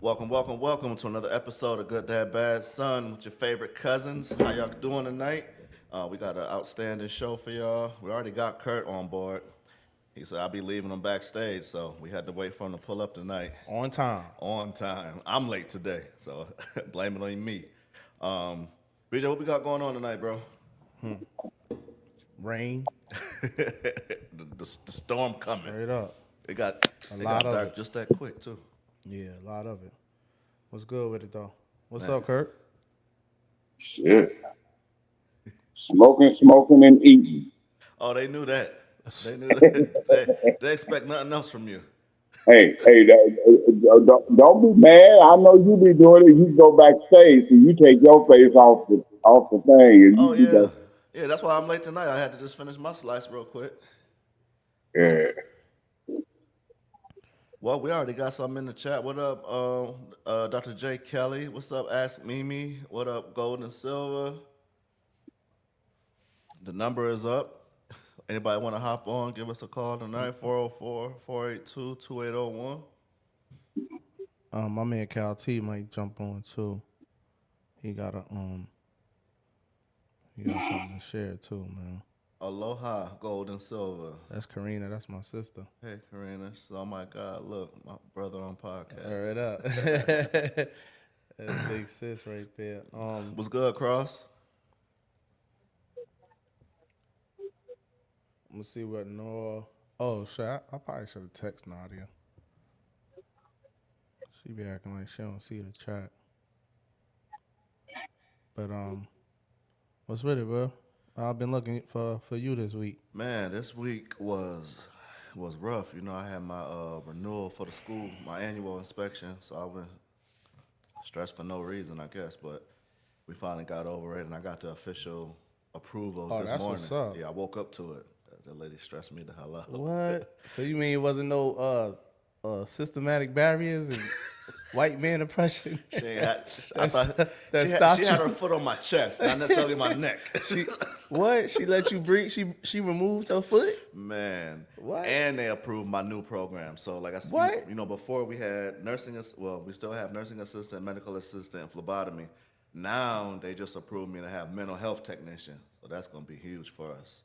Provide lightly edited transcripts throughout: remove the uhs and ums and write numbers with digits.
Welcome to another episode of Good Dad Bad Son with your favorite cousins. How y'all doing tonight? We got an outstanding show for y'all. We already got Kurt on board. He said I'll be leaving him backstage, so we had to wait for him to pull up tonight. On time. On time. I'm late today, so blame it on me. BJ, what we got going on tonight, bro? Rain. the storm coming. Straight up. It got lot of dark it. just that quick too. Yeah, a lot of it. What's good with it though? What's up, Kurt? Shit. Smoking, and eating. Oh, they knew that. They knew that. They expect nothing else from you. Hey, don't be mad. I know you be doing it. You go backstage, so you take your face off the thing. And Oh you yeah, yeah. That's why I'm late tonight. I had to just finish my slice real quick. Yeah. Well, we already got something in the chat. What up, Dr. J. Kelly? What's up, Ask Mimi? What up, Gold and Silver? The number is up. Anybody want to hop on? Give us a call tonight, 404-482-2801. My man Cal T might jump on too. He got something to share too, man. Aloha, Gold and Silver. That's Karina. That's my sister. Hey, Karina. Oh, my God. Look, my brother on podcast. Word up. That's big sis right there. What's good, Cross? I'm going to see what Noor... Oh, shit. I probably should have texted Nadia. She be acting like she don't see the chat. But, what's with it, bro? I've been looking for you this week. Man, this week was rough. You know, I had my renewal for the school, my annual inspection, so I went stressed for no reason, I guess. But we finally got over it, and I got the official approval this that's morning. what's up. Yeah, I woke up to it. That lady stressed me the hell out. What? So you mean it wasn't no systematic barriers and white man oppression? She had, she That had her foot on my chest, not necessarily my neck. What? She let you breathe? She removed her foot? Man. What? And they approved my new program. So like I said, What? you know, before we had nursing, we still have nursing assistant, medical assistant, and phlebotomy. Now they just approved me to have mental health technician. So that's going to be huge for us.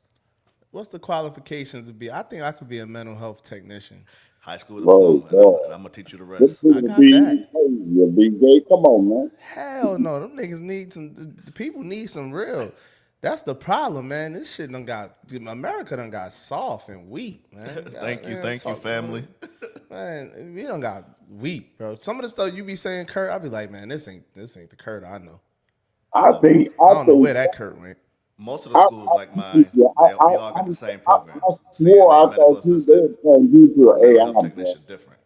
What's the qualifications to be? I think I could be a mental health technician. High school diploma, and I'm going to teach you the rest. I got that. Your BJ, come on, man. Hell no, them niggas need the people need some real. That's the problem, man. This shit America done got soft and weak, man. Thank you, family. Man, we done got weak, bro. Some of the stuff you be saying, Kurt, I be like, man, this ain't the Kurt I know. I don't know where that Kurt went. Most of the schools like mine, we all got the same programs. I thought you did turn you to an mental health AI. technician different.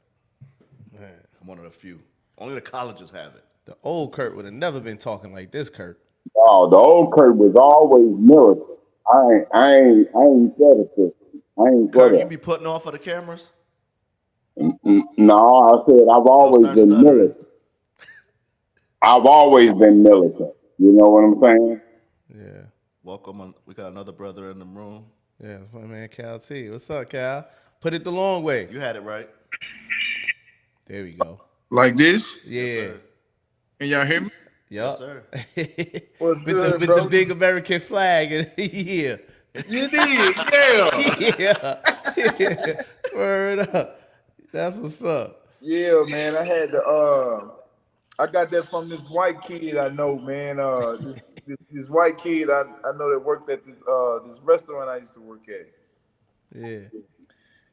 Man, I'm one of the few. Only the colleges have it. the old Kurt would have never been talking like this, Kurt. No, the old Kurt was always militant. I ain't fetishistic. I ain't for Kurt, you that. be putting on for the cameras? No, I said I've always start been stuttering. militant. I've always been militant. You know what I'm saying? Yeah. Welcome. We got another brother in the room. Yeah, that's my man Cal T. What's up, Cal? Put it the long way. You had it right. There we go. Like this? Yeah. Yes, sir. Can y'all hear me? Yup. Yes, sir. What's with good, the bro? big American flag. Yeah. You did, yeah. Yeah. Word up. That's what's up. Yeah, man. I had to I got that from this white kid I know, man. This white kid I know that worked at this restaurant I used to work at. Yeah.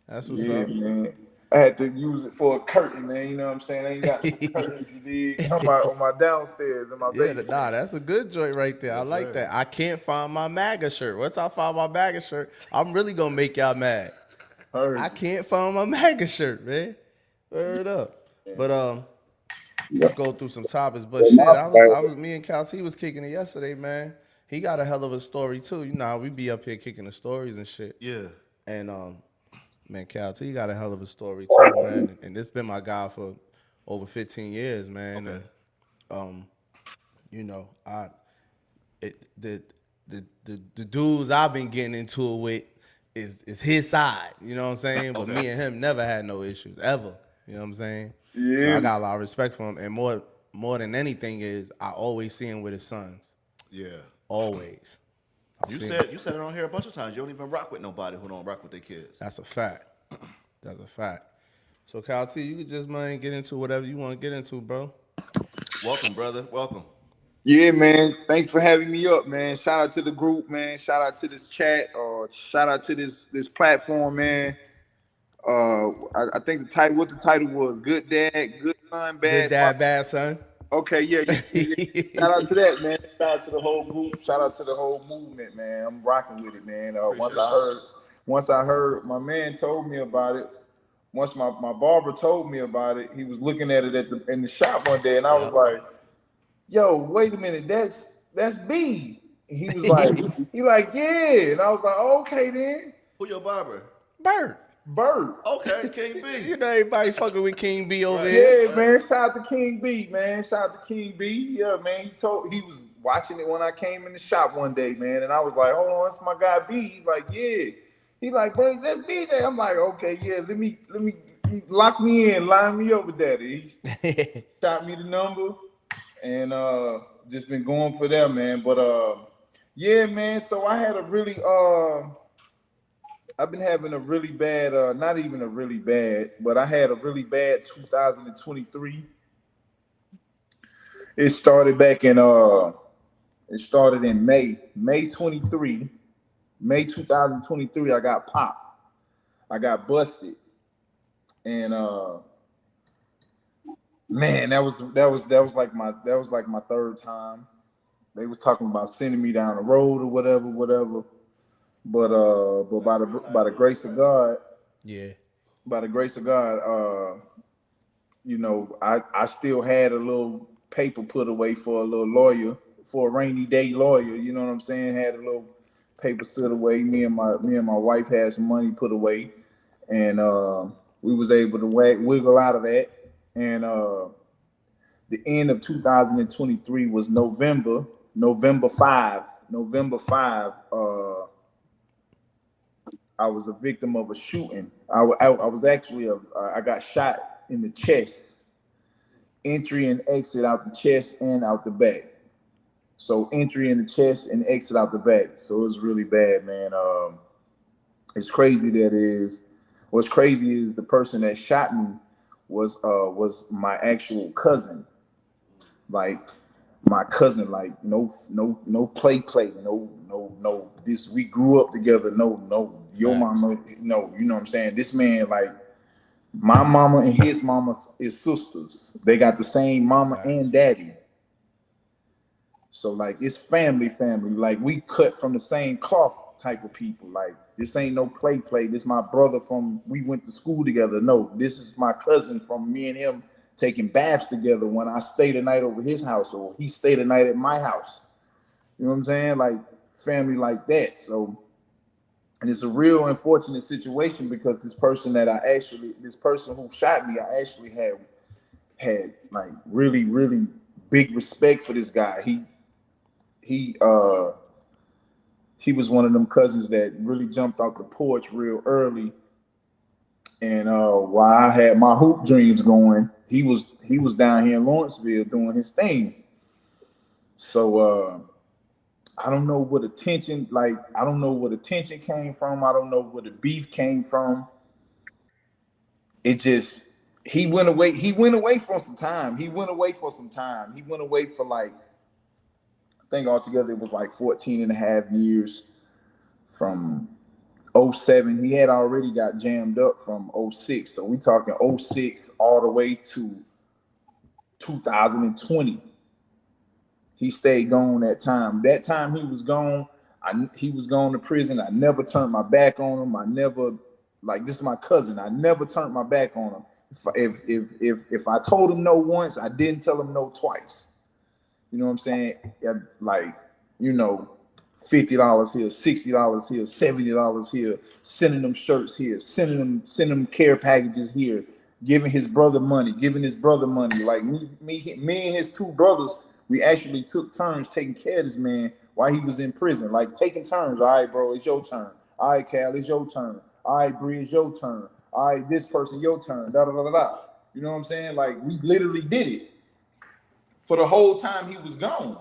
That's what's Yeah, up. man. I had to use it for a curtain, man. You know what I'm saying? I ain't got no curtains, you dig? on my downstairs in my Yeah, basement. that's a good joint right there. I Yes, like sir. that. I can't find my MAGA shirt. Once I find my MAGA shirt, I'm really gonna make y'all mad. Heard I you. can't find my MAGA shirt, man. Word up. But go through some topics. But shit, I was me and Cal T was kicking it yesterday, man. He got a hell of a story too. You know, how we be up here kicking the stories and shit. Yeah. And man, Cal T got a hell of a story too, man. And this been my guy for over 15 years, man. Okay. And you know, the dudes I've been getting into it with is his side. You know what I'm saying? But Okay. me and him never had no issues ever. You know what I'm saying? Yeah. So I got a lot of respect for him. And more than anything is I always see him with his sons. Yeah. Always. You said it on here a bunch of times. You don't even rock with nobody who don't rock with their kids. That's a fact. That's a fact. So Kyle T, you can just get into whatever you want to get into, bro. Welcome, brother. Welcome. Yeah, man. Thanks for having me up, man. Shout out to the group, man. Shout out to this chat. Shout out to this platform, man. I think what the title was, Good Dad, Good Son, Good dad, bad son. Okay, yeah. Shout out to that, man. Shout out to the whole group. Shout out to the whole movement, man. I'm rocking with it, man. Once I heard my man told me about it. Once my barber told me about it, he was looking at it in the shop one day, and I was like, "Yo, wait a minute, that's B." And he was like, "Yeah," and I was like, "Okay then." Who your barber? Bert. Okay, King B. You know everybody fucking with King B over here. Yeah, man. Shout out to King B, man. Shout out to King B. Yeah, man. He was watching it when I came in the shop one day, man, and I was like, "Hold on, that's my guy B." He's like, "Yeah." He's like, "Bro, that's BJ." I'm like, "Okay, yeah. Let me lock me in, line me up with that." He shot me the number, and just been going for them, man. But yeah, man. So I had a really I've been having a really bad, not even a really bad, but I had a really bad 2023. It started back in May 23. May 2023, I got popped. I got busted. And man, that was like my third time. They was talking about sending me down the road or whatever. But by the grace of God, by the grace of God, you know, I still had a little paper put away for a little lawyer, for a rainy day lawyer. You know what I'm saying? Had a little paper stood away. Me and my wife had some money put away, and we was able to wiggle out of that. And the end of 2023 was November 5. I was a victim of a shooting. I was actually I got shot in the chest, entry and exit out the chest and out the back. So entry in the chest and exit out the back. So it was really bad, man. It's crazy what's crazy is the person that shot me was my actual cousin. Like my cousin, like no play, no this, we grew up together, no your mama, no, you know what I'm saying? This man, like my mama and his mama is sisters. They got the same mama and daddy. So like it's family. Like we cut from the same cloth type of people. Like this ain't no play. This my brother we went to school together. No, this is my cousin from me and him taking baths together when I stayed a night over his house or he stayed a night at my house. You know what I'm saying? Like family like that. So, and it's a real unfortunate situation because this person who shot me, I actually had like really, really big respect for this guy. He was one of them cousins that really jumped off the porch real early. And while I had my hoop dreams going, he was down here in Lawrenceville doing his thing. So I don't know what attention came from. I don't know where the beef came from. It just he went away for some time. He went away for like, I think altogether it was like 14 and a half years from 07. He had already got jammed up from 06. So we talking 06 all the way to 2020. He stayed gone that time. That time he was gone, he was gone to prison. I never turned my back on him. I never, like, this is my cousin. I never turned my back on him. If I told him no once, I didn't tell him no twice. You know what I'm saying? Like, you know, $50 here, $60 here, $70 here, sending them shirts here, sending them care packages here, giving his brother money. Like me and his two brothers, we actually took turns taking care of this man while he was in prison. Like taking turns. All right, bro, it's your turn. All right, Cal, it's your turn. All right, Bree, it's your turn. All right, this person, your turn. Da da da da da. You know what I'm saying? Like, we literally did it for the whole time he was gone.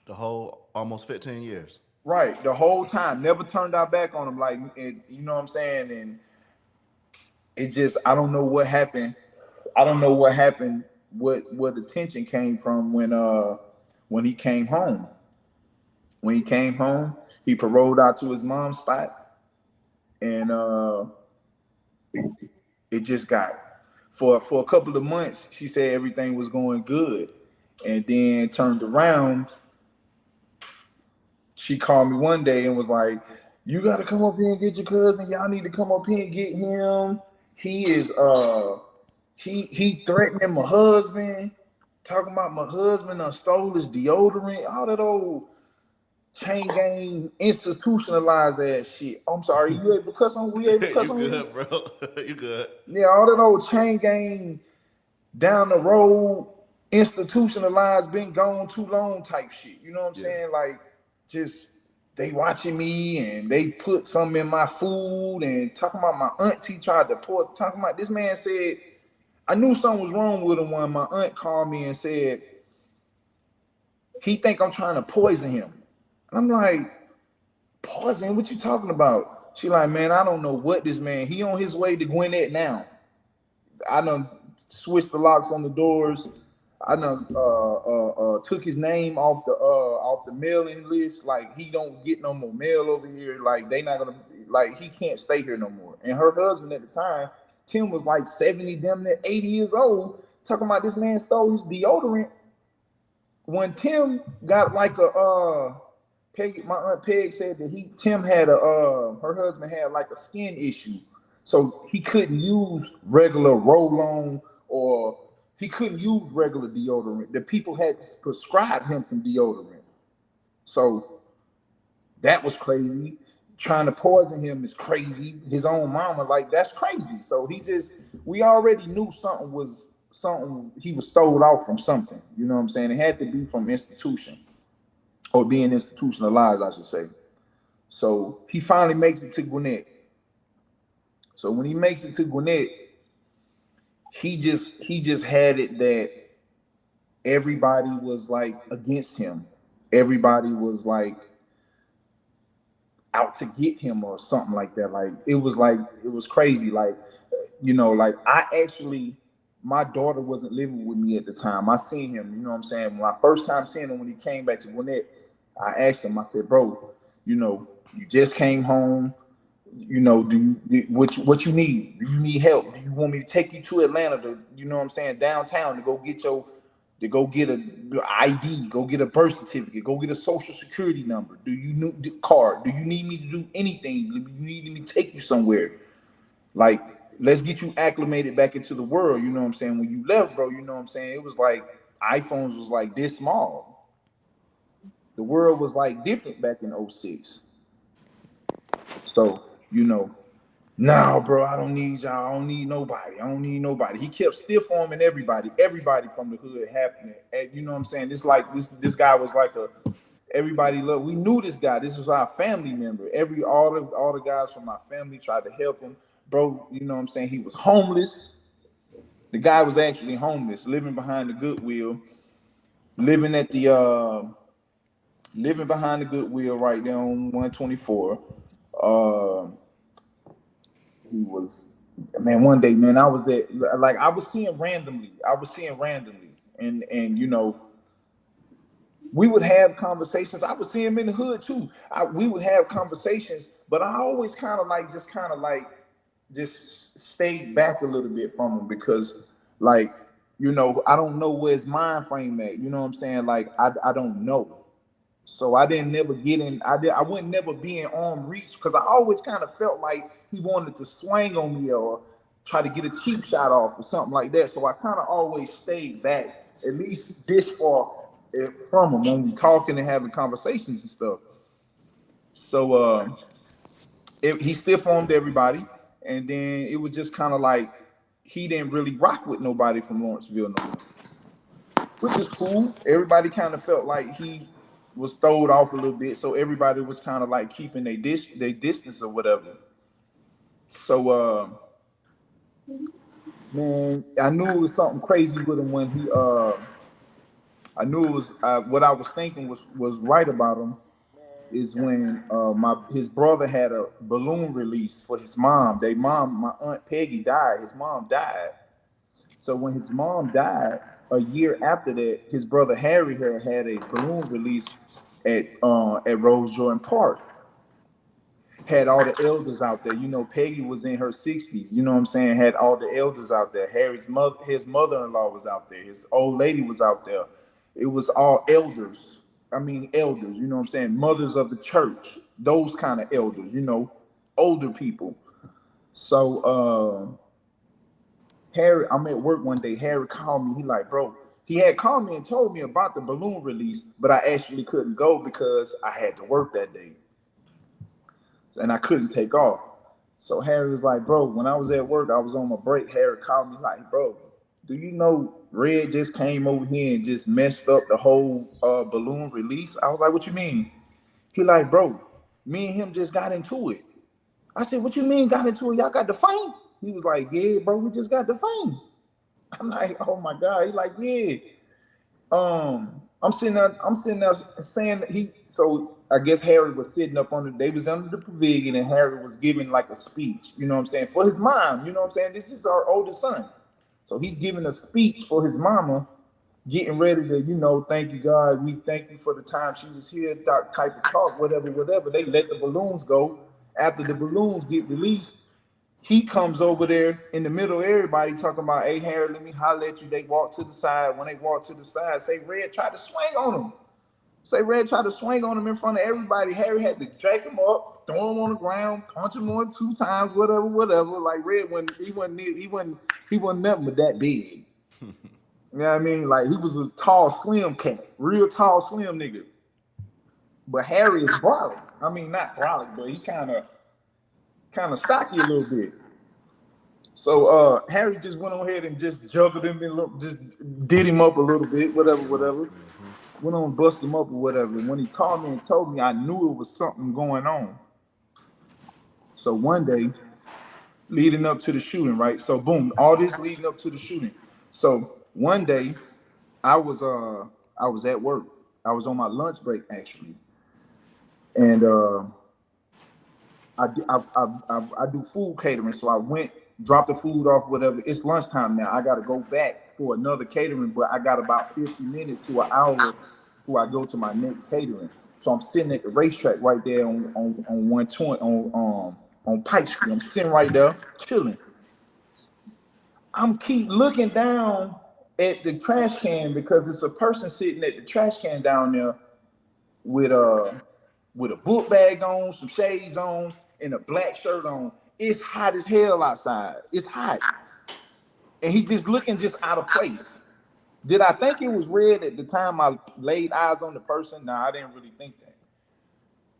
The whole almost 15 years. Right, the whole time. Never turned our back on him. Like, you know what I'm saying? And it just, I don't know what happened. I don't know what happened. What the tension came from when he came home. When he came home, he paroled out to his mom's spot, and it just got for a couple of months. She said everything was going good, and then turned around. She called me one day and was like, "You got to come up here and get your cousin. Y'all need to come up here and get him. He is he threatening my husband, talking about my husband stole his deodorant, all that old chain gang institutionalized ass shit." I'm sorry, you able to cuss on? We able to cuss on? You good, bro? You good? Yeah, all that old chain gang down the road institutionalized, been gone too long type shit. You know what I'm saying? Like, just they watching me and they put something in my food and talking about my auntie tried to pour. Talking about this man said, I knew something was wrong with him when my aunt called me and said he think I'm trying to poison him. And I'm like, poison? What you talking about? She like, man, I don't know what this man. He on his way to Gwinnett now. I done switched the locks on the doors. I done took his name off the mailing list. Like, he don't get no more mail over here. Like, they not gonna, like, he can't stay here no more. And her husband at the time, Tim, was like 70, damn near 80 years old, talking about this man stole his deodorant. When Tim got like Peggy, my aunt Peg said that Tim had her husband had like a skin issue. So he couldn't use regular roll-on, or he couldn't use regular deodorant. The people had to prescribe him some deodorant. So that was crazy. Trying to poison him is crazy. His own mama, like, that's crazy. So we already knew he was stole off from something. You know what I'm saying? It had to be from institution, or being institutionalized, I should say. So he finally makes it to Gwinnett. So when he makes it to Gwinnett, he just had it that everybody was like against him. Everybody was like out to get him or something like that. Like, it was crazy. Like, you know, like, my daughter wasn't living with me at the time. I seen him, you know what I'm saying? When I first time seeing him, when he came back to Gwinnett, I asked him, I said, bro, you know, you just came home. You know, what you need? Do you need help? Do you want me to take you to Atlanta to, you know what I'm saying, downtown to go get a ID, go get a birth certificate, go get a social security number? Do you need the card? Do you need me to do anything? Do you need me to take you somewhere? Like, let's get you acclimated back into the world. You know what I'm saying? When you left, bro, you know what I'm saying? It was like iPhones was like this small. The world was like different back in 06. So, you know, nah, bro, I don't need y'all. I don't need nobody. He kept stiff arming everybody from the hood happening. And you know what I'm saying? This this guy was like everybody loved. We knew this guy. This was our family member. All the guys from my family tried to help him. Bro, you know what I'm saying? He was homeless. The guy was actually homeless, living behind the Goodwill, living behind the Goodwill right there on 124. He was, man, one day, man, I was seeing randomly, and you know, we would have conversations. I would see him in the hood too. We would have conversations, but I always kind of just stayed back a little bit from him, because, like, you know, I don't know where his mind frame at. You know what I'm saying? Like, I don't know. So I didn't never get in. I wouldn't never be in arm reach, because I always kind of felt like he wanted to swing on me or try to get a cheap shot off or something like that. So I kind of always stayed back, at least this far from him when we talking and having conversations and stuff. So he stiff armed everybody, and then it was just kind of like he didn't really rock with nobody from Lawrenceville no more, which is cool. Everybody kind of felt like he was throwed off a little bit, so everybody was kind of like keeping their distance or whatever. So Man, I knew it was something crazy with him when he I knew it was what I was thinking was right about him is when his brother had a balloon release for his mom. My aunt Peggy died. His mom died. So when his mom died, a year after that, his brother Harry had a balloon release at Rose Jordan Park. Had all the elders out there. You know, Peggy was in her 60s. You know what I'm saying? Had all the elders out there. His mother-in-law was out there. His old lady was out there. It was all elders. I mean, elders. You know what I'm saying? Mothers of the church. Those kind of elders. You know, older people. So Harry, I'm at work one day. Harry called me. He like, bro. He had called me and told me about the balloon release, but I actually couldn't go because I had to work that day. And I couldn't take off. So Harry was like, bro, when I was at work, I was on my break. Harry called me like, bro, do you know Red just came over here and just messed up the whole balloon release? I was like, what you mean? He like, bro, me and him just got into it. I said, what you mean got into it? Y'all got the fame? He was like, yeah, bro, we just got the fame. I'm like, oh my God. He like, yeah. I'm sitting there saying that so I guess Harry was sitting up they was under the pavilion and Harry was giving like a speech, you know what I'm saying, for his mom, you know what I'm saying? This is our oldest son. So he's giving a speech for his mama, getting ready to, you know, thank you, God. We thank you for the time she was here, type of talk, whatever. They let the balloons go. After the balloons get released, he comes over there in the middle of everybody talking about, hey, Harry, let me holler at you. They walk to the side. When they walk to the side, say Red tried to swing on him. Red tried to swing on him in front of everybody. Harry had to drag him up, throw him on the ground, punch him on 2 times, whatever. Like Red, he wasn't nothing but that big. You know what I mean? Like he was a tall, slim cat, real tall, slim nigga. But Harry is brolic. I mean, not brolic, but he kind of stocky a little bit. So Harry just went on ahead and just juggled him and just did him up a little bit, whatever. Went on, bust him up or whatever. And when he called me and told me, I knew it was something going on. So one day, leading up to the shooting, right? So boom, all this leading up to the shooting. So one day, I was at work. I was on my lunch break actually, and I do food catering. So I went, dropped the food off, whatever. It's lunchtime now. I got to go back for another catering, but I got about 50 minutes to an hour before I go to my next catering. So I'm sitting at the racetrack right there on 120 on Pike Street. I'm sitting right there chilling. I'm keep looking down at the trash can because it's a person sitting at the trash can down there with a book bag on, some shades on, and a black shirt on. It's hot as hell outside. It's hot. And he just looking just out of place. Did I think it was Red at the time I laid eyes on the person? Nah, I didn't really think that.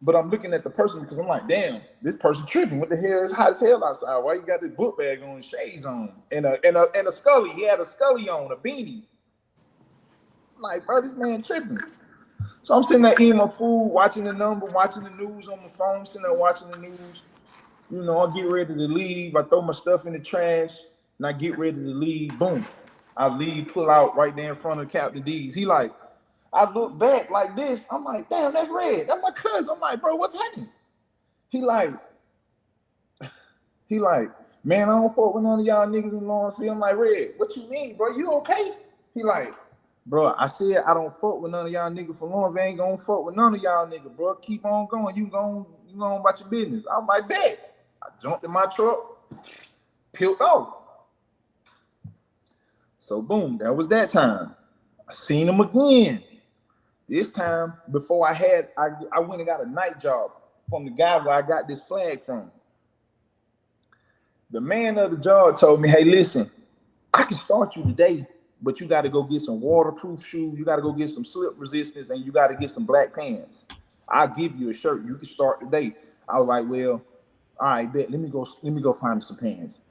But I'm looking at the person because I'm like, damn, this person tripping. What the hell? It's hot as hell outside. Why you got this book bag on, shades on, and a scully? He had a scully on, a beanie. I'm like, bro, this man tripping. So I'm sitting there eating my food, watching the number, watching the news on my phone, sitting there watching the news. You know, I get ready to leave. I throw my stuff in the trash, and I get ready to leave. Boom. I leave, pull out right there in front of Captain D's. He like, I look back like this. I'm like, damn, that's Red. That's my cousin. I'm like, bro, what's happening? He like, man, I don't fuck with none of y'all niggas in Lawrenceville. I'm like, Red, what you mean, bro? You okay? He like, bro, I said I don't fuck with none of y'all niggas from Lawrenceville. I ain't gonna fuck with none of y'all niggas, bro. Keep on going. You going about your business. I'm like, bet. I jumped in my truck, peeled off. So boom, that was that time. I seen him again. This time, before I went and got a night job from the guy where I got this flag from. The man of the job told me, hey, listen, I can start you today, but you got to go get some waterproof shoes. You got to go get some slip resistance, and you got to get some black pants. I'll give you a shirt. You can start today. I was like, well, all right, bet. Let me go find me some pants.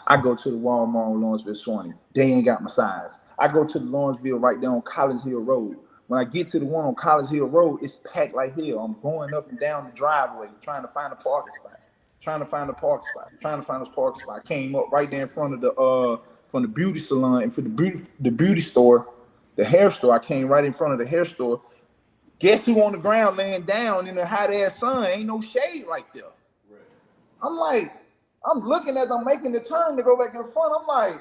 I go to the Walmart on Lawrenceville 20. They ain't got my size. I go to the Lawrenceville right there on College Hill Road. When I get to the one on College Hill Road, it's packed like hell. I'm going up and down the driveway trying to find a parking spot. I came up right there in front of from the beauty salon, and for the beauty store, the hair store. I came right in front of the hair store. Guess who on the ground laying down in the hot ass sun? Ain't no shade right there. Right. I'm like, I'm looking as I'm making the turn to go back in front. I'm like,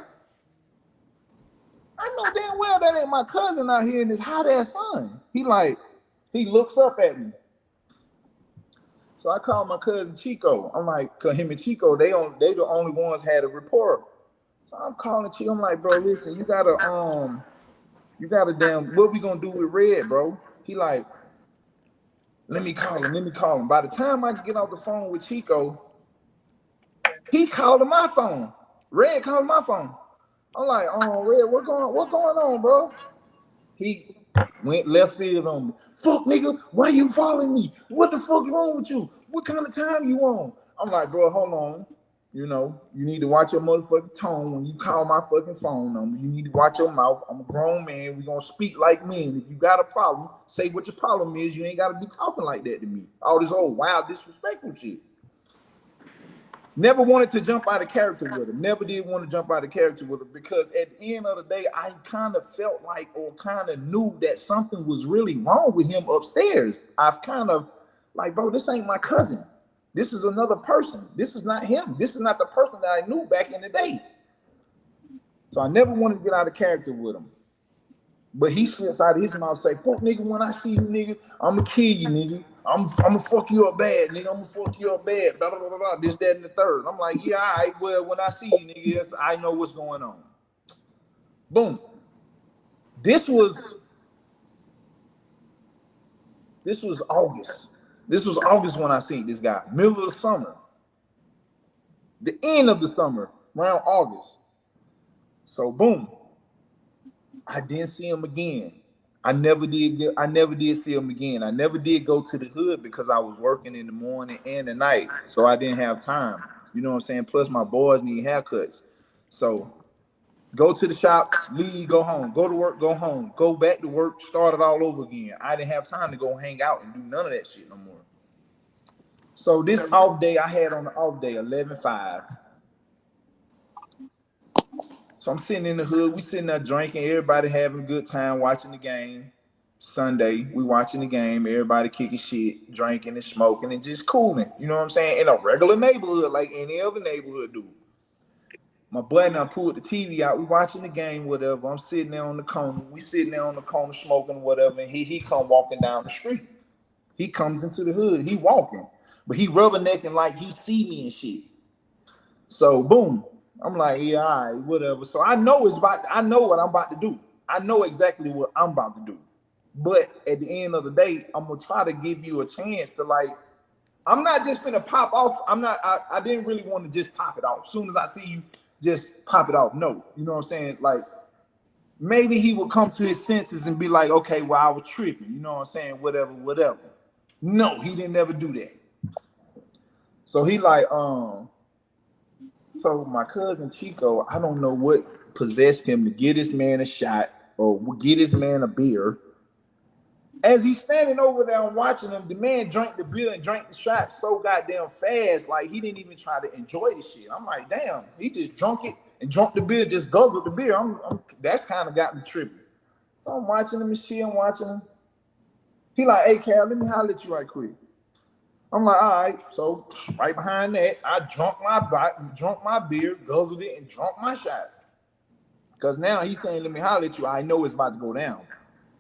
I know damn well that ain't my cousin out here in this hot ass sun. He looks up at me. So I called my cousin Chico. I'm like, cause him and Chico, they the only ones had a rapport. So I'm calling Chico. I'm like, bro, listen, you gotta damn, what we gonna do with Red, bro? He like, let me call him. By the time I get off the phone with Chico, he called on my phone. Red called my phone. I'm like, Red, what going on, bro? He went left field on me. Fuck, nigga, why you following me? What the fuck wrong with you? What kind of time you on? I'm like, bro, hold on. You know, you need to watch your motherfucking tone when you call my fucking phone number. You need to watch your mouth. I'm a grown man. We gonna speak like men. If you got a problem, say what your problem is. You ain't gotta be talking like that to me. All this old wild disrespectful shit. Never wanted to jump out of character with him. Never did want to jump out of character with him because at the end of the day, I kind of felt like or kind of knew that something was really wrong with him upstairs. I've kind of like, bro, this ain't my cousin. This is another person. This is not him. This is not the person that I knew back in the day. So I never wanted to get out of character with him. But he slips out of his mouth say, fuck nigga, when I see you, nigga, I'ma kill you, nigga. I'm fuck you up bad, nigga. I'm gonna fuck you up bad. Blah, blah, blah, blah, this, that, and the third. I'm like, yeah, all right. Well, when I see you, nigga, I know what's going on. Boom. This was August. This was August when I seen this guy. Middle of the summer. The end of the summer, around August. So boom. I didn't see him again. I never did see him again. I never did go to the hood because I was working in the morning and the night. So I didn't have time. You know what I'm saying? Plus my boys need haircuts. So go to the shop, leave, go home. Go to work, go home. Go back to work, start it all over again. I didn't have time to go hang out and do none of that shit no more. So this off day I had on the off day, 11/5. So I'm sitting in the hood, we sitting there drinking, everybody having a good time watching the game. Sunday, we watching the game, everybody kicking shit, drinking and smoking and just cooling. You know what I'm saying? In a regular neighborhood like any other neighborhood do. My boy and I pulled the TV out, we watching the game, whatever. I'm sitting there on the corner, we sitting there on the corner smoking, whatever, and he come walking down the street. He comes into the hood, he walking, but he rubbernecking like he see me and shit. So boom. I'm like, yeah, all right, whatever. So I know what I'm about to do. I know exactly what I'm about to do. But at the end of the day, I'm gonna try to give you a chance to like, I'm not just finna pop off. I didn't really want to just pop it off. As soon as I see you, just pop it off. No, you know what I'm saying? Like, maybe he would come to his senses and be like, okay, well, I was tripping. You know what I'm saying? Whatever. No, he didn't ever do that. So he like, so my cousin Chico, I don't know what possessed him to get this man a shot or get this man a beer. As he's standing over there and watching him, the man drank the beer and drank the shot so goddamn fast, like he didn't even try to enjoy the shit. I'm like, damn, he just drunk it and drunk the beer, just guzzled the beer. That's kind of got me tripping. So I'm watching him and shit, I'm watching him. He like, hey, Cal, let me holler at you right quick. I'm like, all right. So right behind that, I drunk my beer, guzzled it, and drunk my shot. Because now he's saying, let me holler at you. I know it's about to go down.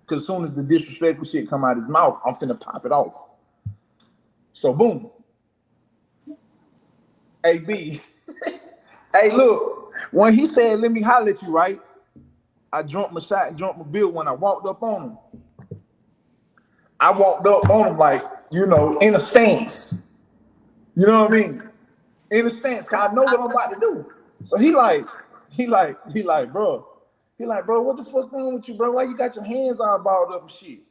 Because as soon as the disrespectful shit come out his mouth, I'm finna pop it off. So boom. Hey, B. Hey, look. When he said, let me holler at you, right? I drunk my shot and drunk my beer. When I walked up on him, I walked up on him like, you know, in a stance. You know what I mean? In a stance, cause I know what I'm about to do. So he like, bro. He like, bro, what the fuck wrong with you, bro? Why you got your hands all balled up and shit?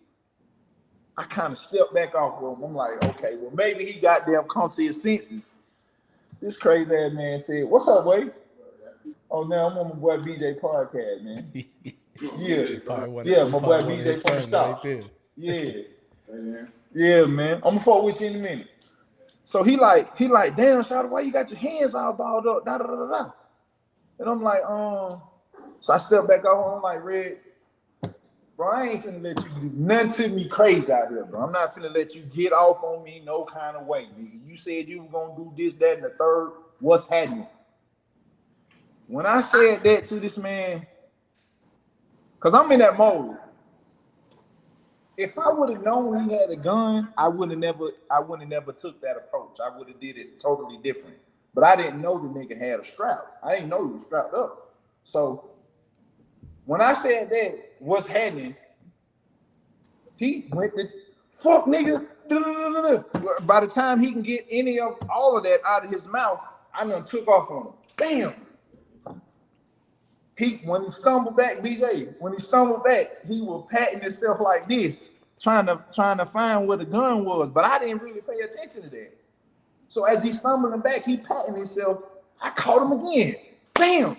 I kind of stepped back off of him. I'm like, okay, well, maybe he goddamn come to his senses. This crazy ass man said, what's up, boy? Oh, now I'm on my boy BJ podcast, man. Yeah, my boy BJ from the shop. Yeah, man. I'm gonna fuck with you in a minute. So he like, damn, Shawty, why you got your hands all balled up? Da da da da. And I'm like, So I stepped back out. I'm like, Red, bro, I ain't finna let you do nothing to me crazy out here, bro. I'm not finna let you get off on me no kind of way, nigga. You said you were gonna do this, that, and the third. What's happening? When I said that to this man, because I'm in that mode. If I would have known he had a gun, I would have never took that approach. I would have did it totally different. But I didn't know the nigga had a strap. I didn't know he was strapped up. So when I said that, what's happening? He went to fuck nigga. By the time he can get any of all of that out of his mouth, I done took off on him. Bam. When he stumbled back, BJ, he was patting himself like this, trying to find where the gun was, but I didn't really pay attention to that. So as he's stumbling back, he patting himself. I caught him again. Bam!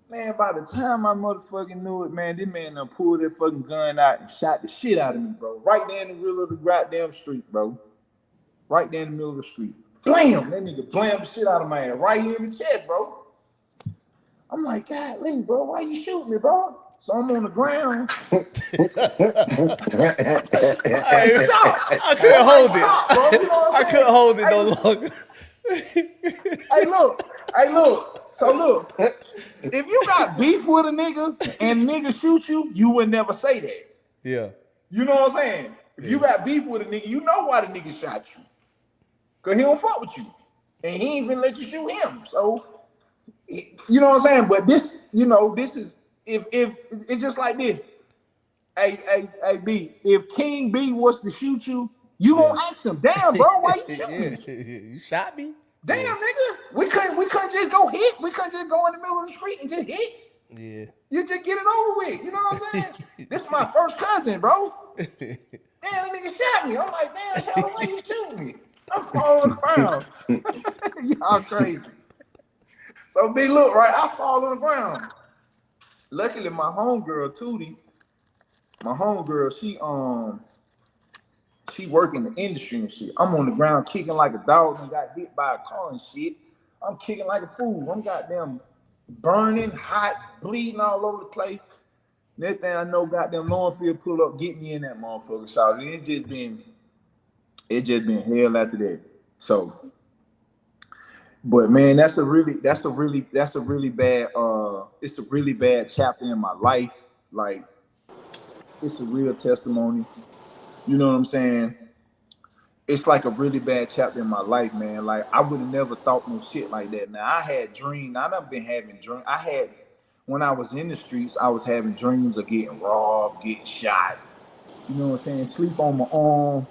Man, by the time I motherfucking knew it, man, this man done pulled that fucking gun out and shot the shit out of me, bro. Right there in the middle of the goddamn street, bro. Right there in the middle of the street. Blam! That nigga blammed the shit out of my ass right here in the chest, bro. I'm like, God, bro, why you shooting me, bro? So I'm on the ground. I couldn't hold it. Bro, you know I couldn't hold it no longer. Hey, look. So look, if you got beef with a nigga and nigga shoot you, you would never say that. Yeah. You know what I'm saying? If you got beef with a nigga, you know why the nigga shot you. Because he don't fuck with you. And he ain't even let you shoot him. So, you know what I'm saying? But this, this is, if it's just like this. Hey, B, if King B was to shoot you, you gonna ask him, damn, bro, why you shooting me? You shot me? Damn, nigga, we couldn't just go hit. We couldn't just go in the middle of the street and just hit. Yeah. You just get it over with. You know what I'm saying? This is my first cousin, bro. Damn, the nigga shot me. I'm like, damn, hell, why you shooting me? I'm falling around. Y'all crazy. So B, look, right, I fall on the ground. Luckily, my homegirl, Tootie, she work in the industry and shit. I'm on the ground kicking like a dog and got hit by a car and shit. I'm kicking like a fool. I'm goddamn burning, hot, bleeding all over the place. Next thing I know, goddamn Longfield pull up, get me in that motherfucker. So it just been hell after that. So, but man, it's a really bad chapter in my life. Like, it's a real testimony. You know what I'm saying? It's like a really bad chapter in my life, man. Like, I would have never thought no shit like that. Now, I had dreams. I done been having dreams. When I was in the streets, I was having dreams of getting robbed, getting shot. You know what I'm saying? Sleep on my arm.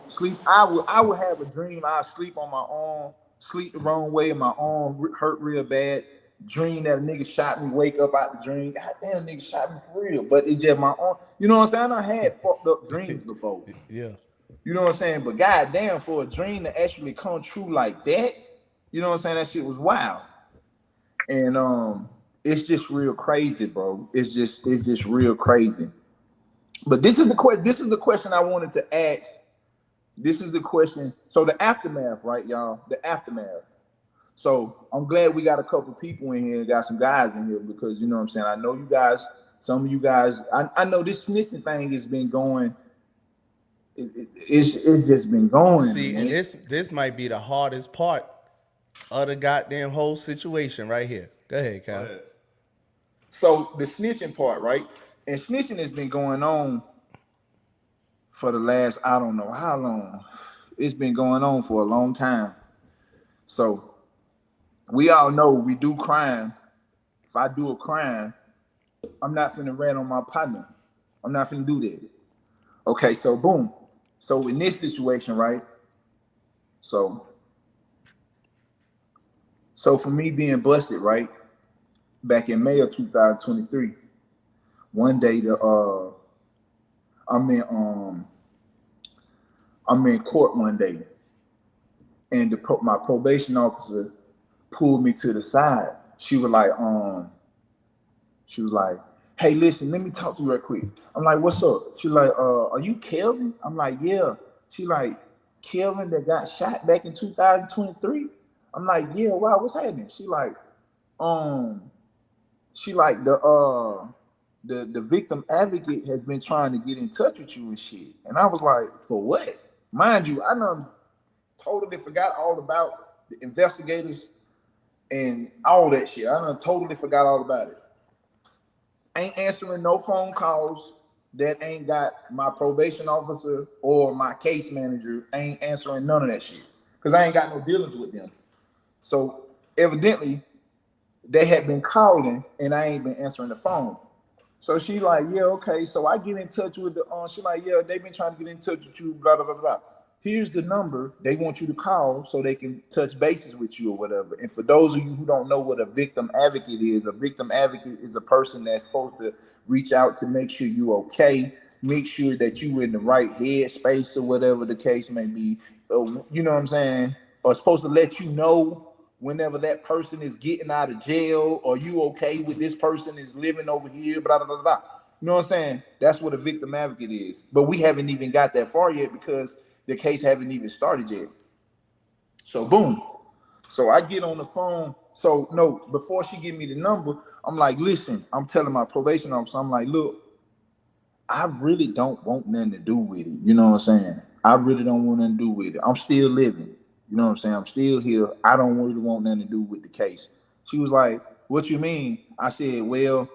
I would have a dream. I'd sleep on my arm, sleep the wrong way, and my arm hurt real bad. Dream that a nigga shot me, wake up out the dream. God damn, nigga shot me for real. But it's just my arm. You know what I'm saying? I had fucked up dreams before. Yeah. You know what I'm saying? But goddamn, for a dream to actually come true like that, you know what I'm saying? That shit was wild. And it's just real crazy, bro. It's just real crazy. But this is the question I wanted to ask. This is the question. So the aftermath, right, y'all? The aftermath. So I'm glad we got a couple people in here, got some guys in here, because you know what I'm saying. I know you guys, some of you guys. I know this snitching thing has been going. It's just been going. See, man. And this might be the hardest part of the goddamn whole situation right here. Go ahead, Kyle. So the snitching part, right? And snitching has been going on for the last, I don't know how long. It's been going on for a long time. So we all know we do crime. If I do a crime, I'm not finna rat on my partner. I'm not finna do that. Okay, so boom. So in this situation, right? So for me being busted, right? Back in May of 2023, one day I'm in court one day, and my probation officer pulled me to the side. She was like, hey, listen, let me talk to you real quick. I'm like, what's up? She's like, are you Kelvin? I'm like, yeah. She like, Kelvin that got shot back in 2023? I'm like, yeah, wow, what's happening? She like, she like the victim advocate has been trying to get in touch with you and shit. And I was like, for what? Mind you, I done totally forgot all about the investigators and all that shit. I done totally forgot all about it. Ain't answering no phone calls that ain't got my probation officer or my case manager. Ain't answering none of that shit. Because I ain't got no dealings with them. So evidently, they had been calling and I ain't been answering the phone. So she like, yeah, okay. So I get in touch with the she like, yeah, they've been trying to get in touch with you, blah, blah, blah, blah. Here's the number they want you to call so they can touch bases with you or whatever. And for those of you who don't know what a victim advocate is a person that's supposed to reach out to make sure you're okay, make sure that you in the right head space or whatever the case may be. You know what I'm saying? Or supposed to let you know whenever that person is getting out of jail, or you okay with this person is living over here, blah, blah, blah, blah. You know what I'm saying? That's what a victim advocate is. But we haven't even got that far yet because the case haven't even started yet. So boom. So I get on the phone. So no, before she give me the number, I'm like, listen, I'm telling my probation officer, I'm like, look, I really don't want nothing to do with it. You know what I'm saying? I really don't want nothing to do with it. I'm still living. You know what I'm saying? I'm still here. I don't really want nothing to do with the case. She was like, what you mean? I said, well,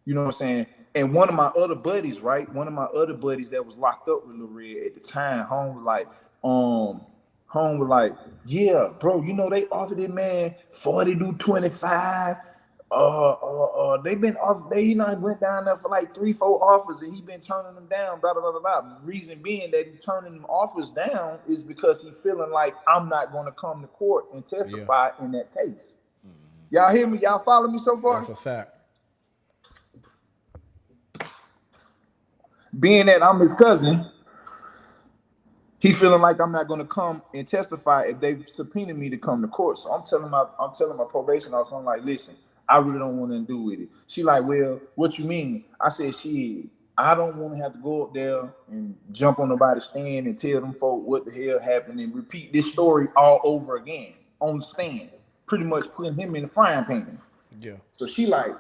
you know what I'm saying? And one of my other buddies, right? One of my other buddies that was locked up with Lil Red at the time, home was like, yeah, bro, you know, they offered it, man, 40 to 25. They went down there for like 3-4 offers and he been turning them down, blah, blah, blah, blah, blah. Reason being that he turning them offers down is because he feeling like I'm not going to come to court and testify in that case. Y'all hear me? Y'all follow me so far? That's a fact. Being that I'm his cousin, he feeling like I'm not going to come and testify if they subpoena me to come to court. So I'm telling my probation officer, I'm like, listen, I really don't want nothing to do with it. She like, well, what you mean? I said, I don't want to have to go up there and jump on nobody's stand and tell them folk what the hell happened and repeat this story all over again on the stand, pretty much putting him in the frying pan. Yeah. So she like,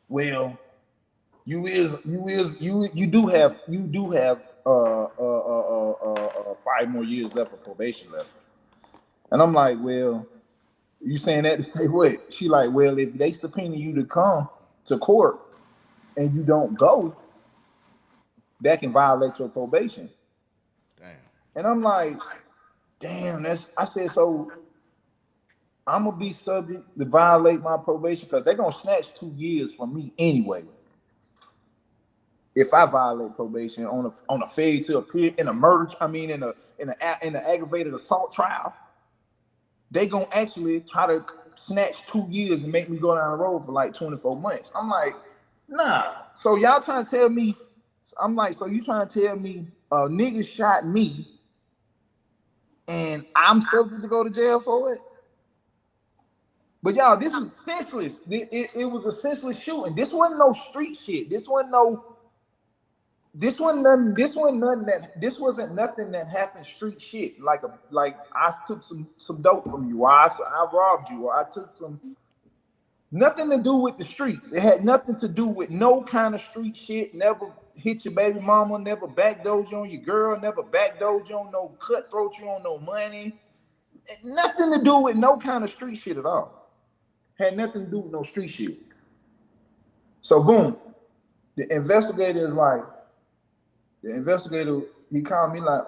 well, you do have 5 more years left of probation left. And I'm like, well, you saying that to say what? She like, well, if they subpoena you to come to court and you don't go, that can violate your probation. Damn. And I'm like, damn, I said, so I'm gonna be subject to violate my probation because they're gonna snatch 2 years from me anyway. If I violate probation on a failure to appear in a murder, in an aggravated assault trial, they gonna actually try to snatch 2 years and make me go down the road for like 24 months. I'm like, nah. So y'all trying to tell me? I'm like, so you trying to tell me a nigga shot me and I'm subject to go to jail for it? But y'all, this is senseless. It was a senseless shooting. This wasn't no street shit. This wasn't nothing that happened street shit. Like I took some dope from you, or I robbed you, or I took some. Nothing to do with the streets. It had nothing to do with no kind of street shit. Never hit your baby mama, never backdoored you on your girl, never backdoored you on no cutthroat you on no money. Nothing to do with no kind of street shit at all. Had nothing to do with no street shit. So boom, the investigator, he called me like,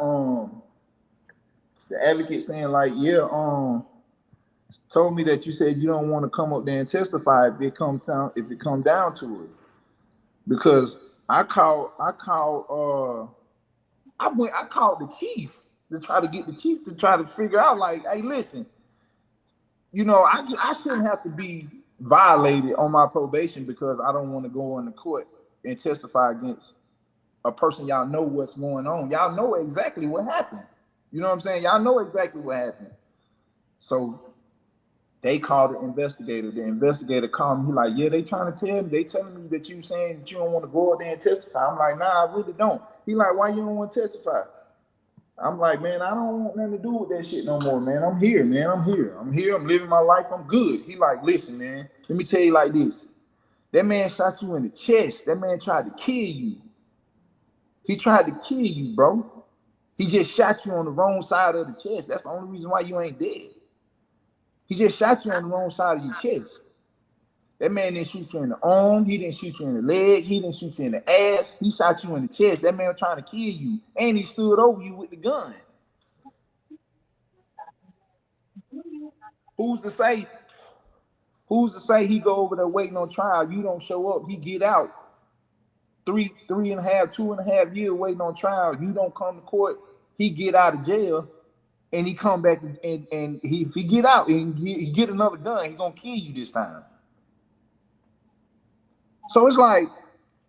the advocate saying like, yeah, told me that you said you don't want to come up there and testify if it come down to it. Because I called the chief to try to get the chief to try to figure out like, hey, listen, you know, I shouldn't have to be violated on my probation because I don't want to go into court and testify against a person y'all know what's going on. Y'all know exactly what happened. You know what I'm saying? Y'all know exactly what happened. So they called the investigator. The investigator called me. He like, yeah, they telling me that you saying that you don't want to go out there and testify. I'm like, nah, I really don't. He like, why you don't want to testify? I'm like, man, I don't want nothing to do with that shit no more, man. I'm here, man. I'm here. I'm here. I'm living my life. I'm good. He like, listen, man. Let me tell you like this. That man shot you in the chest. That man tried to kill you. He tried to kill you, bro. He just shot you on the wrong side of the chest. That's the only reason why you ain't dead. He just shot you on the wrong side of your chest. That man didn't shoot you in the arm. He didn't shoot you in the leg. He didn't shoot you in the ass. He shot you in the chest. That man was trying to kill you. And he stood over you with the gun. Who's to say? Who's to say he go over there waiting on trial? You don't show up. He get out. 2.5 years waiting on trial. You don't come to court. He get out of jail. And he come back and if he get out and he get another gun, he gonna kill you this time. So it's like,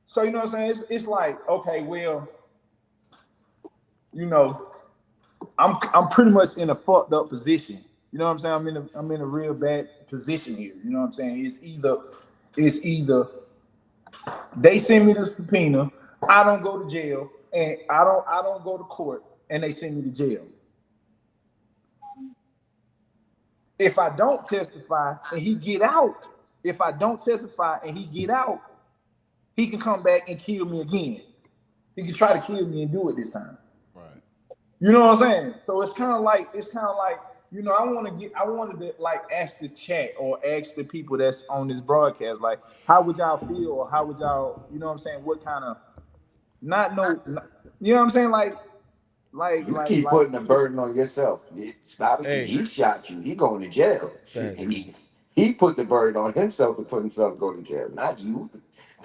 so you know what I'm saying? It's like, okay, well, you know, I'm pretty much in a fucked up position. You know what I'm saying? I'm in a real bad position here. You know what I'm saying? It's either they send me the subpoena, I don't go to jail, and I don't go to court, and they send me to jail. If I don't testify and he get out, he can come back and kill me again. He can try to kill me and do it this time. Right. You know what I'm saying? So it's kind of like, you know, I wanted to like ask the chat or ask the people that's on this broadcast, like, how would y'all feel, or how would y'all, you know what I'm saying? What kind of, you know what I'm saying? You keep putting the burden on yourself. It's not he shot you. He going to jail. He put the burden on himself to put himself go to jail, not you.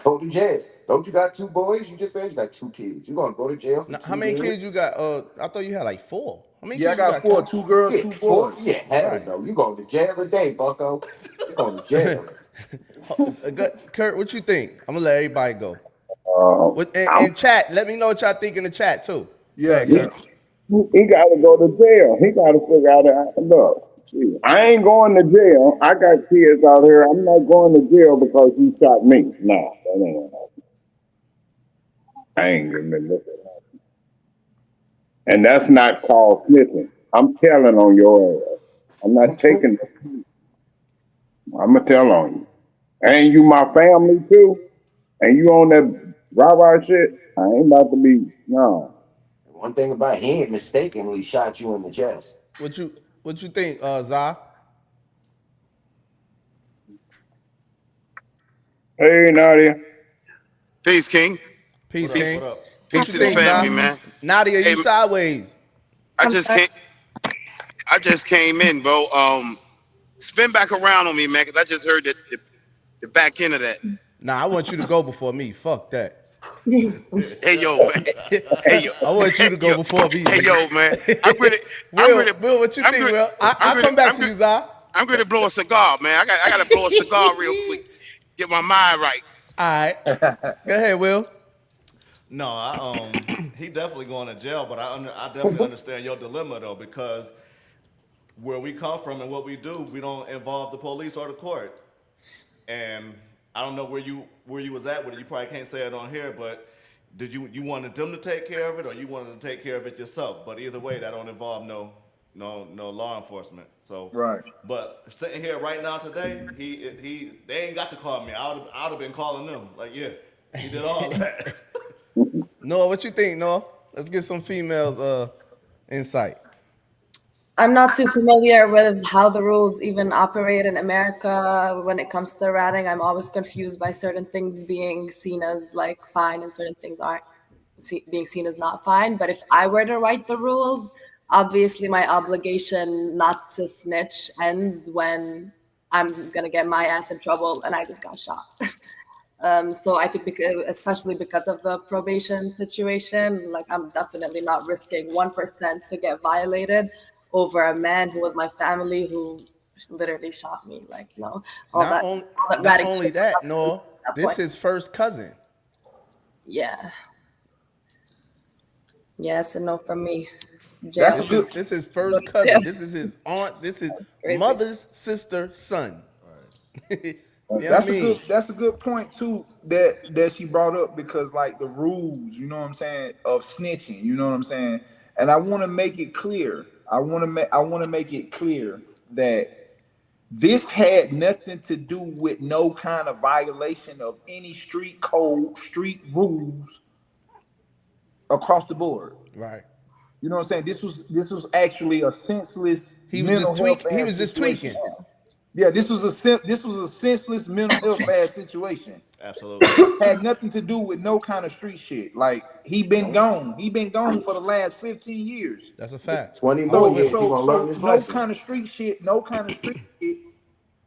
Go to jail. Don't you got 2 boys? You just said you got 2 kids. You gonna go to jail for 2 How many years? kids you got? I thought you had like 4. How many Yeah, kids I got 4, 2 girls, 2 boys. 4? Yeah, hell Right. no. You going to jail today, bucko. You going to jail. Kurt, what you think? I'm gonna let everybody go. And chat, let me know what y'all think in the chat too. Yeah, He got to go to jail. He got to figure out look. See, I ain't going to jail. I got kids out here. I'm not going to jail because you shot me. No, that ain't gonna happen. I ain't giving a look at that. And that's not called snitching. I'm telling on your ass. I'm not taking it. I'm gonna tell on you. And you my family too. And you on that rah-rah shit. I ain't about to be no. One thing about he ain't mistakenly shot you in the chest. What you think, Zah? Hey, Nadia. Peace, King. Peace, What up, King. what up? Peace to the family, man. Nadia, Hey, you sideways. I just came in, bro. Spin back around on me, man, because I just heard the back end of that. Nah, I want you to go before me. Fuck that. Hey, yo, man. Hey, yo. I want you to go before me. Hey, yo, man. Will, what you think, Will? I'll come back to you, Zah. I'm going to blow a cigar, man. I got to blow a cigar real quick. Get my mind right. All right. Go ahead, Will. No, he definitely going to jail, but I definitely understand your dilemma though, because where we come from and what we do, we don't involve the police or the court. And I don't know where you was at with it. You probably can't say it on here, but did you wanted them to take care of it, or you wanted to take care of it yourself? But either way, that don't involve no law enforcement. So right. But sitting here right now today, they ain't got to call me. I'd have been calling them. Like, yeah, he did all that. Noor, what you think, Noor? Let's get some females' insight. I'm not too familiar with how the rules even operate in America when it comes to ratting. I'm always confused by certain things being seen as like fine and certain things aren't being seen as not fine. But if I were to write the rules, obviously my obligation not to snitch ends when I'm gonna get my ass in trouble and I just got shot. So I think especially because of the probation situation, like I'm definitely not risking 1% to get violated over a man who was my family who literally shot me. Like, no, Not only that, Noor, this is his first cousin. Yeah. Yes and no from me. This is first cousin. Yeah. This is his aunt. This is mother's sister, son. Right. That's a good point too that she brought up, because like the rules, you know what I'm saying, of snitching, you know what I'm saying, And I want to make it clear. I want to make it clear that this had nothing to do with no kind of violation of any street code, street rules across the board. Right. You know what I'm saying? This was actually a senseless He was mental just health tweaking. He ass was just situation. tweaking. Yeah, this was a senseless mental health ass situation. Absolutely. Had nothing to do with no kind of street shit. Like he been gone. He been gone for the last 15 years. That's a fact. 20 more years. So He gonna learn his no lesson. kind of street shit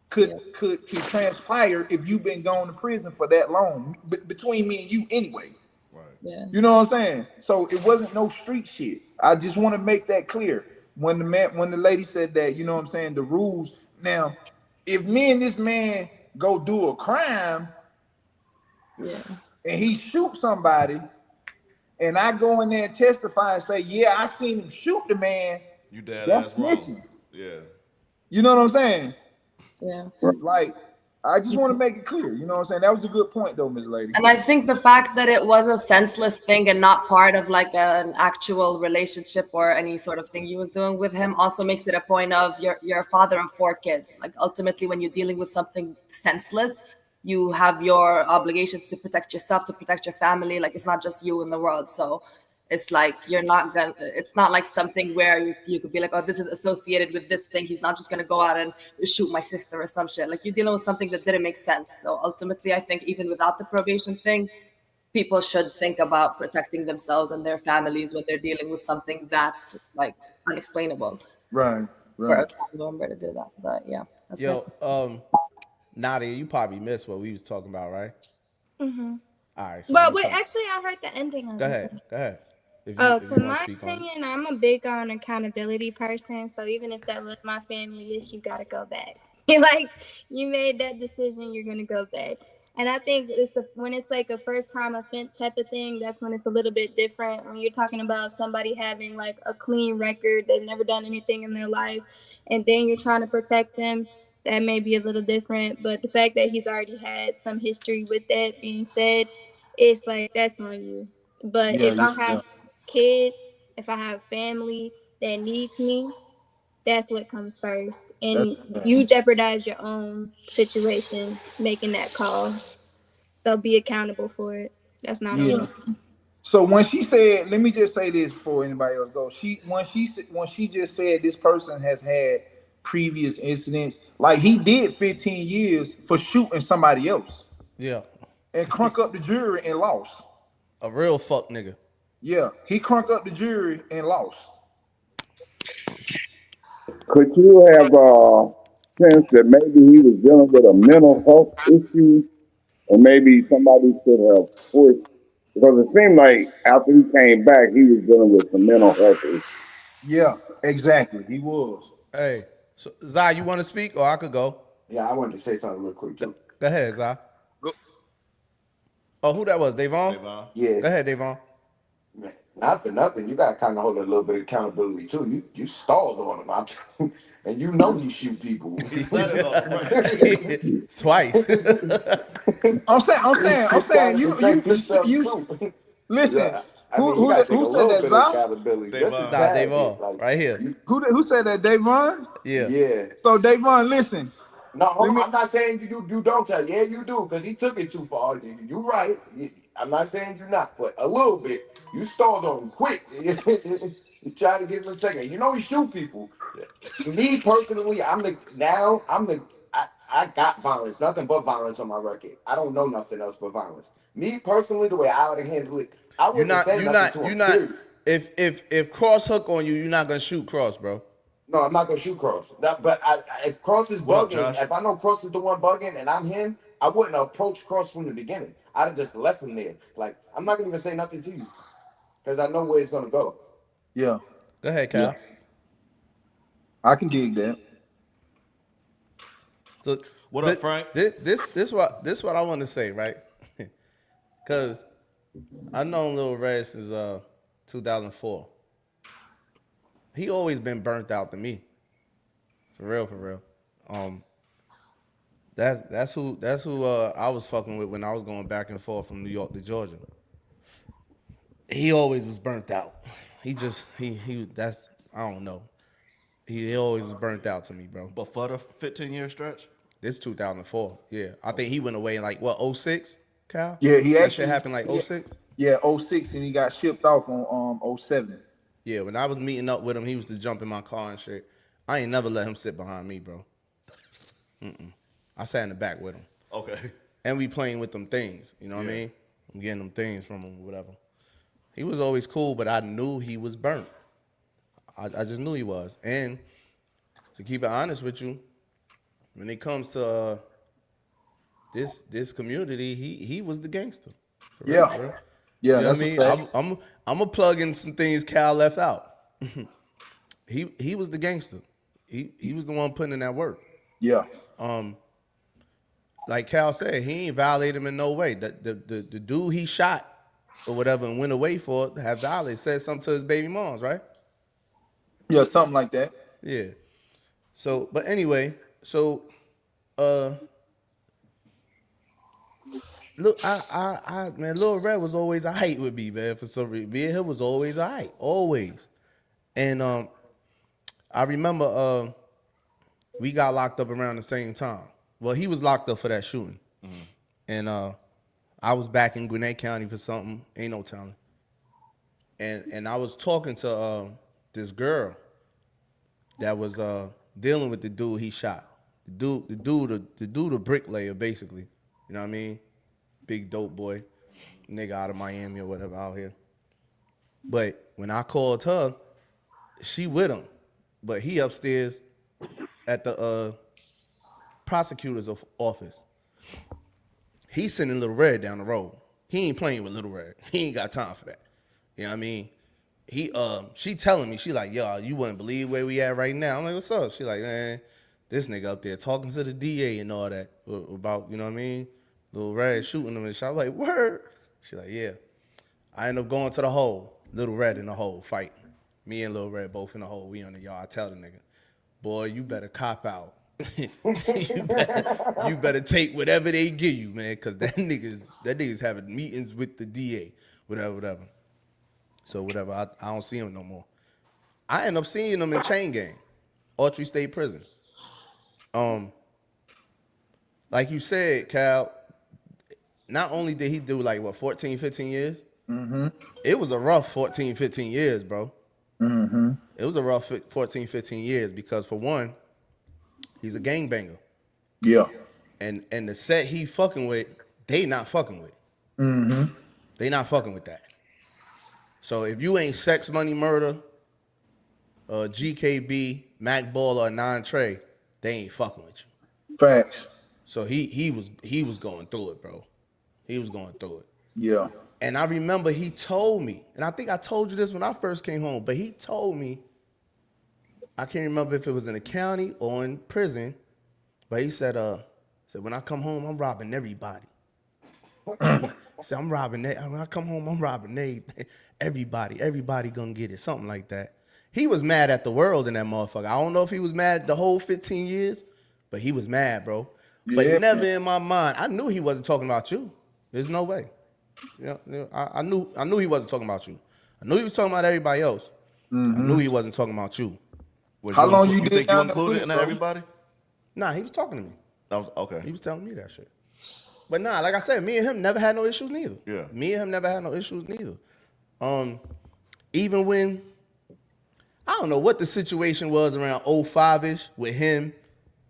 could transpire if you've been gone to prison for that long. Between me and you anyway. Right. Yeah. You know what I'm saying? So it wasn't no street shit. I just want to make that clear. When the lady said that, you know what I'm saying, the rules. Now, if me and this man go do a crime, Yeah. and he shoots somebody, and I go in there and testify and say, yeah, I seen him shoot the man, You dead that's ass wrong. snitching. Yeah. You know what I'm saying? Yeah. Like, I just want to make it clear. You know what I'm saying? That was a good point, though, Ms. Lady. And I think the fact that it was a senseless thing and not part of like an actual relationship or any sort of thing you was doing with him also makes it a point of you're a father of 4 kids. Like ultimately, when you're dealing with something senseless, you have your obligations to protect yourself, to protect your family. Like it's not just you in the world. So it's like it's not like something where you could be like, oh, this is associated with this thing. He's not just gonna go out and shoot my sister or some shit. Like you're dealing with something that didn't make sense. So ultimately, I think even without the probation thing, people should think about protecting themselves and their families when they're dealing with something that like unexplainable. Right. For a family member to do that. But yeah. That's Yo, Nadia, you probably missed what we was talking about, right? Mm-hmm. All right. So But wait, actually, I heard the ending of it. Go ahead. If To wanna my speak on it. opinion, I'm a big on accountability person. So even if that was my family issue, you gotta go back. Like you made that decision, you're gonna go back. And I think when it's like a first time offense type of thing, that's when it's a little bit different. When you're talking about somebody having like a clean record, they've never done anything in their life, and then you're trying to protect them, that may be a little different. But the fact that he's already had some history with that being said, it's like that's on you. But if I have kids, if I have family that needs me, that's what comes first. And you jeopardize your own situation making that call. So be accountable for it. That's not on me. So when she said, let me just say this before anybody else goes. When she just said this person has had previous incidents, like he did 15 years for shooting somebody else. Yeah. And crunk up the jury and lost. A real fuck nigga. Yeah, he crunk up the jury and lost. Could you have sense that maybe he was dealing with a mental health issue, or maybe somebody should have pushed? Because it seemed like after he came back, he was dealing with some mental health issues. Yeah, exactly. He was. Hey, so Zai, you want to speak, or I could go? Yeah, I wanted to say something real quick too. Go ahead, Zai. Go. Oh, who that was? Davon? Yeah. Go ahead, Davon. Man, not for nothing. You gotta kind of hold a little bit of accountability too. You stalled on him, and you know you shoot people. He set it up right. Twice. I'm saying you listen. Yeah, who said that, Zai? Nah, Davon, right here. Who said that, Davon? Yeah. So Davon, listen. No, I'm not saying you don't tell. Yeah, you do, because he took it too far. You right. I'm not saying you're not, but a little bit. You stalled on him quick. You try to give him a second. You know he shoot people. Me personally, I got violence, nothing but violence on my record. I don't know nothing else but violence. Me personally, the way I would have handled it, I wouldn't say nothing to him. Period. If Cross hook on you, you're not gonna shoot Cross, bro. No, I'm not gonna shoot Cross. But if Cross is bugging, if I know Cross is the one bugging and I'm him, I wouldn't approach Cross from the beginning. I'd have just left him there. Like, I'm not gonna even say nothing to you because I know where it's gonna go. Yeah. Go ahead, Kyle. Yeah. I can dig that. So what up, Frank? This what I want to say, right? Because I known Lil Red since 2004. He always been burnt out to me. For real. That's who I was fucking with when I was going back and forth from New York to Georgia. He always was burnt out. that's, I don't know. He always was burnt out to me, bro. But for the 15-year stretch? This 2004. Yeah. I think he went away in like, what, 06, Cal? Yeah, he that actually shit happened like 06? Yeah, 06, and he got shipped off on 07. Yeah, when I was meeting up with him, he used to jump in my car and shit. I ain't never let him sit behind me, bro. I sat in the back with him. Okay. And we playing with them things, you know what I mean? I'm getting them things from him, whatever. He was always cool, but I knew he was burnt. I just knew he was. And to keep it honest with you, when it comes to this community, he was the gangster. Yeah. Real, bro. Yeah, you know that's what I mean? I'm gonna plug in some things Cal left out. he was the gangster. He was the one putting in that work. Yeah. Like Cal said, he ain't violated him in no way. The dude he shot or whatever and went away for it have violated, said something to his baby moms, right? Yeah, something like that. Yeah. So, but anyway, so look, I man, Lil Red was always a hype with me, man. For some reason, me and him was always a hype, always. And I remember we got locked up around the same time. Well, he was locked up for that shooting, and I was back in Gwinnett County for something. Ain't no telling. And I was talking to this girl that was dealing with the dude he shot. The dude, a bricklayer, basically. You know what I mean? Big dope boy, nigga out of Miami or whatever out here. But when I called her, she with him, but he upstairs at the prosecutor's office. He's sending Little Red down the road. He ain't playing with Little Red. He ain't got time for that. You know what I mean? She telling me, she like, yo, you wouldn't believe where we at right now. I'm like, what's up? She like, man, this nigga up there talking to the DA and all that about, you know what I mean? Little Red shooting him and shit. I was like, word? She like, yeah. I end up going to the hole. Little Red in the hole, fighting. Me and Little Red both in the hole. We on the yard. I tell the nigga, boy, you better cop out. you better take whatever they give you, man, because that nigga's having meetings with the DA, whatever. So whatever, I don't see him no more. I end up seeing him in Chain Gang, Autry State Prison. Like you said, Cal, not only did he do like, what, 14, 15 years? Mm-hmm. It was a rough 14, 15 years, bro. Mm-hmm. It was a rough 14, 15 years because, for one, he's a gangbanger. Yeah. And the set he fucking with, they not fucking with. Mm-hmm. They not fucking with that. So if you ain't Sex Money Murder, GKB, Mac Baller, or Non Trey, they ain't fucking with you. Facts. So he was going through it, bro. He was going through it. Yeah. And I remember he told me, and I think I told you this when I first came home, but he told me, I can't remember if it was in the county or in prison, but he said, when I come home, I'm robbing everybody. He said, when I come home, I'm robbing everybody. Everybody gonna get it, something like that. He was mad at the world in that motherfucker. I don't know if he was mad the whole 15 years, but he was mad, bro. Yeah. But never in my mind, I knew he wasn't talking about you. There's no way. You know, I knew he wasn't talking about you. I knew he was talking about everybody else. Mm-hmm. I knew he wasn't talking about you. How long you think you included in everybody? Nah, he was talking to me. That was okay. He was telling me that shit. But nah, like I said, me and him never had no issues neither. Yeah. Me and him never had no issues neither. Even when, I don't know what the situation was around 05-ish with him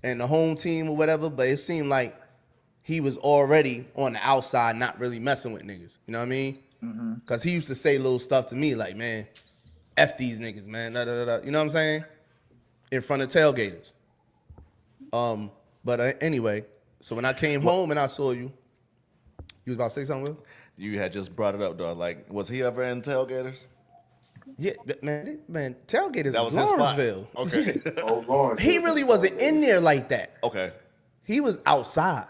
and the home team or whatever, but it seemed like he was already on the outside, not really messing with niggas. You know what I mean? Mm-hmm. Cause he used to say little stuff to me like, man, F these niggas, man. Da, da, da, da. You know what I'm saying? In front of tailgaters. But anyway, so when I came home and I saw you was about to say something, Will? You had just brought it up, dog. Like, was he ever in tailgaters? Yeah, man, tailgaters was Lawrenceville. Okay. Oh, Lawrence. He really wasn't in there like that. Okay. He was outside.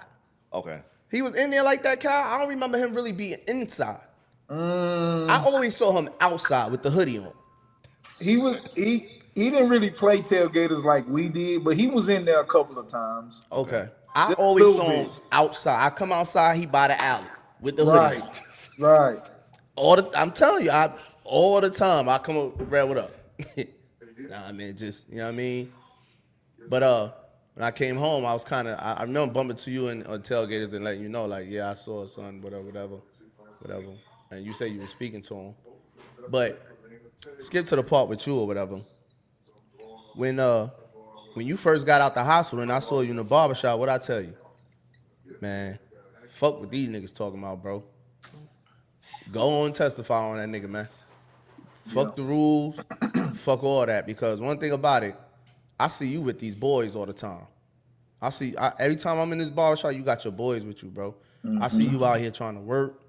Okay. He was in there like that, Kyle. I don't remember him really being inside. I always saw him outside with the hoodie on. He didn't really play tailgaters like we did, but he was in there a couple of times. Okay. I always saw him outside. I come outside, he by the alley with the hoodie. Right. I'm telling you, all the time. I come up, Brad, what up? Nah, man, just, you know what I mean? But when I came home, I was kind of, I remember bumping to you and on tailgaters and letting you know, like, yeah, I saw a son, whatever. And you say you were speaking to him. But skip to the part with you or whatever. When you first got out the hospital and I saw you in the barbershop, what'd I tell you? Man, fuck what these niggas talking about, bro. Go on and testify on that nigga, man. Fuck the rules. Fuck all that. Because one thing about it, I see you with these boys all the time. Every time I'm in this barbershop, you got your boys with you, bro. I see you out here trying to work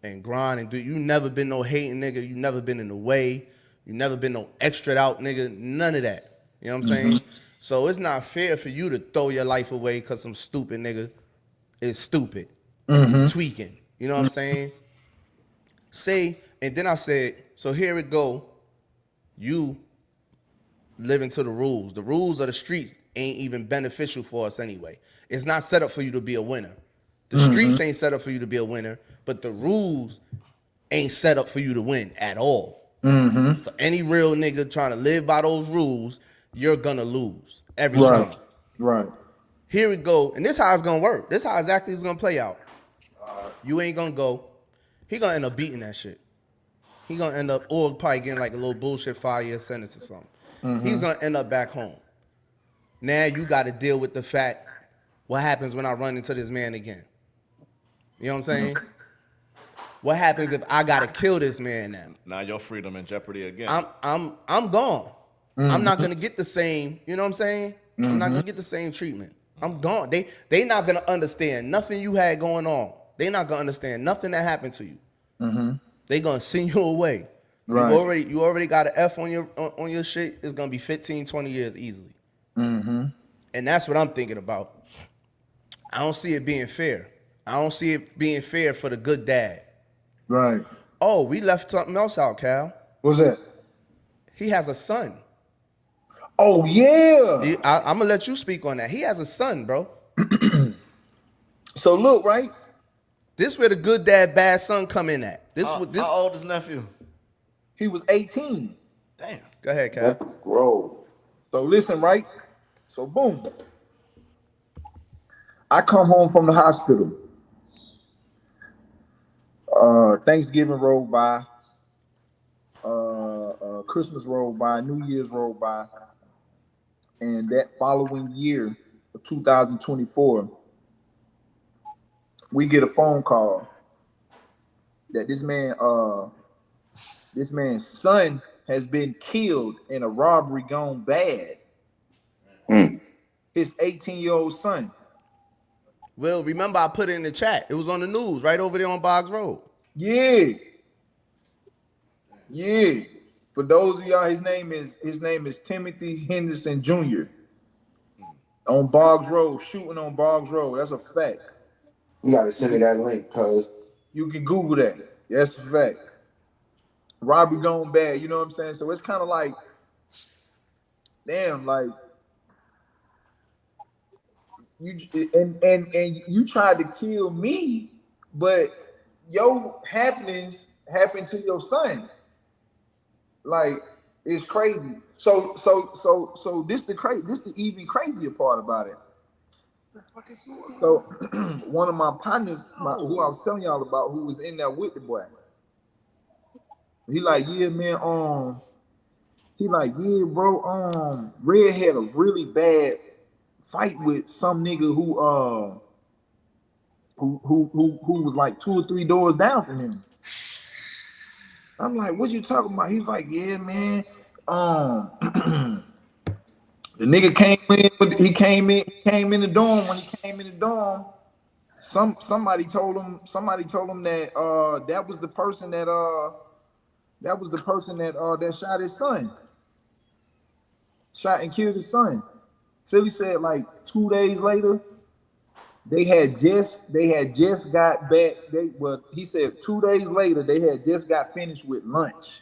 and grind and do. You never been no hating nigga. You never been in the way. You never been no extra out nigga. None of that. You know what I'm saying? So it's not fair for you to throw your life away because some stupid nigga is stupid. He's tweaking. You know what I'm saying? And then I said, so here it go. You living to the rules. The rules of the streets ain't even beneficial for us anyway. It's not set up for you to be a winner. The streets ain't set up for you to be a winner, but the rules ain't set up for you to win at all. For any real nigga trying to live by those rules, you're gonna lose every time. Right. Here we go, and this how it's gonna work. This how exactly it's gonna play out. You ain't gonna go. He gonna end up beating that shit. He gonna end up, or probably getting like a little bullshit 5-year sentence or something. He's gonna end up back home. Now you got to deal with the fact, what happens when I run into this man again? You know what I'm saying? What happens if I gotta kill this man now? Now your freedom in jeopardy again. I'm gone. I'm not gonna get the same. You know what I'm saying? I'm not gonna get the same treatment. I'm gone. They not gonna understand nothing you had going on. They not gonna understand nothing that happened to you. They gonna send you away. Right. You already got an F on your shit. It's gonna be 15, 20 years easily. And that's what I'm thinking about. I don't see it being fair. I don't see it being fair for the good dad. Right. Oh, we left something else out, Cal. What's that? He has a son. Oh, yeah. I'm gonna let you speak on that. He has a son, bro. So look, right? This where the good dad, bad son come in at. How old is nephew? He was 18. Damn. Go ahead, Cal. That's grown. So listen, right? So boom. I come home from the hospital. Thanksgiving rolled by. Christmas rolled by. New Year's rolled by. And that following year, 2024, we get a phone call that this man's son has been killed in a robbery gone bad. His 18-year-old son. Well, remember I put it in the chat. It was on the news right over there on Boggs Road. Yeah. For those of y'all, his name is Timothy Henderson Jr. On Boggs Road, shooting on Boggs Road. That's a fact. You gotta send me that link, cuz. You can Google that. That's a fact. Robbery gone bad, you know what I'm saying? So it's kind of like, damn, like you and you tried to kill me, but your happenings happened to your son. Like, it's crazy. So this the even crazier part about it. So one of my partners, who I was telling y'all about, who was in there with the boy, he like, yeah, man, he like, yeah, bro, Red had a really bad fight with some nigga who was like 2 or 3 doors down from him. I'm like, what you talking about? He's like, yeah, man. The nigga came in the dorm. When he came in the dorm, somebody told him that that was the person that shot his son. Shot and killed his son. Philly said like 2 days later, they had just got back. He said 2 days later, they had just got finished with lunch.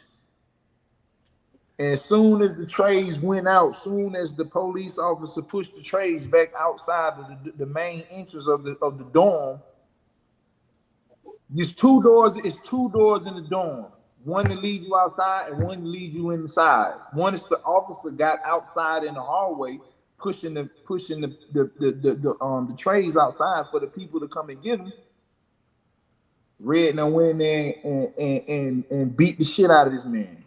And as soon as the trays went out, soon as the police officer pushed the trays back outside of the main entrance of the dorm, it's two doors in the dorm. one to lead you outside and one to lead you inside. One is the officer got outside in the hallway pushing the trays outside for the people to come and get them. Red now went in there and beat the shit out of this man.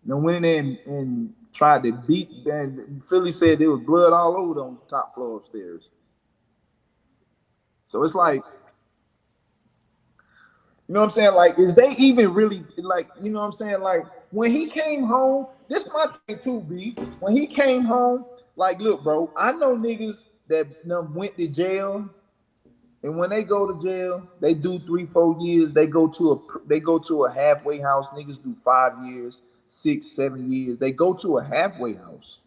Now went in there and tried to beat. And Philly said there was blood all over on the top floor upstairs. So it's like, you know what I'm saying? Like, is they even really like, you know what I'm saying? Like, when he came home, this my thing too, B. When he came home, like, look, bro, I know niggas that went to jail, and when they go to jail, they do 3-4 years. They go to a halfway house. Niggas do 5 years, 6-7 years. They go to a halfway house.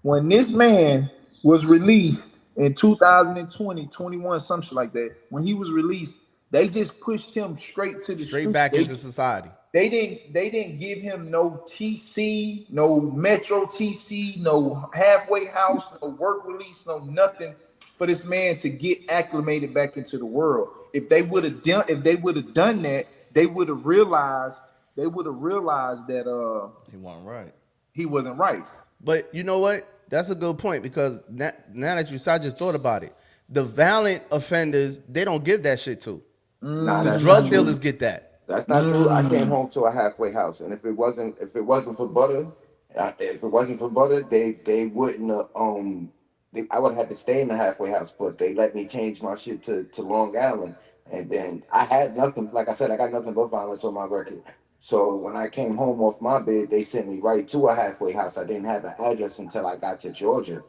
When this man was released in 2020, 21, something like that, when he was released, they just pushed him straight to the street. Back into society. They didn't give him no TC, no Metro TC, no halfway house, no work release, no nothing for this man to get acclimated back into the world. If they would have done that, they would have realized that he wasn't right. He wasn't right. But you know what? That's a good point, because now that you said, I just thought about it. The violent offenders, they don't give that shit to. The drug dealers get that. That's not true. I came home to a halfway house, and if it wasn't for butter, they wouldn't have. I would have had to stay in the halfway house, but they let me change my shit to Long Island, and then I had nothing. Like I said, I got nothing but violence on my record. So when I came home off my bed, they sent me right to a halfway house. I didn't have an address until I got to Georgia,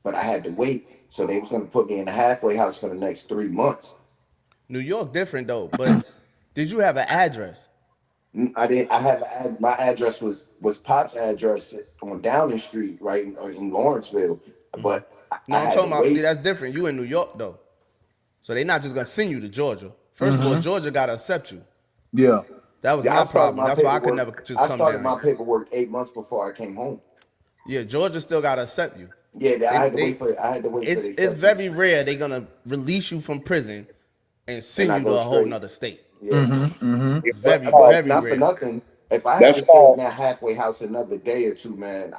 but I had to wait. So they was going to put me in a halfway house for the next 3 months. New York different though, but did you have an address? I didn't. My address was Pop's address on Downing Street, right in Lawrenceville. But I'm talking about. See, that's different. You in New York though, so they're not just gonna send you to Georgia. First of all, Georgia gotta accept you. Yeah, that was my problem. That's why I could never just come down. I started my paperwork 8 months before I came home. Yeah, Georgia still gotta accept you. Yeah, I had to wait for it. It's very rare they're gonna release you from prison and send you to a whole nother state. Yeah. It's very rare. Not for nothing. If I had to stay in that halfway house another day or two, man,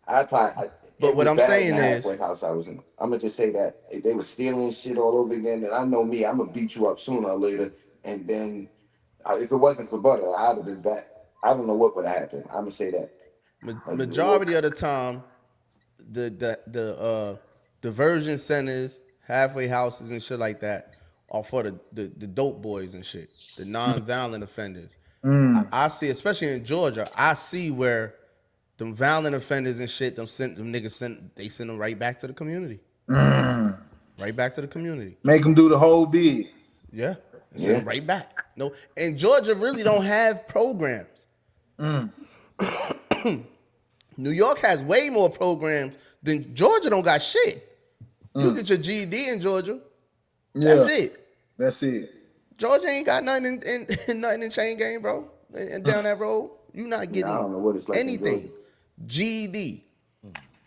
I'd probably. But what I'm saying is, halfway house I was in. I'm gonna just say that if they were stealing shit all over again, and I know me, I'm gonna beat you up sooner or later. And then, if it wasn't for butter, I'd have been back. I don't know what would have happened. I'm gonna say that. Majority of the time, the diversion centers, halfway houses, and shit like that are for the dope boys and shit, the non-violent offenders. I see, especially in Georgia, I see where them violent offenders and shit, they send them right back to the community. Right back to the community. Make them do the whole bid. Yeah. Send them right back. No, and Georgia really don't have programs. New York has way more programs than Georgia. Don't got shit. You get your GED in Georgia. Yeah. That's it. Georgia ain't got nothing in nothing in chain gang, bro. And down that road, you not getting I don't know what it's like anything. GED.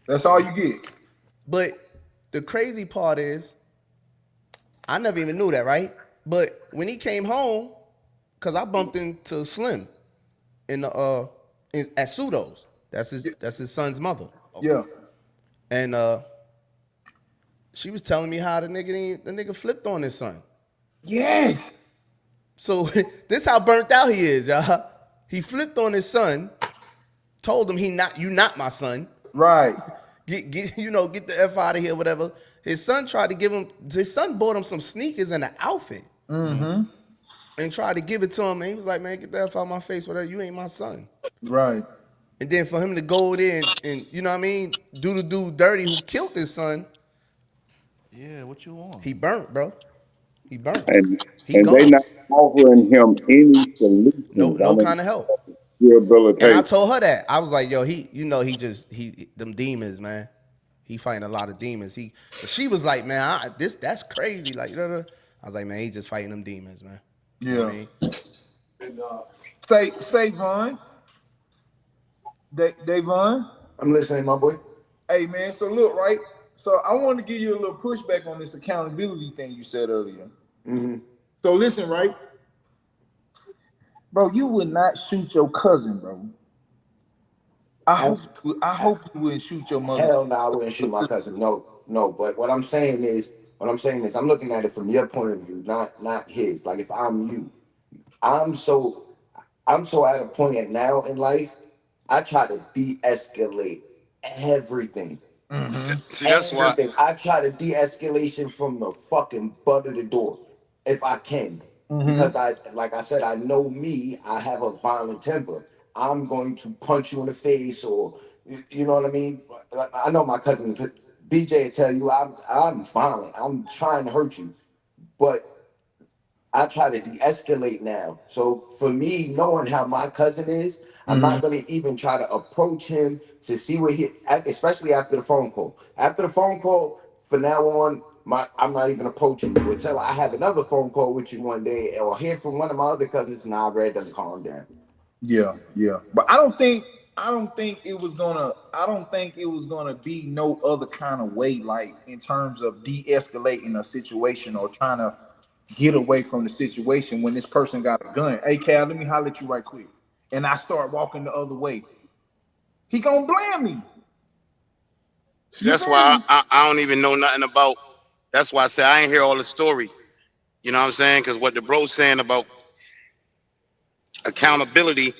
That's all you get. But the crazy part is, I never even knew that, right? But when he came home, cause I bumped into Slim in the at Pseudo's. That's his son's mother. Okay. Yeah. And she was telling me how the nigga flipped on his son. Yes. So this how burnt out he is, y'all. He flipped on his son, told him you not my son. Right. Get the F out of here, whatever. His son bought him some sneakers and an outfit. And tried to give it to him, and he was like, man, get the F out of my face, whatever, you ain't my son. Right. And then for him to go there and you know what I mean, do the dude dirty who killed his son. Yeah, what you want? He burnt, bro. He burnt. And they not offering him any solution. No kind of help. And I told her that. I was like, yo, he them demons, man. He fighting a lot of demons. She was like, man, that's crazy. Like, I was like, man, he just fighting them demons, man. Yeah. You know what I mean? Say Vaughn. Davon. I'm listening, my boy. Hey, man, so look, right? So I want to give you a little pushback on this accountability thing you said earlier. So listen, right? Bro, you would not shoot your cousin, bro. I hope you wouldn't shoot your mother. Hell no, I wouldn't shoot my cousin. No. But what I'm saying is, I'm looking at it from your point of view, not his. Like if I'm you, I'm so at a point now in life, I try to de-escalate everything. See, that's why. I try to de-escalation from the fucking butt of the door, if I can. Because like I said, I know me, I have a violent temper. I'm going to punch you in the face, or you know what I mean? I know my cousin BJ will tell you I'm violent. I'm trying to hurt you. But I try to de-escalate now. So for me, knowing how my cousin is, I'm not going to even try to approach him to see what especially after the phone call. After the phone call, from now on, I'm not even approaching you. Until I have another phone call with you one day, or hear from one of my other cousins, and I'll read them calm down. Yeah. But I don't think it was gonna be no other kind of way, like in terms of de-escalating a situation or trying to get away from the situation when this person got a gun. Hey Cal, let me holler at you right quick. And I start walking the other way. He gonna blame me. So that's why I don't even know nothing about. That's why I say I ain't hear all the story. You know what I'm saying? Because what the bro's saying about accountability.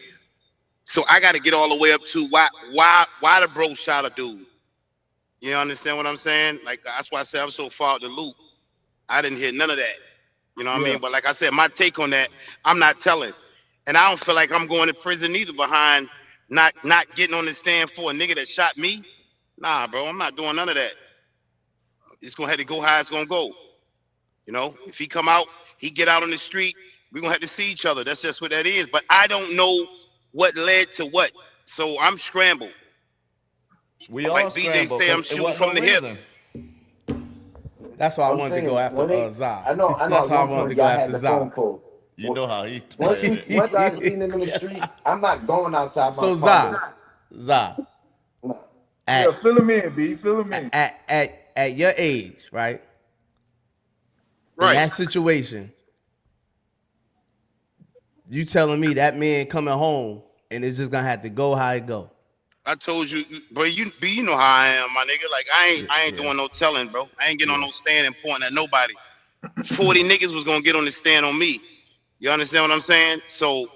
So I got to get all the way up to why the bro shot a dude. You understand what I'm saying? Like that's why I said I'm so far out the loop. I didn't hear none of that. You know what I mean? But like I said, my take on that, I'm not telling. And I don't feel like I'm going to prison either behind not getting on the stand for a nigga that shot me. Nah, bro, I'm not doing none of that. It's gonna have to go how it's gonna go. You know, if he come out, he get out on the street, we're gonna have to see each other. That's just what that is. But I don't know what led to what. So I'm scrambled. We all like scrambled. BJ say, I'm shooting from the hip. That's why I wanted to go after Zah. I know. That's why I wanted to go after Zah. You know how he Once I seen him in the street, I'm not going outside my So Zah. Fill him in, B. Fill him in. At your age, right? Right. In that situation, you telling me that man coming home and it's just gonna have to go how it go. I told you, bro. You know how I am, my nigga. Like I ain't doing no telling, bro. I ain't getting on no stand and pointing at nobody. 40 niggas was gonna get on the stand on me. You understand what I'm saying? So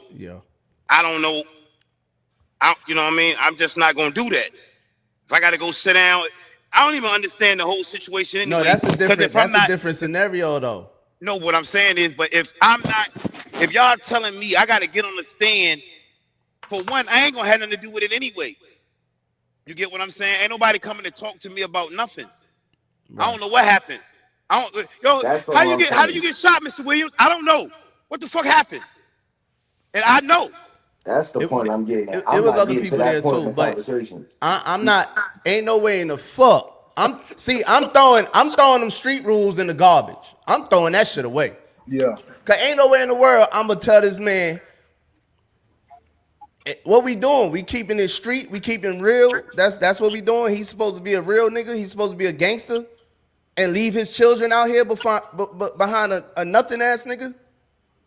I don't know. You know what I mean? I'm just not gonna do that. If I gotta go sit down, I don't even understand the whole situation anyway. No, that's a different scenario though. No, what I'm saying is, but if y'all telling me I gotta get on the stand, for one, I ain't gonna have nothing to do with it anyway. You get what I'm saying? Ain't nobody coming to talk to me about nothing. Right. I don't know what happened. How do you get shot, Mr. Williams? I don't know. What the fuck happened? And I know. That's the point I'm getting at. It was other people there too, but I'm not. Ain't no way in the fuck. I'm throwing them street rules in the garbage. I'm throwing that shit away. Yeah. Cause ain't no way in the world I'm gonna tell this man. What we doing? We keeping it street. We keeping real. That's what we doing. He's supposed to be a real nigga. He's supposed to be a gangster, and leave his children out here behind a nothing ass nigga.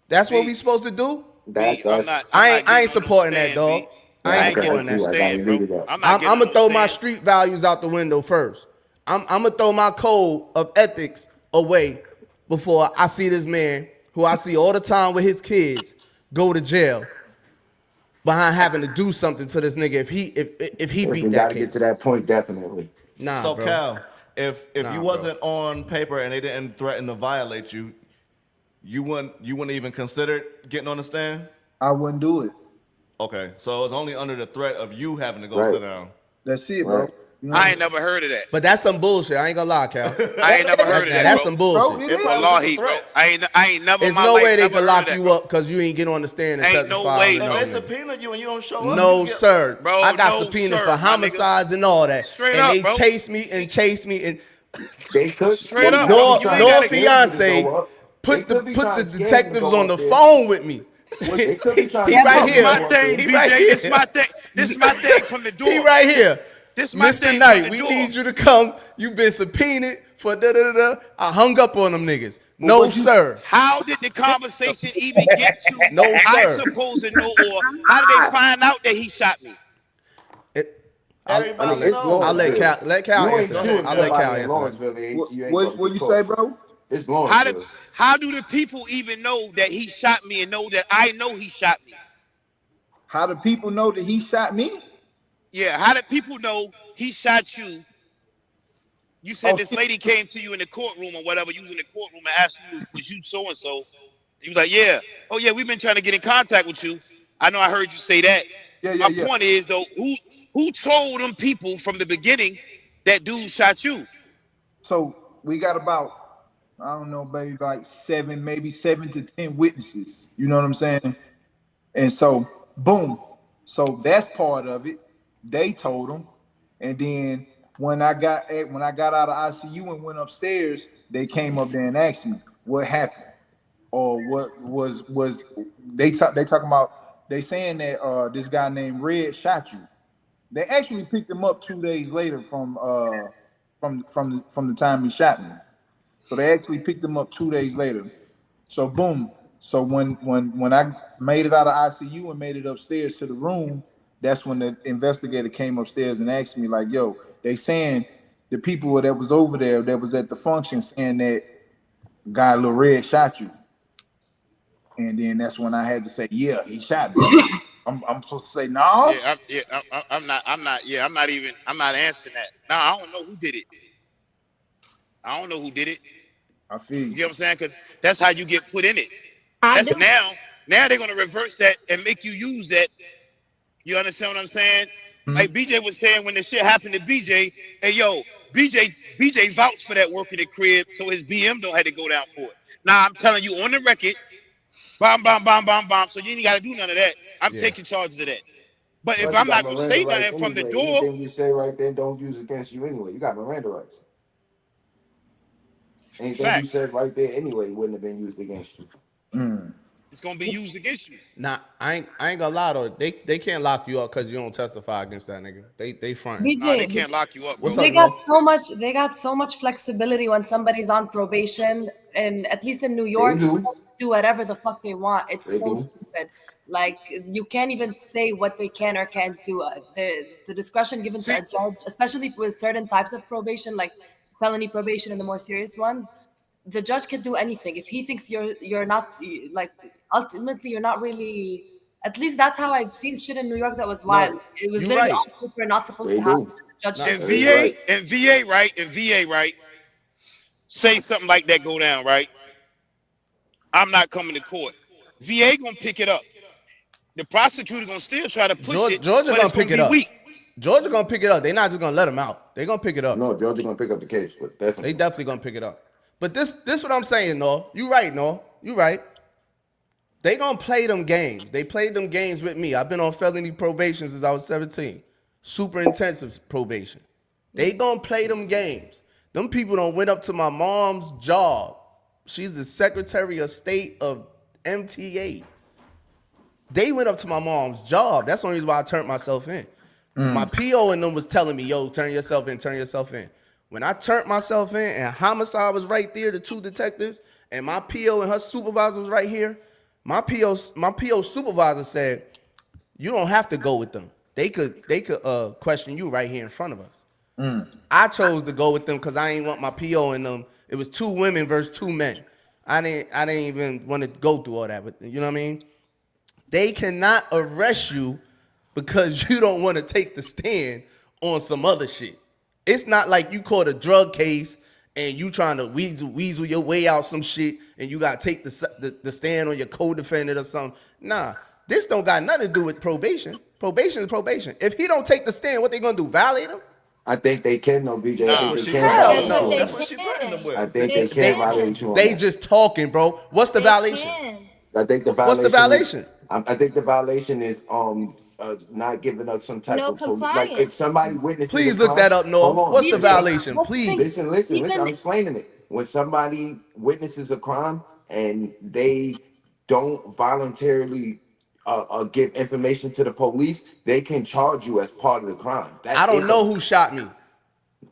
That's what we supposed to do. I ain't supporting that, dog. I ain't supporting that. I'm gonna throw my street values out the window first. I'm gonna throw my code of ethics away before I see this man who I see all the time with his kids go to jail behind having to do something to this nigga if he beat that kid. Gotta get to that point, definitely. Nah, so bro. Cal, if you wasn't on paper and they didn't threaten to violate you, you wouldn't even consider getting on the stand? I wouldn't do it. Okay, so it's only under the threat of you having to go sit down. That's it, bro. You know I ain't never heard of that. But that's some bullshit. I ain't gonna lie, Cal. I ain't never heard of that. That's some bullshit. I ain't never. There's no way they can lock you up because you ain't get on the stand and ain't no way. No, they subpoena you and you don't show up. No, sir. Bro, I got subpoena for homicides and all that. Straight and up, they bro. chase me and they could straight up. Noor fiance put the detectives on the phone with me. He right here. This my thing from the door. He right here. Mr. Knight, we need you to come. You've been subpoenaed for da-da-da-da. I hung up on them niggas. No, sir. How did the conversation even get to No, I sir. supposed to know, or how did they find out that he shot me? I mean, it's I'll let Cal You ain't answer. shooting I'll let Cal somebody in answer. Lawrenceville. You ain't What gonna what be you caught. say, bro? It's How Lawrenceville. do the people even know that he shot me and know that I know he shot me? How do people know that he shot me? Yeah, how did people know he shot you? You said this lady came to you in the courtroom or whatever. You was in the courtroom and asked you, was you so and so? You was like, yeah. Oh yeah, we've been trying to get in contact with you. I know I heard you say that. My point is though, who told them people from the beginning that dude shot you? So we got about, I don't know, maybe like 7 to 10 witnesses. You know what I'm saying? And so, boom. So that's part of it. They told them, and then when I got out of ICU and went upstairs, they came up there and asked me what happened, or what was they talking about? They saying that this guy named Red shot you. They actually picked him up 2 days later from the time he shot me. So they actually picked him up 2 days later. So boom. So when I made it out of ICU and made it upstairs to the room, that's when the investigator came upstairs and asked me, like, yo, they saying the people that was over there that was at the function saying that guy Lil Red shot you. And then that's when I had to say, yeah, he shot me. I'm supposed to say no? I'm not answering that. No, I don't know who did it. I don't know who did it. I feel you. You know what I'm saying? Because that's how you get put in it. That's now they're gonna reverse that and make you use that. You understand what I'm saying? Mm-hmm. Like BJ was saying when the shit happened to BJ, hey yo, BJ vouched for that work in the crib, so his BM don't have to go down for it. Now I'm telling you on the record, bomb. So you ain't gotta do none of that. I'm taking charges of that. But if I'm not gonna say nothing from the door, anything you say right then don't use against you anyway. You got Miranda rights. Anything you said right there anyway wouldn't have been used against you. It's gonna be used against you. Nah, I ain't gonna lie though. They can't lock you up because you don't testify against that nigga. They fronting. Nah, they can't lock you up. Bro. They got so much flexibility when somebody's on probation, and at least in New York, they do whatever the fuck they want. It's stupid. Like you can't even say what they can or can't do. The discretion given to a judge, especially with certain types of probation, like felony probation and the more serious ones, the judge can do anything. If he thinks you're not, like, ultimately you're not really, at least that's how I've seen shit in New York that was wild. It was literally on paper, not supposed to happen. The judge and VA, right? Say something like that go down, right? I'm not coming to court. VA gonna pick it up. The prosecutor gonna still try to push it. Georgia but gonna pick it up. Weak. Georgia gonna pick it up. They're not just gonna let him out. They're gonna pick it up. No, Georgia gonna pick up the case, but definitely. They definitely gonna pick it up. But this what I'm saying, Noor. You right, Noor. You right. They gonna play them games. They played them games with me. I've been on felony probation since I was 17. Super intensive probation. They gonna play them games. Them people done went up to my mom's job. She's the Secretary of State of MTA. They went up to my mom's job. That's the only reason why I turned myself in. My PO and them was telling me, yo, turn yourself in. When I turned myself in and homicide was right there, the two detectives, and my PO and her supervisor was right here, my PO supervisor said, you don't have to go with them. They could question you right here in front of us. I chose to go with them because I ain't want my PO and them. It was 2 women versus 2 men. I didn't even want to go through all that, but you know what I mean? They cannot arrest you because you don't want to take the stand on some other shit. It's not like you caught a drug case and you trying to weasel your way out some shit and you got to take the stand on your co-defendant or something. Nah, this don't got nothing to do with probation. Probation is probation. If he don't take the stand, what they going to do, violate him? I think they can, though, BJ. No, I think she they can. No, that's what she putting them with. I think they can violate you on They that. just talking, bro. What's the violation? I think the violation. What's the violation? I think the violation is not giving up some type of compliance. like if somebody witnesses. Please look that up, Noor. What's the violation? Please listen. I'm explaining it. When somebody witnesses a crime and they don't voluntarily give information to the police, they can charge you as part of the crime. I don't know who shot me.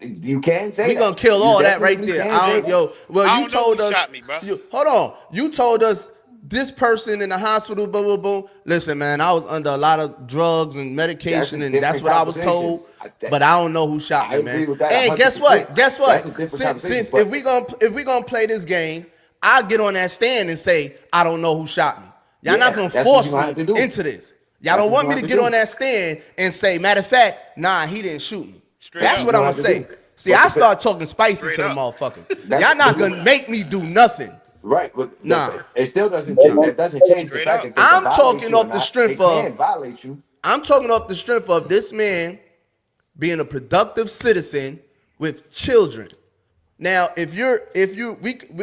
You can say We that. gonna kill You all that right definitely there. can I say don't, that. yo, well, I you don't know told who us. shot me, bro. Hold on. You told us this person in the hospital. Boom, boom, boom. Listen, man, I was under a lot of drugs and medication, That's a and that's different what I was conversation. told. But I don't know who shot I me, man. agree with that And guess 100%. what? Guess That's a what? different Since conversation, if but- we gonna play this game, I'll get on that stand and say I don't know who shot me. Y'all not gonna that's what force you gonna me have to do. into this. Y'all That's don't what want you me to have get to do. on that stand and say, matter of fact, nah, he didn't shoot me. Straight That's up. what I'm You gonna gonna have say. to do. See, But I the- start talking spicy Straight to the up. motherfuckers. That's- Y'all not gonna make me do nothing. Right, but Nah. it still doesn't Nah. that doesn't change the Straight fact up. that they can I'm violate talking you or off the not. strength They of can violate you. I'm talking off the strength of this man being a productive citizen with children. Now, if you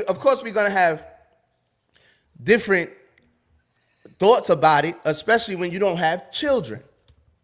of course we're gonna have different thoughts about it, especially when you don't have children.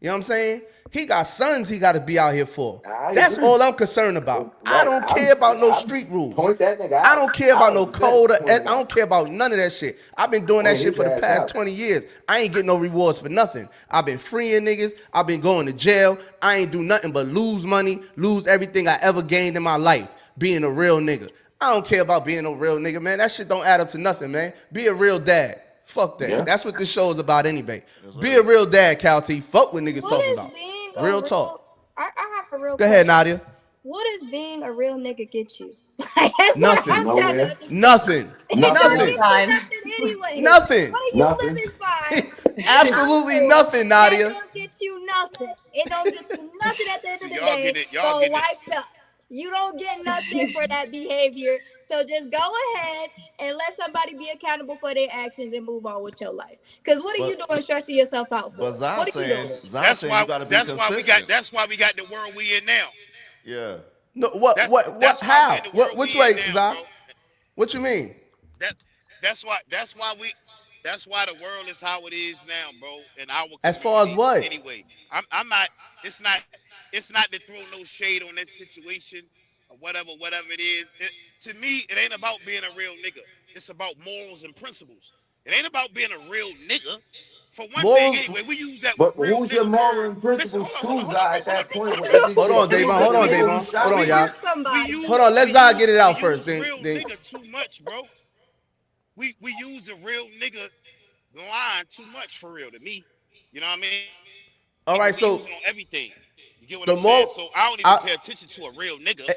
You know what I'm saying? He got sons he got to be out here for. That's agree. all I'm concerned about. I Right, don't care about no I'm- street rules. Point that nigga out. I don't care about no 100% code. I point him don't out. care about none of that shit. I've been doing that Point shit his for the ass past out. 20 years. I ain't getting no rewards for nothing. I've been freeing niggas. I've been going to jail. I ain't do nothing but lose money, lose everything I ever gained in my life being a real nigga. I don't care about being a real nigga, man. That shit don't add up to nothing, man. Be a real dad. Fuck that. Yeah. That's what this show is about anyway. Be a real dad, Cal T. Fuck what niggas What talking is about. being Real a talk. I have a real Go ahead, question. Nadia. What does being a real nigga get you? That's Nothing. what I'm trying to Nowhere. understand. Nothing. It don't Nothing. get you Time. nothing anyway. Nothing. What are you Nothing. living by? Absolutely nothing, Nadia. It don't get you nothing. It don't get you nothing at the end of the Y'all day. get it. Y'all Go get it. wiped up. You don't get nothing for that behavior. So just go ahead and let somebody be accountable for their actions and move on with your life. Because what are you doing stressing yourself out for? But Zan What are you saying, doing? That's you why. got to be That's why consistent. we got the world we in now. Yeah. No, what, That's why we how? in the What, world which we way, in now, Zah? bro. What you mean? That that's why the world is how it is now, bro. In our As far as communities, what? anyway. I'm not. It's not to throw no shade on that situation or whatever it is. To me, it ain't about being a real nigga. It's about morals and principles. It ain't about being a real nigga. For one thing, Morals. anyway, we use that But real who's your nigga moral word. and Listen, principles hold on, too, Zah, at that bro. point when that Hold on, shit Davon. Hold on, Davon. Hold on, y'all. Hurt somebody. Hold on. Let Zah get it out first. We Then, use real nigga too much, bro. We use the real nigga line too much for real to me. You know what I mean? all right. We So use it on everything. You get what the I'm saying? moral. So I don't even pay attention to a real nigga.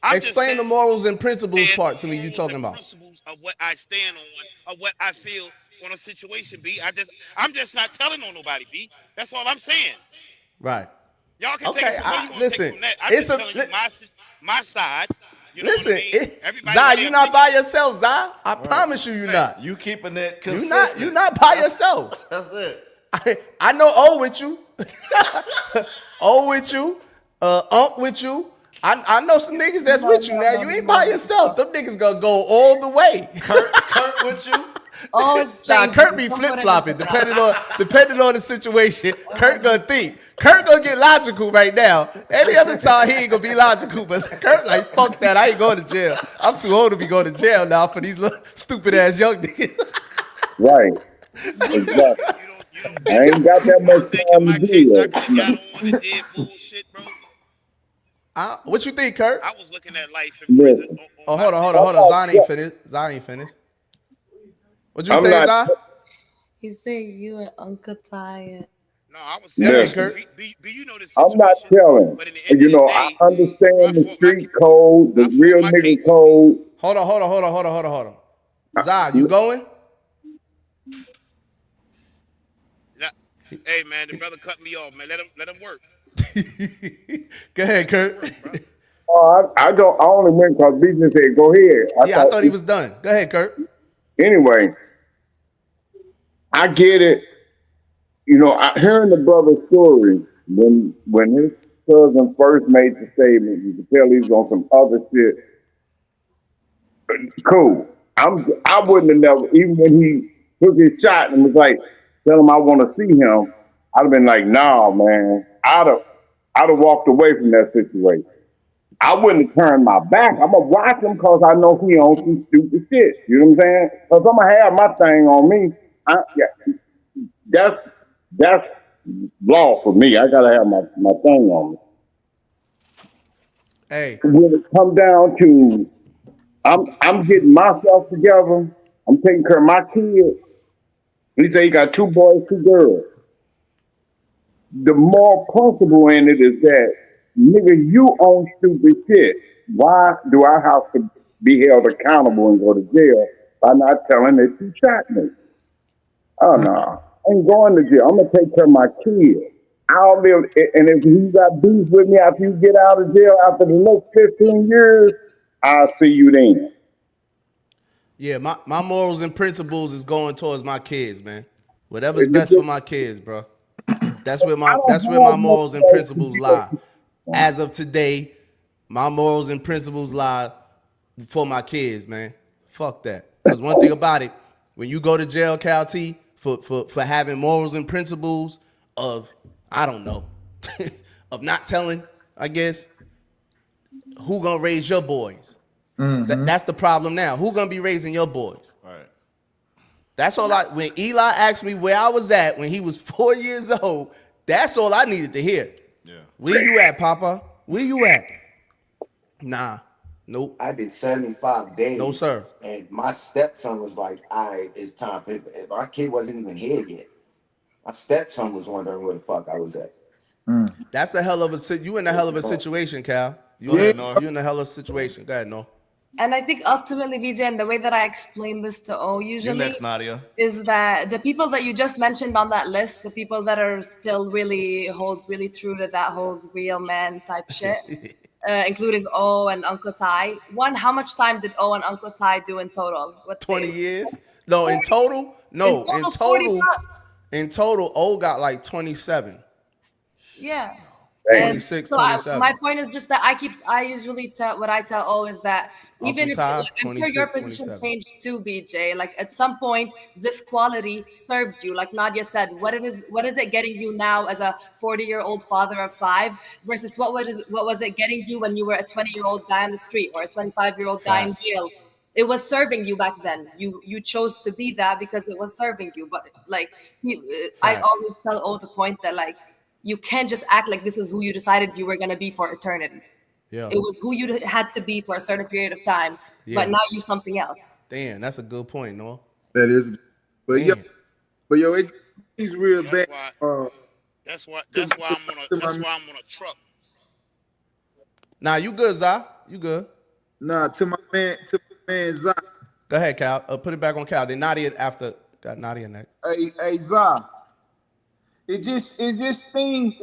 I'm just Explain saying the morals and principles the part to me. You morals talking and about? principles of what I stand on, of what I feel on a situation. B. I'm just not telling on nobody. B. That's all I'm saying. Right. Y'all can take it Okay. from where you want to take it Listen. from that. I'm It's just a telling you my side. You know what I listen. mean? Everybody Zah, got you their not by opinion. yourself, Zah. I promise you, you're not. You keeping it You consistent. not by yourself. That's it. I know O with you. O with you. Unc with you. I know some niggas that's with you now. You ain't by yourself. Them niggas gonna go all the way. Kurt with you. Oh, it's Nah, changing. Kurt be Don't flip put it flopping in the depending on the situation. Kurt gonna think. Kurt gonna get logical right now. Any other time he ain't gonna be logical, but Kurt like fuck that. I ain't going to jail. I'm too old to be going to jail now for these little stupid ass young niggas. Right. Exactly. You don't I think ain't got that you don't much think in time my to case I do could it. have got on and did bullshit, bro? What you think, Kurt? I was looking at life in prison. Listen, Oh, My hold on. I'm Zahn ain't finished. Zahn ain't finished. What you I'm say, not. Zahn? He said you and Uncle Ty. No, I was Go saying, ahead, Listen, Kurt. you know the I'm not situation, telling. but in the end of You the know, I day, I understand the fought my street code, the I fought real my nigga case. code. Hold on. Zahn, you going? Now, hey man, the brother cut me off, man. Let him work. Go ahead, Let him Kurt. work, bro. Oh, I don't. I only went because business said go ahead. Yeah, I thought he was done. Go ahead, Kurt. Anyway. I get it. You know, hearing the brother's story when his cousin first made the statement, you could tell he's on some other shit. Cool. I wouldn't have never, even when he took his shot and was like, tell him I want to see him, I'd have been like, nah, man. I'd have walked away from that situation. I wouldn't have turned my back. I'm gonna watch him because I know he on some stupid shit. You know what I'm saying? Because I'm gonna have my thing on me. That's law for me. I gotta have my thing on me. Hey, when it come down to I'm getting myself together, I'm taking care of my kids. He say he got 2 boys, 2 girls. The moral principle in it is that nigga, you own stupid shit. Why do I have to be held accountable and go to jail by not telling that you shot me? Oh no, I ain't going to jail. I'm gonna take care of my kids. I'll live, and if you got beef with me after you get out of jail after the next 15 years, I'll see you then. yeah, my morals and principles is going towards my kids, man. Whatever's best for my kids, bro. That's where I my don't that's where my have no morals and place to principles lie. jail. As of today, my morals and principles lie for my kids, man. Fuck that. Because one thing about it, when you go to jail, Cal T, for having morals and principles of, I don't know, of not telling, I guess, who gonna raise your boys? That's the problem now. Who gonna be raising your boys? Right. That's all when Eli asked me where I was at when he was 4 years old, that's all I needed to hear. Yeah. Where you at, Papa? Where you at? Nah. Nope. I did 75 days. No, sir. And my stepson was like, all right, it's time for it. My kid wasn't even here yet. My stepson was wondering where the fuck I was at. That's a hell of a you in a hell of a situation, Cal. You in a hell of a situation. Go ahead, Noor. And I think ultimately, BJ, and the way that I explain this to O usually next, Nadia. is that the people that you just mentioned on that list, the people that are still hold really true to that whole real man type shit, including O and Uncle Ty. One, how much time did O and Uncle Ty do in total? 20 years? No, in total? No, in total, O got like 27. Yeah. 26, so 27. My point is just that I usually tell what I tell O is that even if I'm sure your position 27. changed too, BJ, like at some point this quality served you. Like Nadia said, what is it getting you now as a 40-year-old father of 5 versus what was it getting you when you were a 20-year-old guy on the street or a 25-year-old guy in jail? It was serving you back then. You chose to be that because it was serving you. But like I always tell O the point that like you can't just act like this is who you decided you were going to be for eternity. Yeah. It was who you had to be for a certain period of time, but not you something else. Damn, that's a good point, Noor. That is, but it's real bad. That's why I'm on a truck. Nah, you good, Zah? You good? Nah, to my man Zah. Go ahead, Cal. Put it back on Cal. Then Nadia after got Nadia next. Hey, Zah. It just stings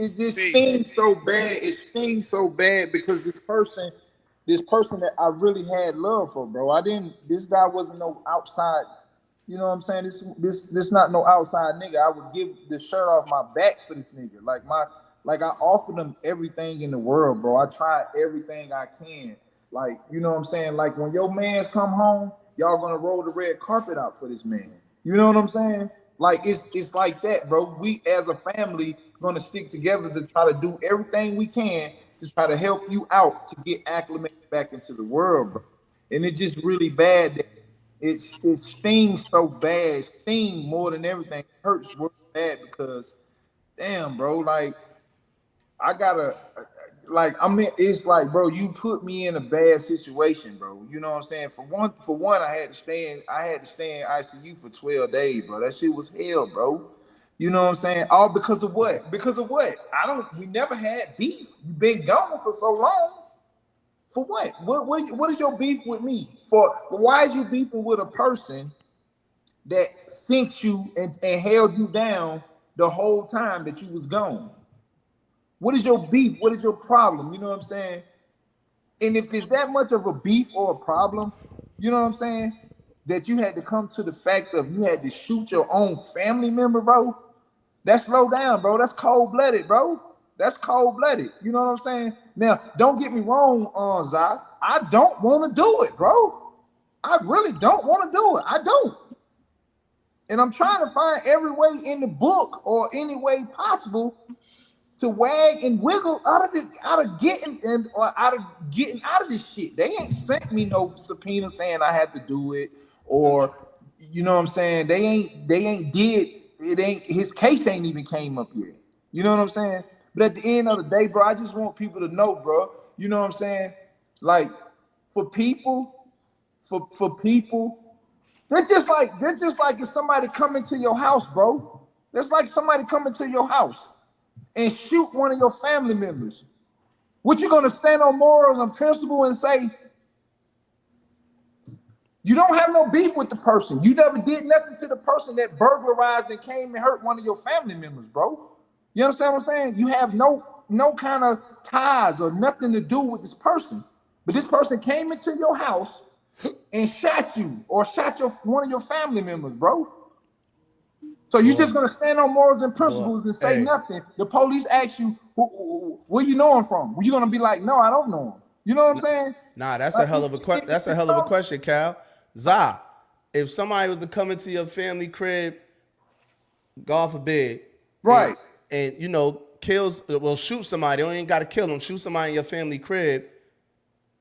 so bad. It stings so bad because this person that I really had love for, bro. This guy wasn't no outside, you know what I'm saying? This not no outside nigga. I would give the shirt off my back for this nigga. Like I offered him everything in the world, bro. I tried everything I can. Like, you know what I'm saying? Like when your mans come home, y'all gonna roll the red carpet out for this man. You know what I'm saying? Like it's like that, bro. We as a family gonna stick together to try to do everything we can to try to help you out to get acclimated back into the world, bro. And it's just really bad that it stings so bad, sting more than everything. It hurts real bad because, damn, bro, like I gotta. Like I mean, it's like, bro, you put me in a bad situation, bro. You know what I'm saying? For one, I had to stay in ICU for 12 days, bro. That shit was hell, bro. You know what I'm saying? All because of what? Because of what? We never had beef. You've been gone for so long. For what? What is your beef with me? Why is you beefing with a person that sent you and held you down the whole time that you was gone? What is your beef? What is your problem? You know what I'm saying? And if it's that much of a beef or a problem, you know what I'm saying, that you had to come to the fact of you had to shoot your own family member, bro, that's low down, bro. That's cold-blooded, bro. That's cold-blooded. You know what I'm saying? Now, don't get me wrong, Zah. I don't want to do it, bro. I really don't want to do it. I don't. And I'm trying to find every way in the book or any way possible to wag and wiggle out of getting out of this shit. They ain't sent me no subpoena saying I had to do it, or you know what I'm saying. They ain't did it. Ain't his case ain't even came up yet. You know what I'm saying. But at the end of the day, bro, I just want people to know, bro. You know what I'm saying? Like for people, they're just like if somebody come into your house, bro. That's like somebody come into your house and shoot one of your family members. What you gonna stand on morals and principle and say? You don't have no beef with the person. You never did nothing to the person that burglarized and came and hurt one of your family members, bro. You understand what I'm saying? You have no kind of ties or nothing to do with this person. But this person came into your house and shot you or shot one of your family members, bro. So you're just gonna stand on morals and principles and say nothing. The police ask you, where you know him from? Well, you're gonna be like, no, I don't know him. You know what I'm saying? Nah, that's a hell of a question. That's a hell of a question, Cal. Za, if somebody was to come into your family crib, God forbid, right, and shoot somebody. They don't even got to kill them. Shoot somebody in your family crib,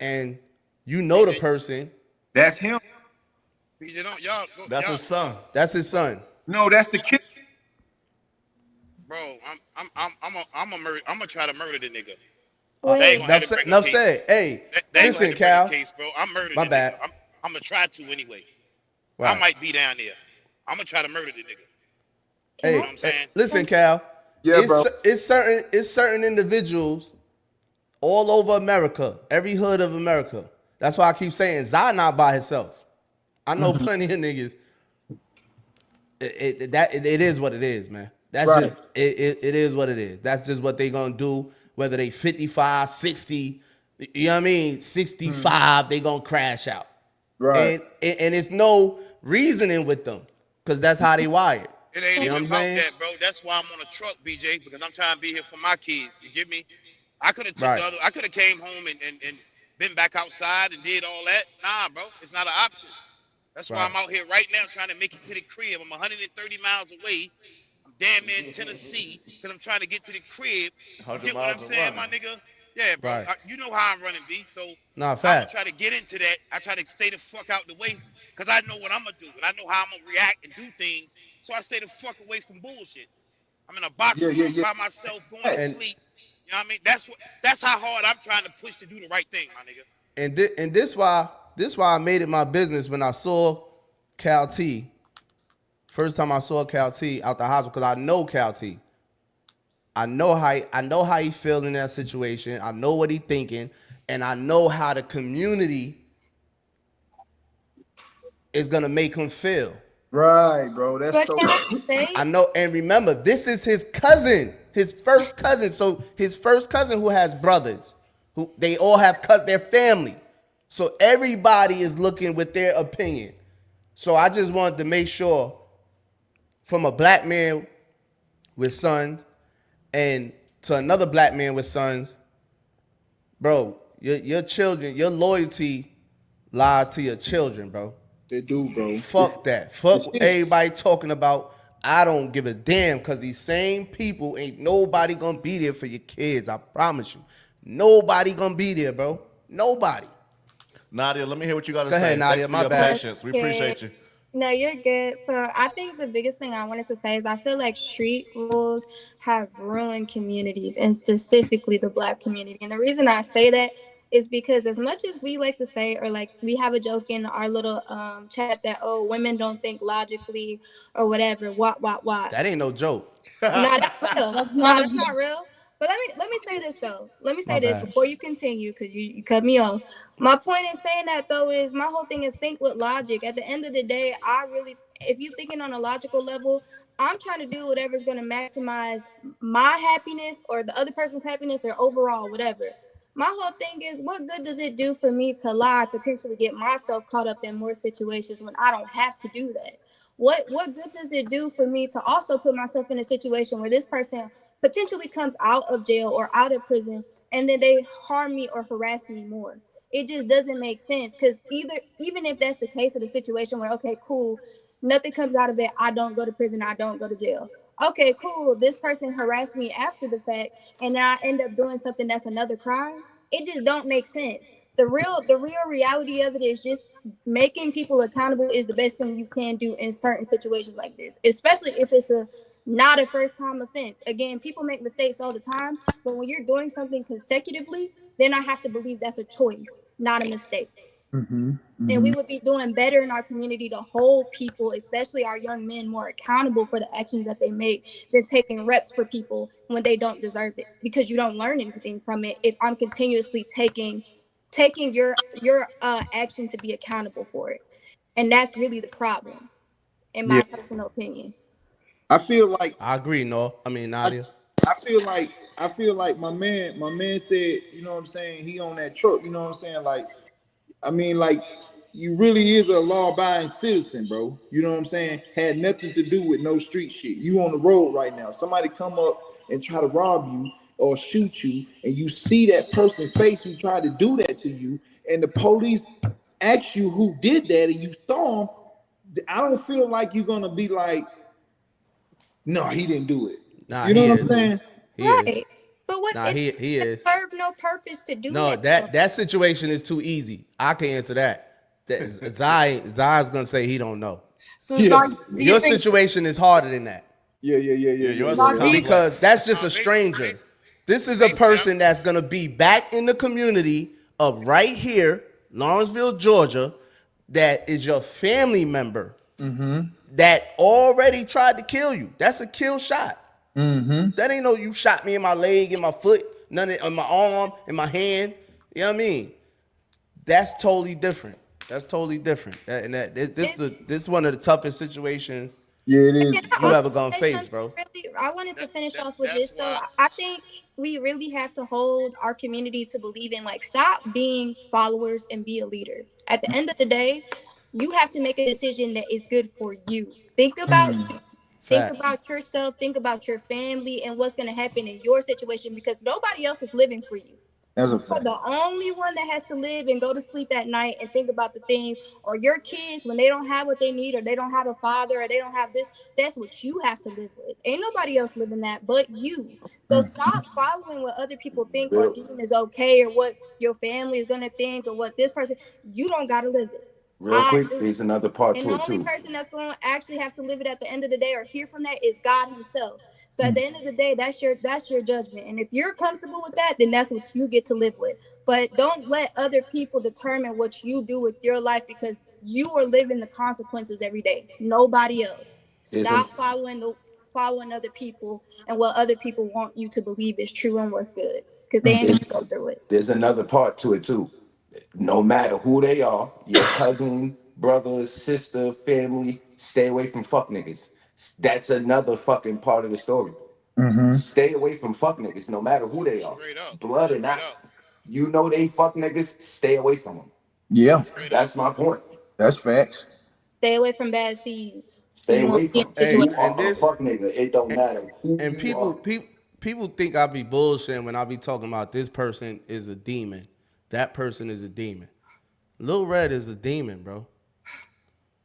and you know the person. That's him. That's his son. That's his son. No, that's the kid. Bro, I'm gonna try to murder the nigga. Enough said. Hey, listen, Cal. Case, bro. I'm murdering. My bad. I'm gonna try to anyway. Right. I might be down there. I'm gonna try to murder the nigga. Hey, you know what I'm saying? Listen, Cal. Yeah, bro. It's certain individuals all over America, every hood of America. That's why I keep saying Zai not by himself. I know plenty of niggas. It is what it is, man. That's right. Just it is what it is. That's just what they gonna do. Whether they 55, 60, you know what I mean? 65, they gonna crash out. Right. And it's no reasoning with them, because that's how they wired. It ain't even about that, bro. That's why I'm on a truck, BJ, because I'm trying to be here for my kids. You get me? I could have I could have came home and been back outside and did all that. Nah, bro, it's not an option. That's why I'm out here right now trying to make it to the crib. I'm 130 miles away. I'm damn near in Tennessee because I'm trying to get to the crib. You get what I'm saying, my nigga? Yeah, bro. Right. You know how I'm running, B. So I'm try to get into that. I try to stay the fuck out the way because I know what I'm going to do. And I know how I'm going to react and do things. So I stay the fuck away from bullshit. I'm in a box room by myself going to sleep. You know what I mean? That's how hard I'm trying to push to do the right thing, my nigga. And this why I made it my business when I saw Cal T. First time I saw Cal T out the hospital, because I know Cal T. I know how he feel in that situation. I know what he thinking, and I know how the community is gonna make him feel. Right, bro. That's so. I know, and remember, this is his cousin, his first cousin. So his first cousin who has brothers, who they all have their family. So everybody is looking with their opinion. So I just wanted to make sure, from a black man with sons and to another black man with sons, bro, your children, your loyalty lies to your children, bro. They do, bro. Fuck that. Fuck everybody talking about. I don't give a damn, because these same people ain't nobody gonna be there for your kids. I promise you. Nobody gonna be there, bro. Nobody. Nadia, let me hear what you got to say. Go ahead, Nadia. Thanks for your patience. We appreciate you. No, you're good. So I think the biggest thing I wanted to say is I feel like street rules have ruined communities, and specifically the Black community. And the reason I say that is because, as much as we like to say, or like we have a joke in our little chat that, oh, women don't think logically or whatever, what. That ain't no joke. That's real. That's not real. But let me say this though. Let me say this before you continue, because you cut me off. My point in saying that though is, my whole thing is think with logic. At the end of the day, if you're thinking on a logical level, I'm trying to do whatever's going to maximize my happiness or the other person's happiness or overall whatever. My whole thing is, what good does it do for me to lie, potentially get myself caught up in more situations when I don't have to do that? What good does it do for me to also put myself in a situation where this person potentially comes out of jail or out of prison and then they harm me or harass me more? It just doesn't make sense, because even if that's the case of the situation where, okay, cool, nothing comes out of it, I don't go to prison, I don't go to jail. Okay, cool, this person harassed me after the fact and I end up doing something that's another crime. It just don't make sense. The real reality of it is just making people accountable is the best thing you can do in certain situations like this, especially if it's not a first time offense. Again, people make mistakes all the time, but when you're doing something consecutively, then I have to believe that's a choice, not a mistake. And we would be doing better in our community to hold people, especially our young men, more accountable for the actions that they make than taking reps for people when they don't deserve it, because you don't learn anything from it if I'm continuously taking your action to be accountable for it. And that's really the problem, in Yeah, my personal opinion. I feel like I agree, no. I mean, I, Nadia. I feel like my man said, you know what I'm saying, he on that truck, you know what I'm saying? Like, I mean, like, you really is a law-abiding citizen, bro. You know what I'm saying? Had nothing to do with no street shit. You on the road right now. Somebody come up and try to rob you or shoot you, and you see that person's face who tried to do that to you, and the police ask you who did that, and you saw him. I don't feel like you're gonna be like, no, he didn't do it. Nah, You know he what I'm is. saying? He is. Right. But what Nah, it he is. served no purpose to do No, that. that situation is too easy. I can answer that. Zai's gonna say he don't know. So, Yeah. Zai, do you Your think? situation is harder than that Yeah. yours Zai, is do you- because complex. that's just a stranger. This is a person that's gonna be back in the community of right here, Lawrenceville, Georgia, that is your family member that already tried to kill you. That's a kill shot. That ain't no you shot me in my leg, in my foot, none of in my arm, in my hand. You know what I mean? That's totally different. That's totally different. This one of the toughest situations Yeah, it is. Can I you also ever gonna say face, something bro. really? I wanted to finish off with That's this though. why. I think we really have to hold our community to believe in, like, stop being followers and be a leader. At the end of the day, you have to make a decision that is good for you. Think about you. Think Facts. about yourself, think about your family and what's going to happen in your situation, because nobody else is living for you. That's a You are fact. the only one that has to live and go to sleep at night and think about the things, or your kids when they don't have what they need, or they don't have a father, or they don't have this. That's what you have to live with. Ain't nobody else living that but you. So stop following what other people think or Real, deem is okay, or what your family is gonna think, or what this person. You don't gotta live it. real I quick, do. there's another part And to the it only too. person that's going to actually have to live it at the end of the day or hear from that is God himself. So at the end of the day, that's your judgment. And if you're comfortable with that, then that's what you get to live with. But don't let other people determine what you do with your life, because you are living the consequences every day. Nobody else. There's an, Stop following other people and what other people want you to believe is true and what's good, because they ain't there's, gonna go through it. there's another part to it too. No matter who they are, your cousin, brother, sister, family, stay away from fuck niggas. That's another fucking part of the story. Stay away from fuck niggas, no matter who they are, Straight up. blood or Straight not. up. You know they fuck niggas, stay away from them. Yeah, Straight up. That's my point. that's facts. Stay away from bad seeds, because Stay you won't away be in from. a Hey, situation. You and are a this fuck nigga. It don't matter who and you are. people think I be bullshitting when I be talking about this person is a demon. That person is a demon. Lil Red is a demon, bro.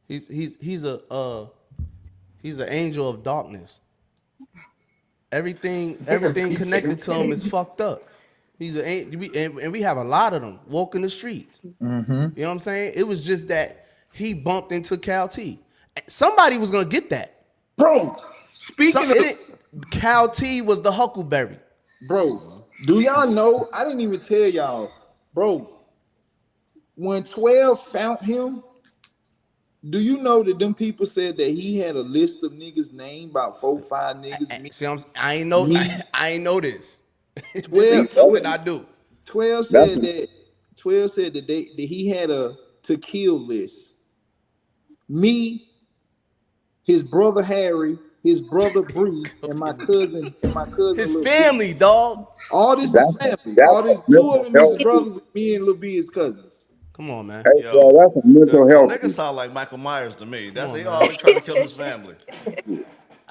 He's an angel of darkness. Everything connected to him is fucked up. And we have a lot of them walking the streets. You know what I'm saying? It was just that he bumped into Cal T. Somebody was gonna get that. Bro, speaking of, Cal T was the Huckleberry. bro, do y'all know? I didn't even tell y'all, bro. When 12 found him, do you know that them people said that he had a list of niggas named, about 4, 5 niggas? See, I ain't know this. This 12, ain't something I do. 12 That's said that 12 said that he had a to kill list. Me, his brother Harry, his brother Bree, and my cousin His Lil B. family, dog. All this is that's family. that's All a this, two of mental them his health issue. brothers, and me and Lil B his cousins. Come on, man. Hey, bro, Yo, that's a the, mental the health nigga issue. sound like Michael Myers to me. Come That's on, he man. always trying to kill his family.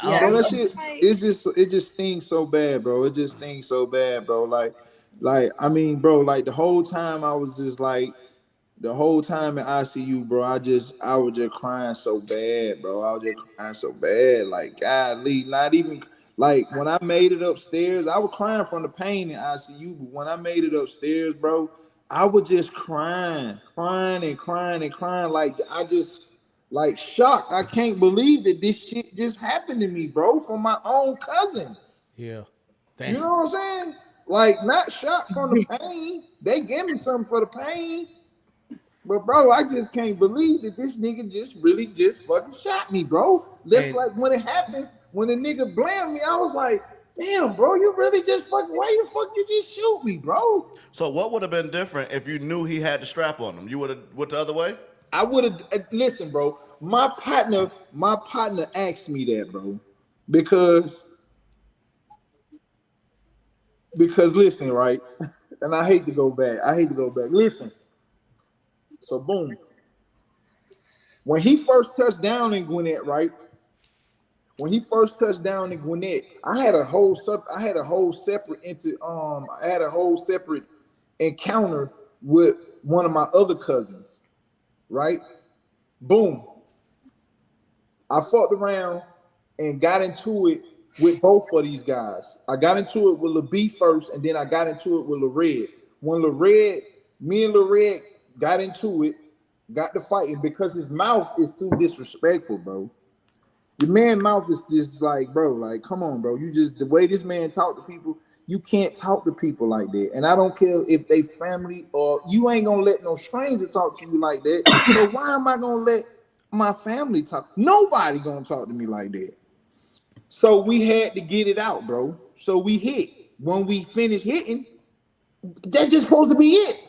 Yeah. Bro, that shit, Like, it just stings so bad, bro. It just stings so bad, bro. Like I mean, bro, like the whole time I was just like, the whole time in ICU, bro, I was just crying so bad, bro. I was just crying so bad. Like, golly, not even like when I made it upstairs, I was crying from the pain in ICU. But when I made it upstairs, bro, I was just crying, crying and crying and crying. Like like shocked. I can't believe that this shit just happened to me, bro, from my own cousin. Yeah. You Damn. know what I'm saying? Like, not shocked from the pain. They gave me something for the pain. But bro, I just can't believe that this nigga just really just fucking shot me, bro. That's And like when it happened, when the nigga blamed me, I was like, damn, bro, you really just fucking, why the fuck you just shoot me, bro? So what would have been different if you knew he had the strap on him? You would have went the other way? I would have listen, bro. My partner asked me that, bro, because listen, right? And I hate to go back. Listen. So boom. When he first touched down in Gwinnett, right? When he first touched down in Gwinnett, I had a whole separate encounter with one of my other cousins, right? Boom. I fucked around and got into it with both of these guys. I got into it with Lil B first, and then I got into it with Lil Red. When me and Lil Red got into it, got to fighting because his mouth is too disrespectful, bro. Your man mouth is just like, bro, like, come on, bro. You just, the way this man talk to people, you can't talk to people like that. And I don't care if they family or you ain't gonna let no stranger talk to you like that. So why am I gonna let my family talk? Nobody gonna talk to me like that. So we had to get it out, bro. So we hit. When we finished hitting, that's just supposed to be it.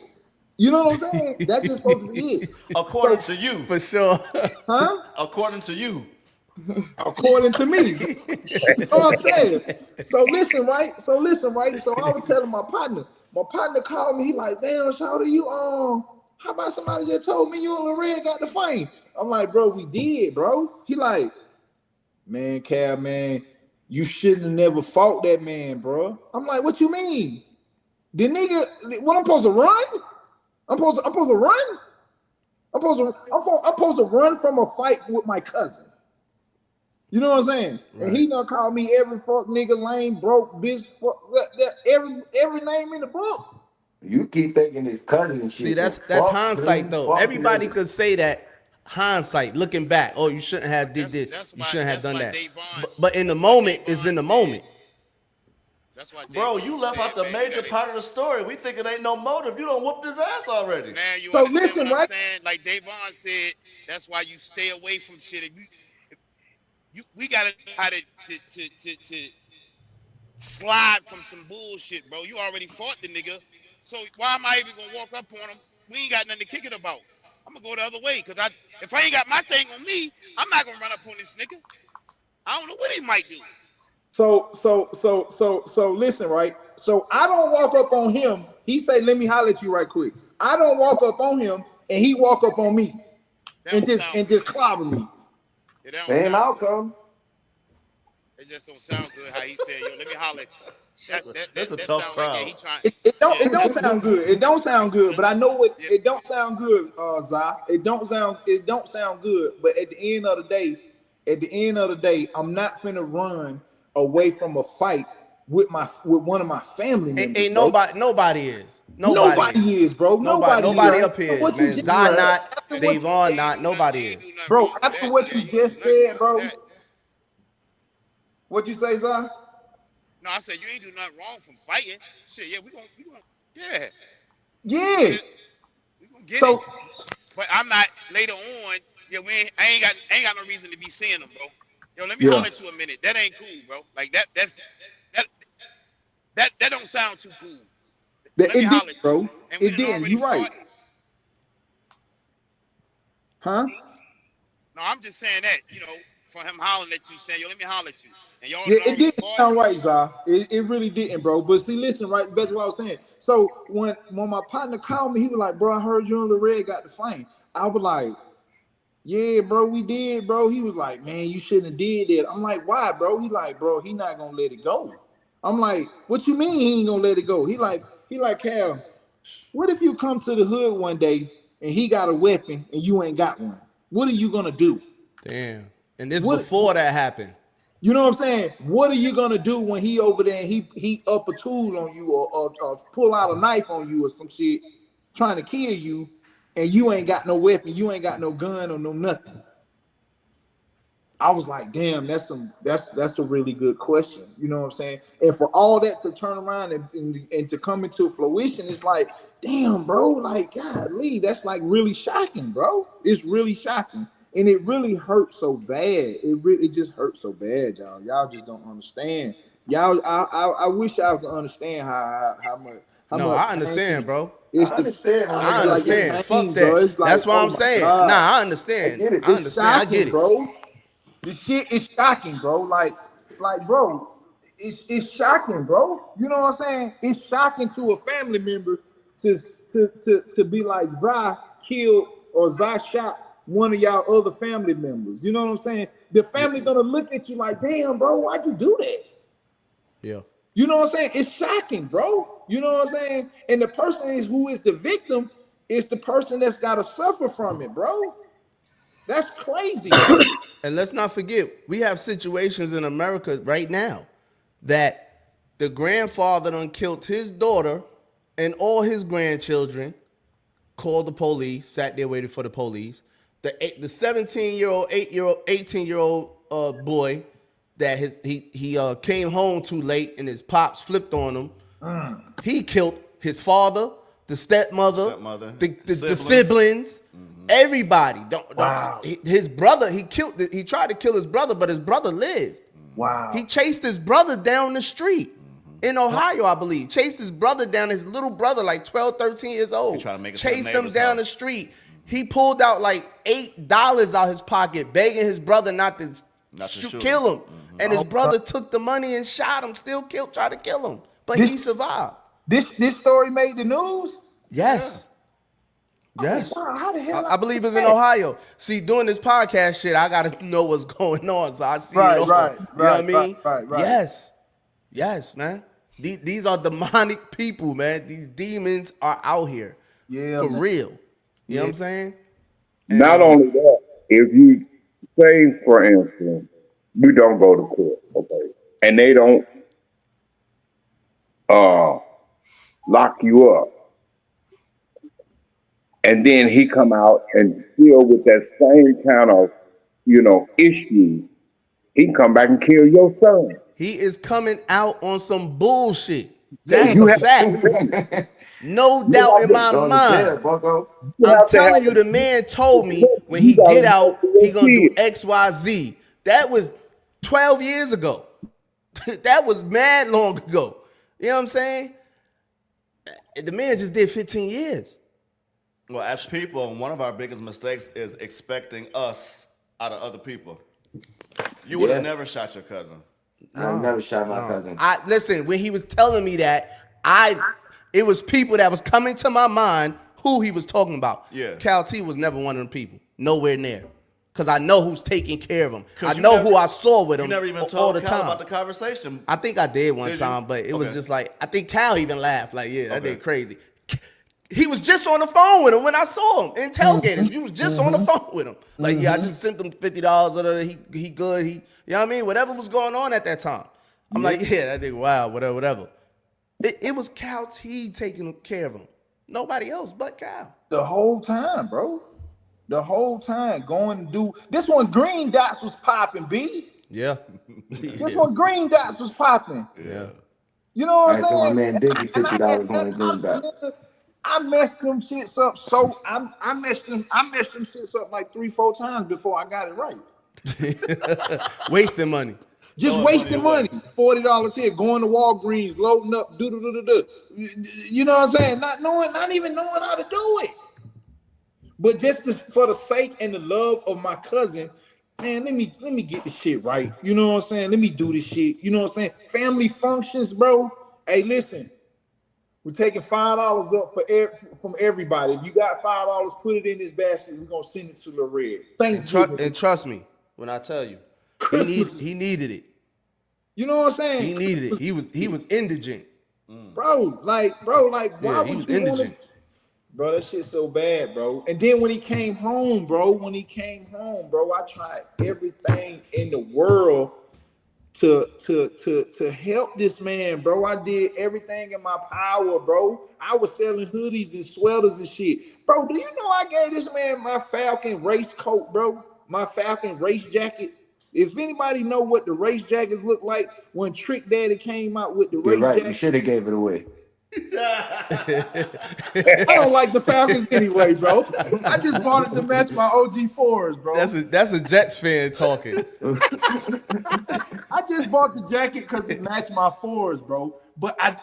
You know what I'm saying? That's just supposed to be it. According to you. for sure. Huh? According to you. According to me. You know what I'm saying? So listen, right? So I was telling my partner called me, he like, damn, shawty, you how about somebody just told me you and Lil Red got the fame? I'm like, bro, we did, bro. He like, man, Cal, man, you shouldn't have never fought that man, bro. I'm like, what you mean? The nigga, what I'm supposed to run? I'm supposed to run? I'm supposed to run from a fight with my cousin. You know what I'm saying? Right. And he done called me every fuck nigga, lame, broke, this, fuck, that, every name in the book. You keep thinking his cousin shit. See, that's hindsight though. Everybody could say that. Hindsight, looking back, oh, you shouldn't have did this. You shouldn't have done that. But in the moment, it's in the moment. That's why bro, you left out the major part of the story. We think it ain't no motive. You done whooped his ass already. Man, you so listen, what I'm right? Saying? Like Davon said, that's why you stay away from shit. We gotta try to slide from some bullshit, bro. You already fought the nigga, so why am I even gonna walk up on him? We ain't got nothing to kick it about. I'm gonna go the other way, cause if I ain't got my thing on me, I'm not gonna run up on this nigga. I don't know what he might do. So listen, right? So I don't walk up on him. He say, "Let me holler at you right quick." I don't walk up on him, and he walk up on me, and just clobber me. Same outcome. It just don't sound good how he said, "Yo, let me holler at you." That's a tough crowd. Like it don't sound good. It don't sound good. But I know what it don't sound good, Zah. It don't sound good. But at the end of the day, I'm not finna run away from a fight with one of my family members. Ain't nobody is. Nobody is, bro. Nobody up here, man. Zah not, Davon not, nobody is. Bro, after what you just said, bro. What you say, Zah? No, I said you ain't do nothing wrong from fighting. Shit, yeah, we gonna, yeah. Yeah. We gonna get it. But I'm not later on. Yeah, I ain't got no reason to be seeing them, bro. Yo, let me holler at you a minute. That ain't cool, bro. Like that don't sound too cool. It did, bro. It did. You right. Huh? No, I'm just saying that, for him hollering at you, saying, "Yo, let me holler at you." And y'all it didn't sound right, Zah. It really didn't, bro. But see, listen, right? That's what I was saying. So when my partner called me, he was like, "Bro, I heard you and Lil Red got the fame." I was like, "Yeah, bro, we did, bro." He was like, "Man, you shouldn't have did that." I'm like, "Why, bro?" He like, "Bro, he not gonna let it go." I'm like, "What you mean he ain't gonna let it go?" He like, "Cal, what if you come to the hood one day and he got a weapon and you ain't got one? What are you gonna do?" Damn. And this before that happened. You know what I'm saying? What are you gonna do when he over there and he up a tool on you or pull out a knife on you or some shit trying to kill you and you ain't got no weapon, you ain't got no gun or no nothing? I was like, damn, that's a really good question. You know what I'm saying? And for all that to turn around and to come into fruition, it's like, damn, bro, like, golly, that's like really shocking, bro. It's really shocking. And it really hurts so bad. It just hurts so bad, y'all. Y'all just don't understand. Y'all, I wish y'all could understand how No, much I understand, pain. bro. It's I understand. I like the understand. Fuck pain, that. bro. It's like, That's why oh I'm my saying. God. Nah, I understand. I get it. I It's understand. I Shocking, get it. bro. The shit is shocking, bro. Like, bro, it's shocking, bro. You know what I'm saying? It's shocking to a family member to be like Zah killed or Zah shot one of y'all other family members. You know what I'm saying? The family gonna look at you like, damn, bro, why'd you do that? Yeah. You know what I'm saying? It's shocking, bro. You know what I'm saying? And the person who is the victim is the person that's gotta suffer from it, bro. That's crazy. And let's not forget, we have situations in America right now that the grandfather done killed his daughter and all his grandchildren, called the police, sat there waiting for the police. The 17-year-old, 8-year-old, 18-year-old boy that he came home too late and his pops flipped on him. He killed his father, the stepmother, the siblings, everybody. Wow. His brother, he tried to kill his brother, but his brother lived. Wow. He chased his brother down the street in Ohio, I believe. Chased his brother down, his little brother, like 12, 13 years old. Chased him down the street. He pulled out like $8 out his pocket, begging his brother not to kill him. And his brother took the money and shot him, tried to kill him. But he survived. This story made the news? Yes. Yes. Oh, wow, how the hell I believe it's in Ohio. See, doing this podcast shit, I gotta know what's going on, so I see it all. You know what I mean? Right. Yes, man. These are demonic people, man. These demons are out here. Yeah, for man. real. You know what I'm saying? And, Not only that, if you say, for instance, you don't go to court, okay, and they don't lock you up, and then he come out and still with that same kind of, issue, he can come back and kill your son. he is coming out on some bullshit. That's a fact. No doubt in my mind. I'm telling you, the man told me when he get out, he gonna do X, Y, Z. That was 12 years ago. That was mad long ago. You know what I'm saying? The man just did 15 years. Well, as people, one of our biggest mistakes is expecting us out of other people. You would have never shot your cousin. I never shot my cousin. Listen, when he was telling me that, it was people that was coming to my mind who he was talking about. Yeah. Cal T was never one of them people. Nowhere near. Because I know who's taking care of him. I know who I saw with him You never even all told the Cal time. about the conversation. I think I did one time, but it was just like, I think Cal even laughed. Like, yeah, that did crazy. He was just on the phone with him when I saw him in tailgating. He was just on the phone with him. Like, yeah, I just sent him $50. He good. You know what I mean? Whatever was going on at that time. I'm like, yeah, that nigga wild, whatever. It was Cal T taking care of him. Nobody else but Cal. The whole time, bro. The whole time going to do this one. Green Dots was popping, B. Yeah. This one Green Dots was popping. Yeah. You know what I'm So saying? my man did get $50 on the Green Dot. I messed them shits up. So I messed them shits up like 3-4 times before I got it right. Wasting money. Just wasting money. $40 here, going to Walgreens, loading up, You know what I'm saying? Not even knowing how to do it. But just for the sake and the love of my cousin, man, let me get this shit right. You know what I'm saying? Let me do this shit. You know what I'm saying? Family functions, bro. Hey, listen. We're taking $5 up from everybody. If you got $5, put it in this basket. We're gonna send it to Lorraine. And trust me when I tell you, he needed it. You know what I'm saying? He needed it. He was indigent. Bro, why would he was you indigent. Bro, that shit's so bad, bro. And then when he came home, bro, I tried everything in the world to help this man, bro. I did everything in my power, bro. I was selling hoodies and sweaters and shit. Bro, do you know I gave this man my Falcon race coat, bro? My Falcon race jacket. If anybody know what the race jackets look like when Trick Daddy came out with the race right. jacket, You should have gave it away. I don't like the Falcons anyway, bro. I just bought it to match my OG fours, bro. That's a Jets fan talking. I just bought the jacket because it matched my fours, bro. But I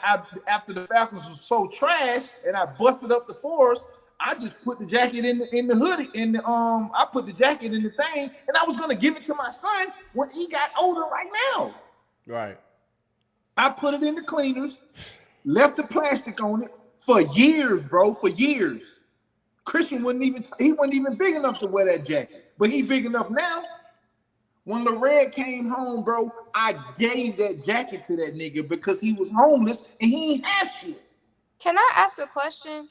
after the Falcons was so trash and I busted up the fours, I just put the jacket in the hoodie I put the jacket in the thing, and I was gonna give it to my son when he got older right now. Right. I put it in the cleaners, left the plastic on it for years, bro, for years. Christian wasn't even big enough to wear that jacket, but he big enough now. When the red came home, bro, I gave that jacket to that nigga because he was homeless and he ain't have shit. Can I ask a question?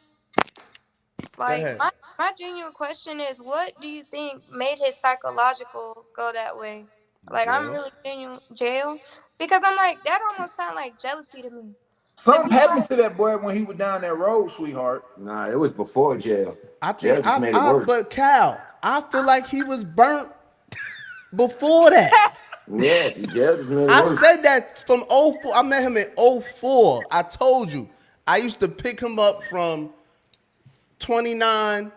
ahead. My genuine question is, what do you think made his psychological go that way? Like, Jail. I'm really genuine. Jail? Because I'm like, that almost sounds like jealousy to me. Something happened to that boy when he was down that road, sweetheart. Nah, it was before jail. I Jail think just made it worse. but Cal, I feel like he was burnt before that. Yeah, jail just made it I worse. said that from 04. I met him in 04. I told you. I used to pick him up from 29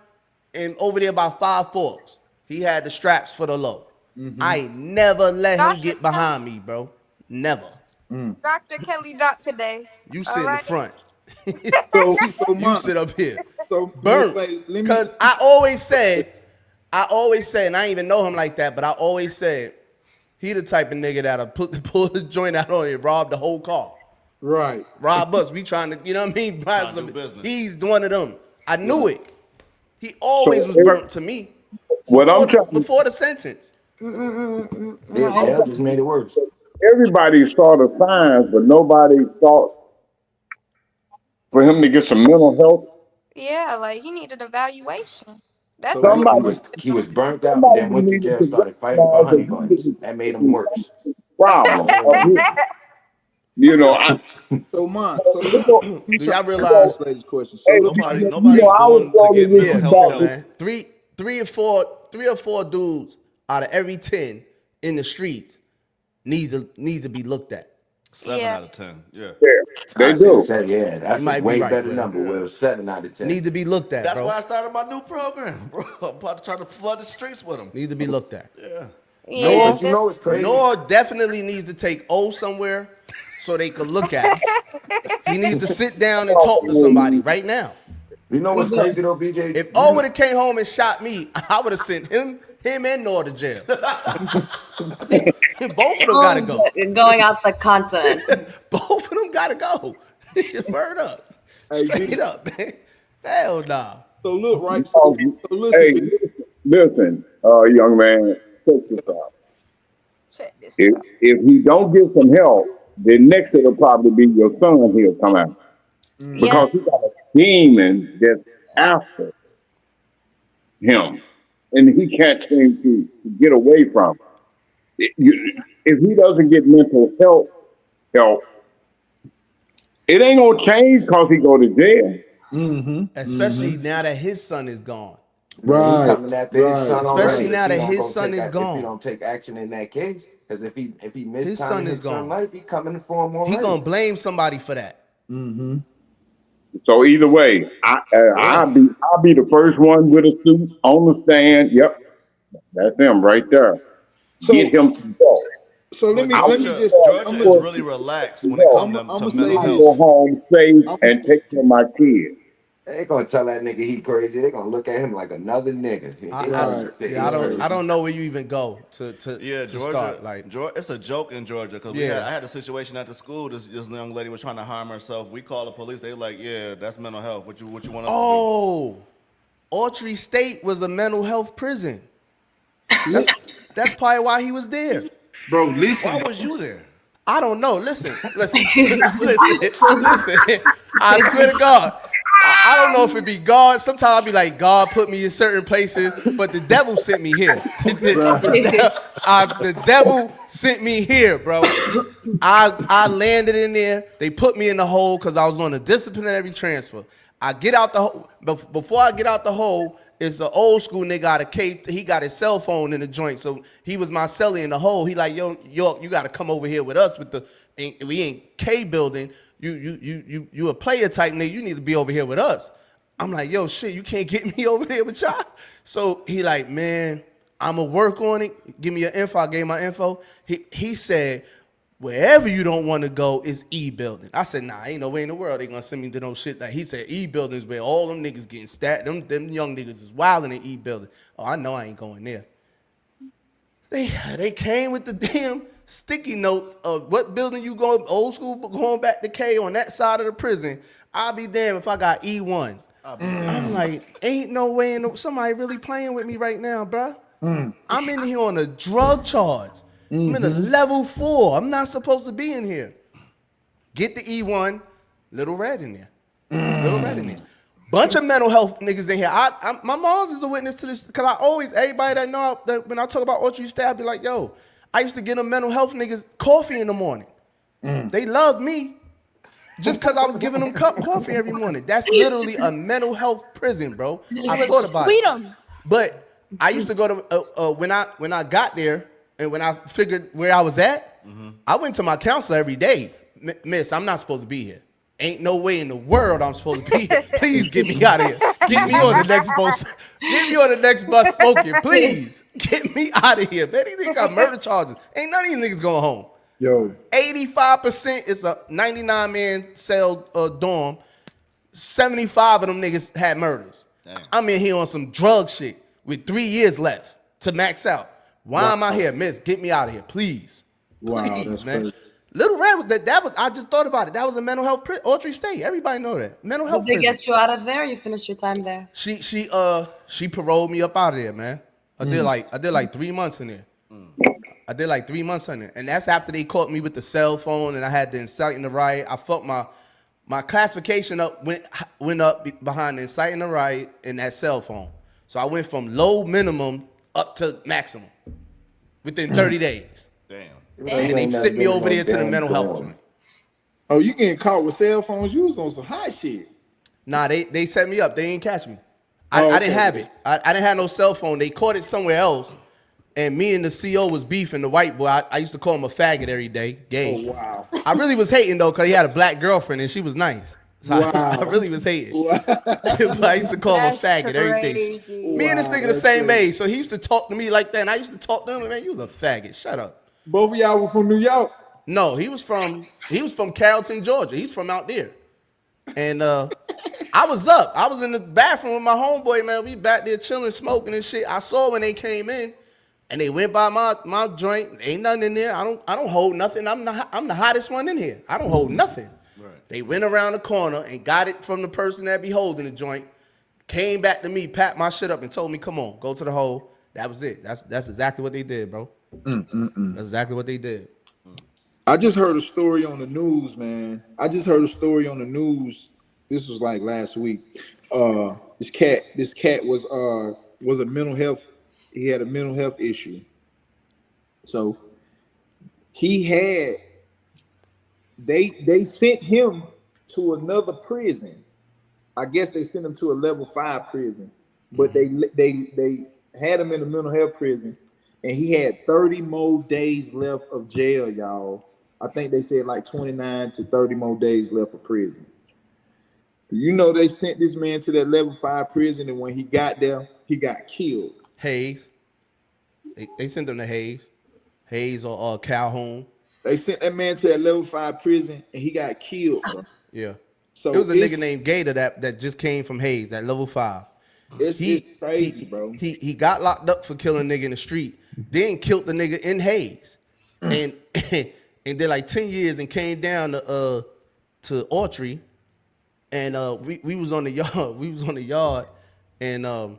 and over there by 5 Forks. He had the straps for the low. Mm-hmm. I never let him get behind me, bro. Never. Dr. Kelly, not today. You sit in the front. So You sit up here. So Burnt. let me- Because I always said, and I didn't even know him like that, but I always said, he the type of nigga that'll pull his joint out on you and rob the whole car. Right. Rob us. We trying to, you know what I mean? Buy some business. He's one of them. I knew it. He always was burnt to me. Before the sentence. Yeah, jail just made it worse. Everybody saw the signs, but nobody thought for him to get some mental health. Yeah, like, he needed evaluation. That's So what He was burnt out, and then went to jail, started fighting for honey buns. That made him worse. Problem. You know, So Do y'all realize ladies' question. Hey, Nobody's I going was to get going mental to health help. man, three or four dudes out of every 10 in the streets need to be looked at. 7 Yeah. out of 10. Yeah. They do. Yeah, that's might a be way right, better Will. number. Will 7 out of 10. Need to be looked at, That's bro. why I started my new program, bro. I'm about to try to flood the streets with them. Need to be looked at. Yeah. Yeah, But you know what's crazy? Noor definitely needs to take O somewhere so they could look at it. He needs to sit down and talk to somebody right now. You know what's crazy though, BJ? If O would have came home and shot me, I would have sent him and Noor to jail. Both of them gotta go. Going out the continent. Both of them gotta go. Word up. Straight up, man. Hell nah. So look, right? So listen. Hey, listen, young man, check this out. check this If out. he don't get some help, then next it'll probably be your son he'll come out. Because he got a demon that's after him. And he can't seem to get away from it. If he doesn't get mental health help, it ain't gonna change because he go to jail. Especially now that his son is gone. Right. Coming after his son Especially already. now If he that don't his go son take is gone. If he don't take action in that case, because if he missed His time son in is his gone. son's life, he coming for him already. He gonna blame somebody for that. So either way, I'll be the first one with a suit on the stand. Yep, that's him right there. So- Get him some help. So let me Georgia just. is really relaxed when it comes I'ma to say mental I this. go health. home safe and take care of my kids. They gonna tell that nigga he crazy. They gonna look at him like another nigga. I don't know where you even go to Yeah, Georgia. start. Like, It's a joke in Georgia because I had a situation at the school. This young lady was trying to harm herself. We called the police. They like, yeah, that's mental health. What you want us oh, Autry State was a mental health prison. That's probably why he was there. Bro, to do? listen. Why was you there? I don't know. Listen. Listen. I swear to God. I don't know if it be God. Sometimes I'll be like, God put me in certain places, but the devil sent me here. The devil sent me here, bro. I landed in there. They put me in the hole because I was on a disciplinary transfer. I get out the hole. Before I get out the hole, it's an old school nigga out of K. He got his cell phone in the joint, so he was my celly in the hole. He like, yo, York, you got to come over here with us with the. We ain't K building. You a player type nigga. You need to be over here with us. I'm like, yo, shit, you can't get me over there with y'all. So he like, man, I'ma work on it. Give me your info. I gave my info. He said, wherever you don't want to go is E building. I said, nah, ain't no way in the world they gonna send me to no shit. Like he said, E building is where all them niggas getting stacked. Them young niggas is wilding in E building. Oh, I know I ain't going there. They came with the damn sticky notes of what building you going, old school going back to K on that side of the prison. I'll be damned if I got E1. I'm like, ain't no way somebody really playing with me right now, bruh. I'm in here on a drug charge. I'm in a level 4. I'm not supposed to be in here. Get the E1, little red in there. Little red in there. Bunch of mental health niggas in here. My mom's is a witness to this, because everybody that know that when I talk about Ultra State, I be like, yo, I used to get them mental health niggas coffee in the morning. They loved me just because I was giving them coffee every morning. That's literally a mental health prison, bro. I thought about it. But I used to go to, when I got there and when I figured where I was at, I went to my counselor every day. Miss, I'm not supposed to be here. Ain't no way in the world I'm supposed to be here. Please get me out of here. Get me on the next bus. Get me on the next bus smoking. Please. Get me out of here. Man, these niggas got murder charges. Ain't none of these niggas going home. Yo. 85% is a 99-man cell dorm. 75 of them niggas had murders. Damn. I'm in here on some drug shit with 3 years left to max out. Why am I here? Miss, get me out of here, please. Wow, please, that's man. crazy. Little Red was that was I just thought about it. That was a mental health prison. Audrey State. Everybody know that. Mental health Did they prison. get you out of there? You finished your time there? She paroled me up out of there, man. I did like 3 months in there. I did like 3 months in there. And that's after they caught me with the cell phone and I had the inciting the riot. I felt my classification went up behind the inciting the riot and that cell phone. So I went from low minimum up to maximum within 30 days. Damn. And they sent me over there to the mental health joint. Oh, you getting caught with cell phones? You was on some hot shit. Nah, they set me up. They didn't catch me. I didn't have it. I didn't have no cell phone. They caught it somewhere else. And me and the CO was beefing, the white boy. I used to call him a faggot every day. Gay. Oh, wow. I really was hating, though, because he had a black girlfriend and she was nice. So wow. I really was hating. Wow. But I used to call him a faggot every day. Me and this nigga the same age. So he used to talk to me like that. And I used to talk to him, man, you was a faggot. Shut up. Both of y'all were from New York? No, he was from Carrollton, Georgia. He's from out there. And I was up. I was in the bathroom with my homeboy, man. We back there chilling, smoking and shit. I saw when they came in and they went by my joint. Ain't nothing in there. I don't hold nothing. I'm the hottest one in here. I don't hold nothing. Right. They went around the corner and got it from the person that be holding the joint. Came back to me, packed my shit up and told me, come on, go to the hole. That was it. That's exactly what they did, bro. That's exactly what they did. I just heard a story on the news, man. This was like last week. This cat was a mental health. He had a mental health issue. So they sent him to another prison. I guess they sent him to a level 5 prison, but they had him in a mental health prison. And he had 30 more days left of jail, y'all. I think they said like 29 to 30 more days left of prison. You know, they sent this man to that level 5 prison, and when he got there, he got killed. Hayes. They sent him to Hayes or Calhoun. They sent that man to that level 5 prison, and he got killed, bro. Yeah. So it was a nigga named Gator that just came from Hayes, that level 5. It's crazy, bro. He got locked up for killing a nigga in the street, then killed the nigga in Hayes. And did like 10 years and came down to Autry. And we was on the yard. And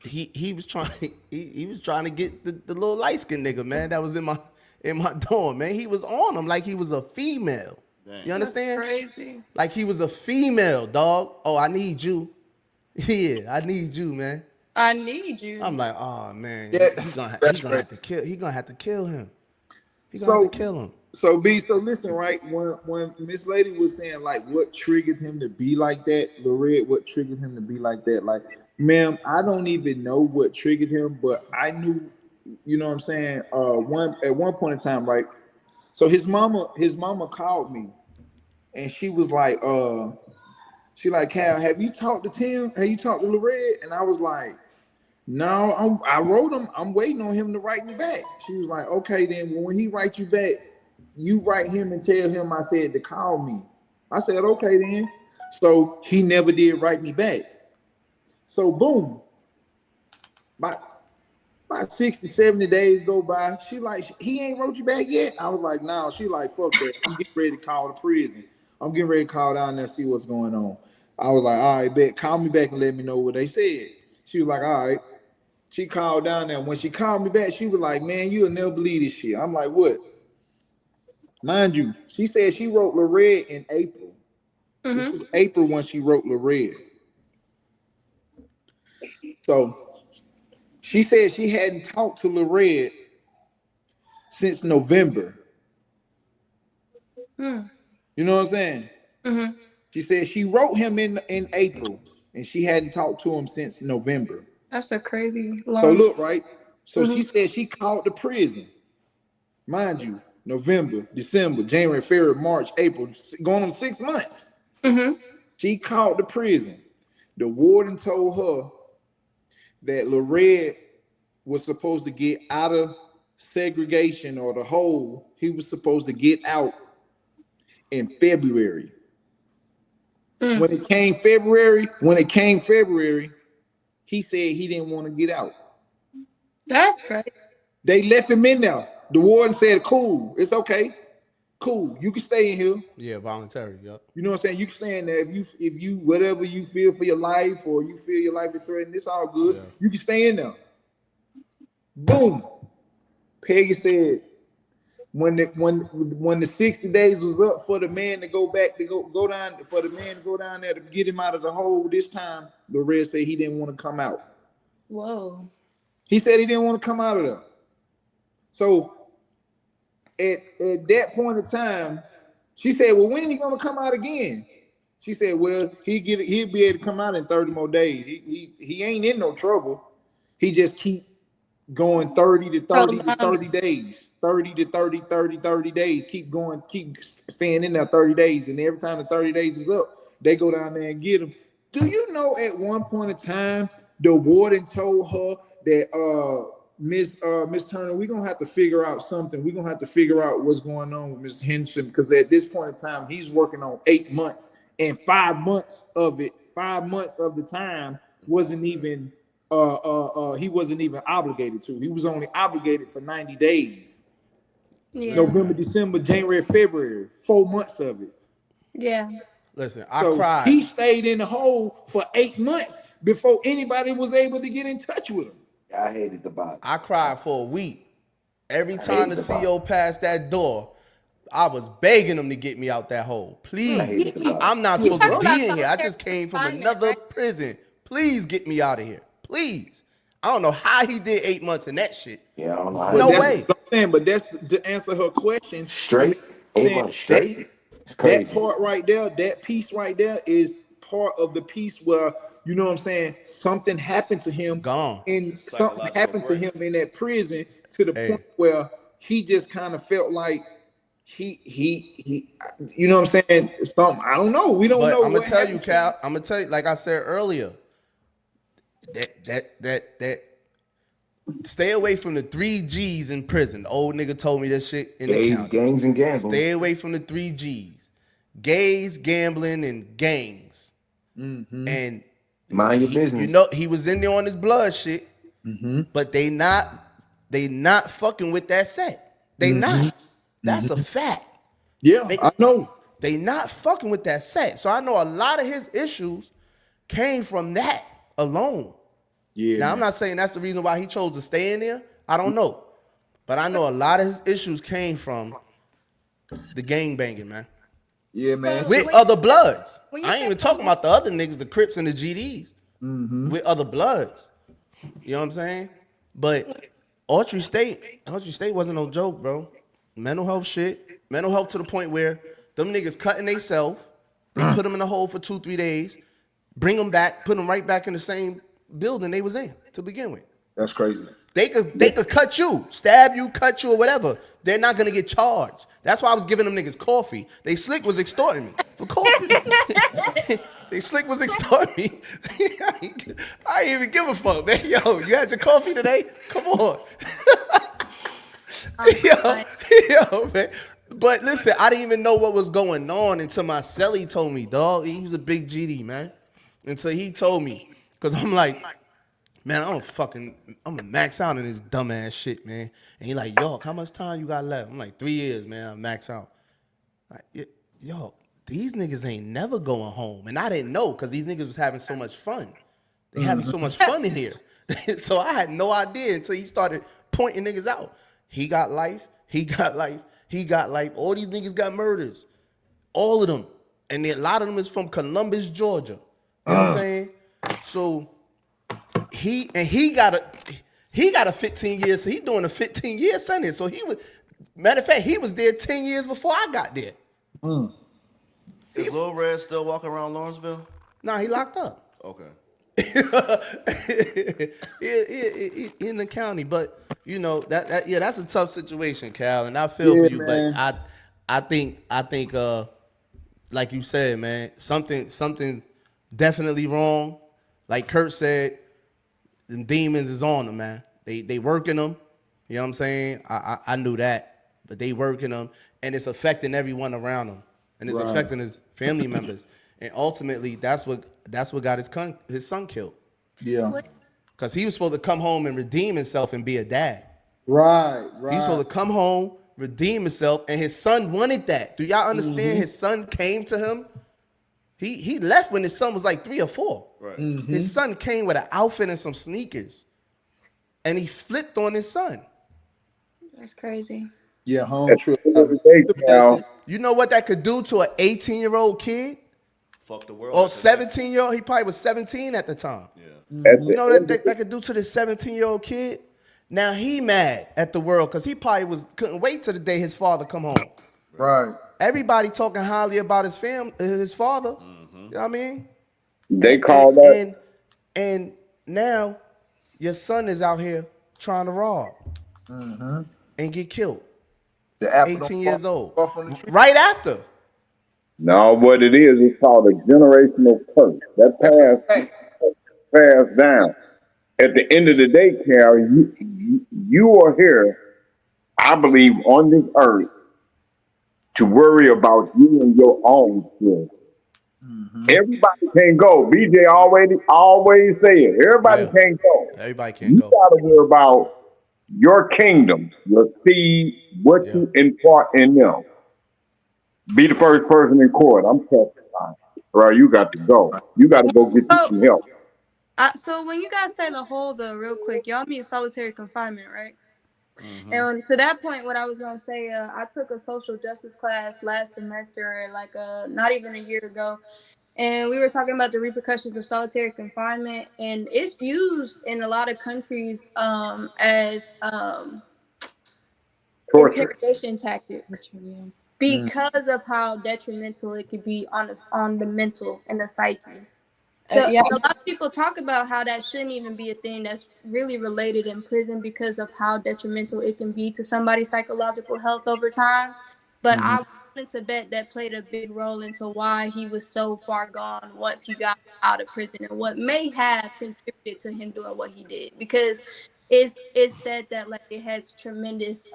he was trying to get the little light-skinned nigga, man, that was in my dorm, man. He was on him like he was a female. Dang. You understand? That's crazy. Like he was a female, dog. Oh, I need you. Yeah, I need you, man. I need you. I'm like, oh man, yeah, he's gonna have to kill. He's gonna have to kill him. He's gonna have to kill him. So listen, right? When Miss Lady was saying like what triggered him to be like that, Lorette, what triggered him to be like that? Like Ma'am, I don't even know what triggered him, but I knew, you know what I'm saying? At one point in time, right? So his mama called me and she was like, she like, Cal, have you talked to Tim? Have you talked to Lorette? And I was like, no, I wrote him. I'm waiting on him to write me back. She was like, okay, then when he writes you back, you write him and tell him I said to call me. I said, okay, then. So he never did write me back. So boom, about 60, 70 days go by. She like, he ain't wrote you back yet? I was like, no. She like, fuck that. I'm getting ready to call the prison. I'm getting ready to call down there and see what's going on. I was like, all right, bet. Call me back and let me know what they said. She was like, all right. She called down there. When she called me back, she was like, man, you'll never believe this shit. I'm like, what? Mind you, she said she wrote Lorette in April. Mm-hmm. This was April when she wrote Lorette. So she said she hadn't talked to Lorette since November. Mm. You know what I'm saying? Mm-hmm. She said she wrote him in April, and she hadn't talked to him since November. That's a crazy long. So look, right? So she said she called the prison. Mind you, November, December, January, February, March, April, going on 6 months. Mm-hmm. She called the prison. The warden told her that Lorette was supposed to get out of segregation or the hole. He was supposed to get out in February. Mm. When it came February, he said he didn't want to get out. That's great. They left him in there. The warden said, cool, it's okay. Cool, you can stay in here. Yeah, voluntary, yep. You know what I'm saying? You can stay in there. If you whatever you feel for your life or you feel your life is threatened, it's all good. Yeah. You can stay in there. Boom. Peggy said when the 60 days was up for the man to go back to go down for the man to go down there to get him out of the hole this time, the red said he didn't want to come out. Whoa. He said he didn't want to come out of there. So at that point in time, she said, well, when he gonna come out again? She said, well, he'll be able to come out in 30 more days. He ain't in no trouble. He just keep going 30 to 30 to 30 days. 30 to 30, 30, 30 days. Keep staying in there 30 days. And every time the 30 days is up, they go down there and get him. Do you know at one point in time, the warden told her that Miss Turner, we're gonna have to figure out something. We're gonna have to figure out what's going on with Miss Henderson, because at this point in time, he's working on 8 months, and 5 months of the time wasn't even he wasn't even obligated to. He was only obligated for 90 days. Yeah. November, December, January, February, 4 months of it. Yeah. Listen, I cried. He stayed in the hole for 8 months before anybody was able to get in touch with him. I hated the box. I cried for a week. Every time the CO passed that door, I was begging him to get me out that hole. Please. I'm not supposed to be in here. I just came from another prison. Please get me out of here. Please. I don't know how he did 8 months in that shit. Yeah, I don't know how. No way. But that's to answer her question. Straight. 8 months straight. That part right there, that piece right there is part of the piece where, you know what I'm saying, something happened to him. Gone. And something happened to him in that prison to the point where he just kind of felt like he you know what I'm saying? Something, I don't know. We don't know. I'm gonna tell you, Cal. I'm gonna tell you, like I said earlier, that stay away from the 3 G's in prison. The old nigga told me this shit in the county. Gangs and gambling. Stay away from the 3 G's. Gays, gambling, and gangs. Mm-hmm. And mind your business. You know, he was in there on his blood shit, but they not fucking with that set. They not. That's a fact. Yeah, I know. They not fucking with that set. So I know a lot of his issues came from that alone. Yeah. Now, I'm not saying that's the reason why he chose to stay in there. I don't know. But I know a lot of his issues came from the gangbanging, man. Yeah, man. With other bloods. I ain't even talking about the other niggas, the Crips and the GDs. With other bloods. You know what I'm saying? But Autry State wasn't no joke, bro. Mental health shit. Mental health to the point where them niggas cutting theyself. They put them in the hole for 2-3 days. Bring them back. Put them right back in the same building they was in to begin with. That's crazy. They could cut you, stab you, cut you, or whatever. They're not gonna get charged. That's why I was giving them niggas coffee. They slick was extorting me for coffee. They slick was extorting me. I ain't even give a fuck, man. Yo, you had your coffee today? Come on. yo, man. But listen, I didn't even know what was going on until my celly told me, dog. He was a big GD, man. Until he told me. Because I'm like, man, I'm gonna max out in this dumbass shit, man. And he like, yo, how much time you got left? I'm like, 3 years, man. I'm max out. Like, yo, these niggas ain't never going home. And I didn't know because these niggas was having so much fun. They having so much fun in here. So I had no idea until he started pointing niggas out. He got life. He got life. He got life. All these niggas got murders. All of them. And a lot of them is from Columbus, Georgia. You know what I'm saying? So he got a 15 years, so he doing a 15-year sentence. So he was, matter of fact, he was there 10 years before I got there. Is Lil Red still walking around Lawrenceville? Nah, he locked up. Okay. he in the county, but you know that's a tough situation, Cal, and I feel for you, man. But I think like you said, man, something definitely wrong. Like Kurt said, them demons is on them, man. They working them. You know what I'm saying? I knew that, but they working them, and it's affecting everyone around them, and it's affecting his family members, and ultimately that's what got his son killed. Yeah, because he was supposed to come home and redeem himself and be a dad. Right. He's supposed to come home, redeem himself, and his son wanted that. Do y'all understand? His son came to him. He left when his son was like 3 or 4. Right. His son came with an outfit and some sneakers, and he flipped on his son. That's crazy. Yeah, home At trip. the end of the day, Cal, You know what that could do to an 18-year-old kid? Fuck the world. Or 17-year-old? He probably was 17 at the time. Yeah. at You know the that could do to this 17-year-old kid? Now he mad at the world because he probably couldn't wait till the day his father come home. Right. Everybody talking highly about his father. You know what I mean? they call that And now your son is out here trying to rob and get killed. The apple 18 years old. fall from the tree. Right after. no, what it is, it's called a generational curse. That passed down. At the end of the day, Cal, you are here, I believe, on this earth to worry about you and your own children. Everybody can't go. BJ always say it. Everybody can't go. Everybody can't You go. gotta worry about your kingdom, your seed, what you impart in them. Be the first person in court. I'm testifying. Right, you got to go. You got to go get you some help. So when you guys say real quick, y'all mean solitary confinement, right? And to that point, what I was gonna say, I took a social justice class last semester, like not even a year ago, and we were talking about the repercussions of solitary confinement, and it's used in a lot of countries as Torture. interrogation tactics because of how detrimental it could be on the mental and the psyche. So, a lot of people talk about how that shouldn't even be a thing that's really related in prison because of how detrimental it can be to somebody's psychological health over time. But I'm willing to bet that played a big role into why he was so far gone once he got out of prison and what may have contributed to him doing what he did. Because it's said that like it has tremendous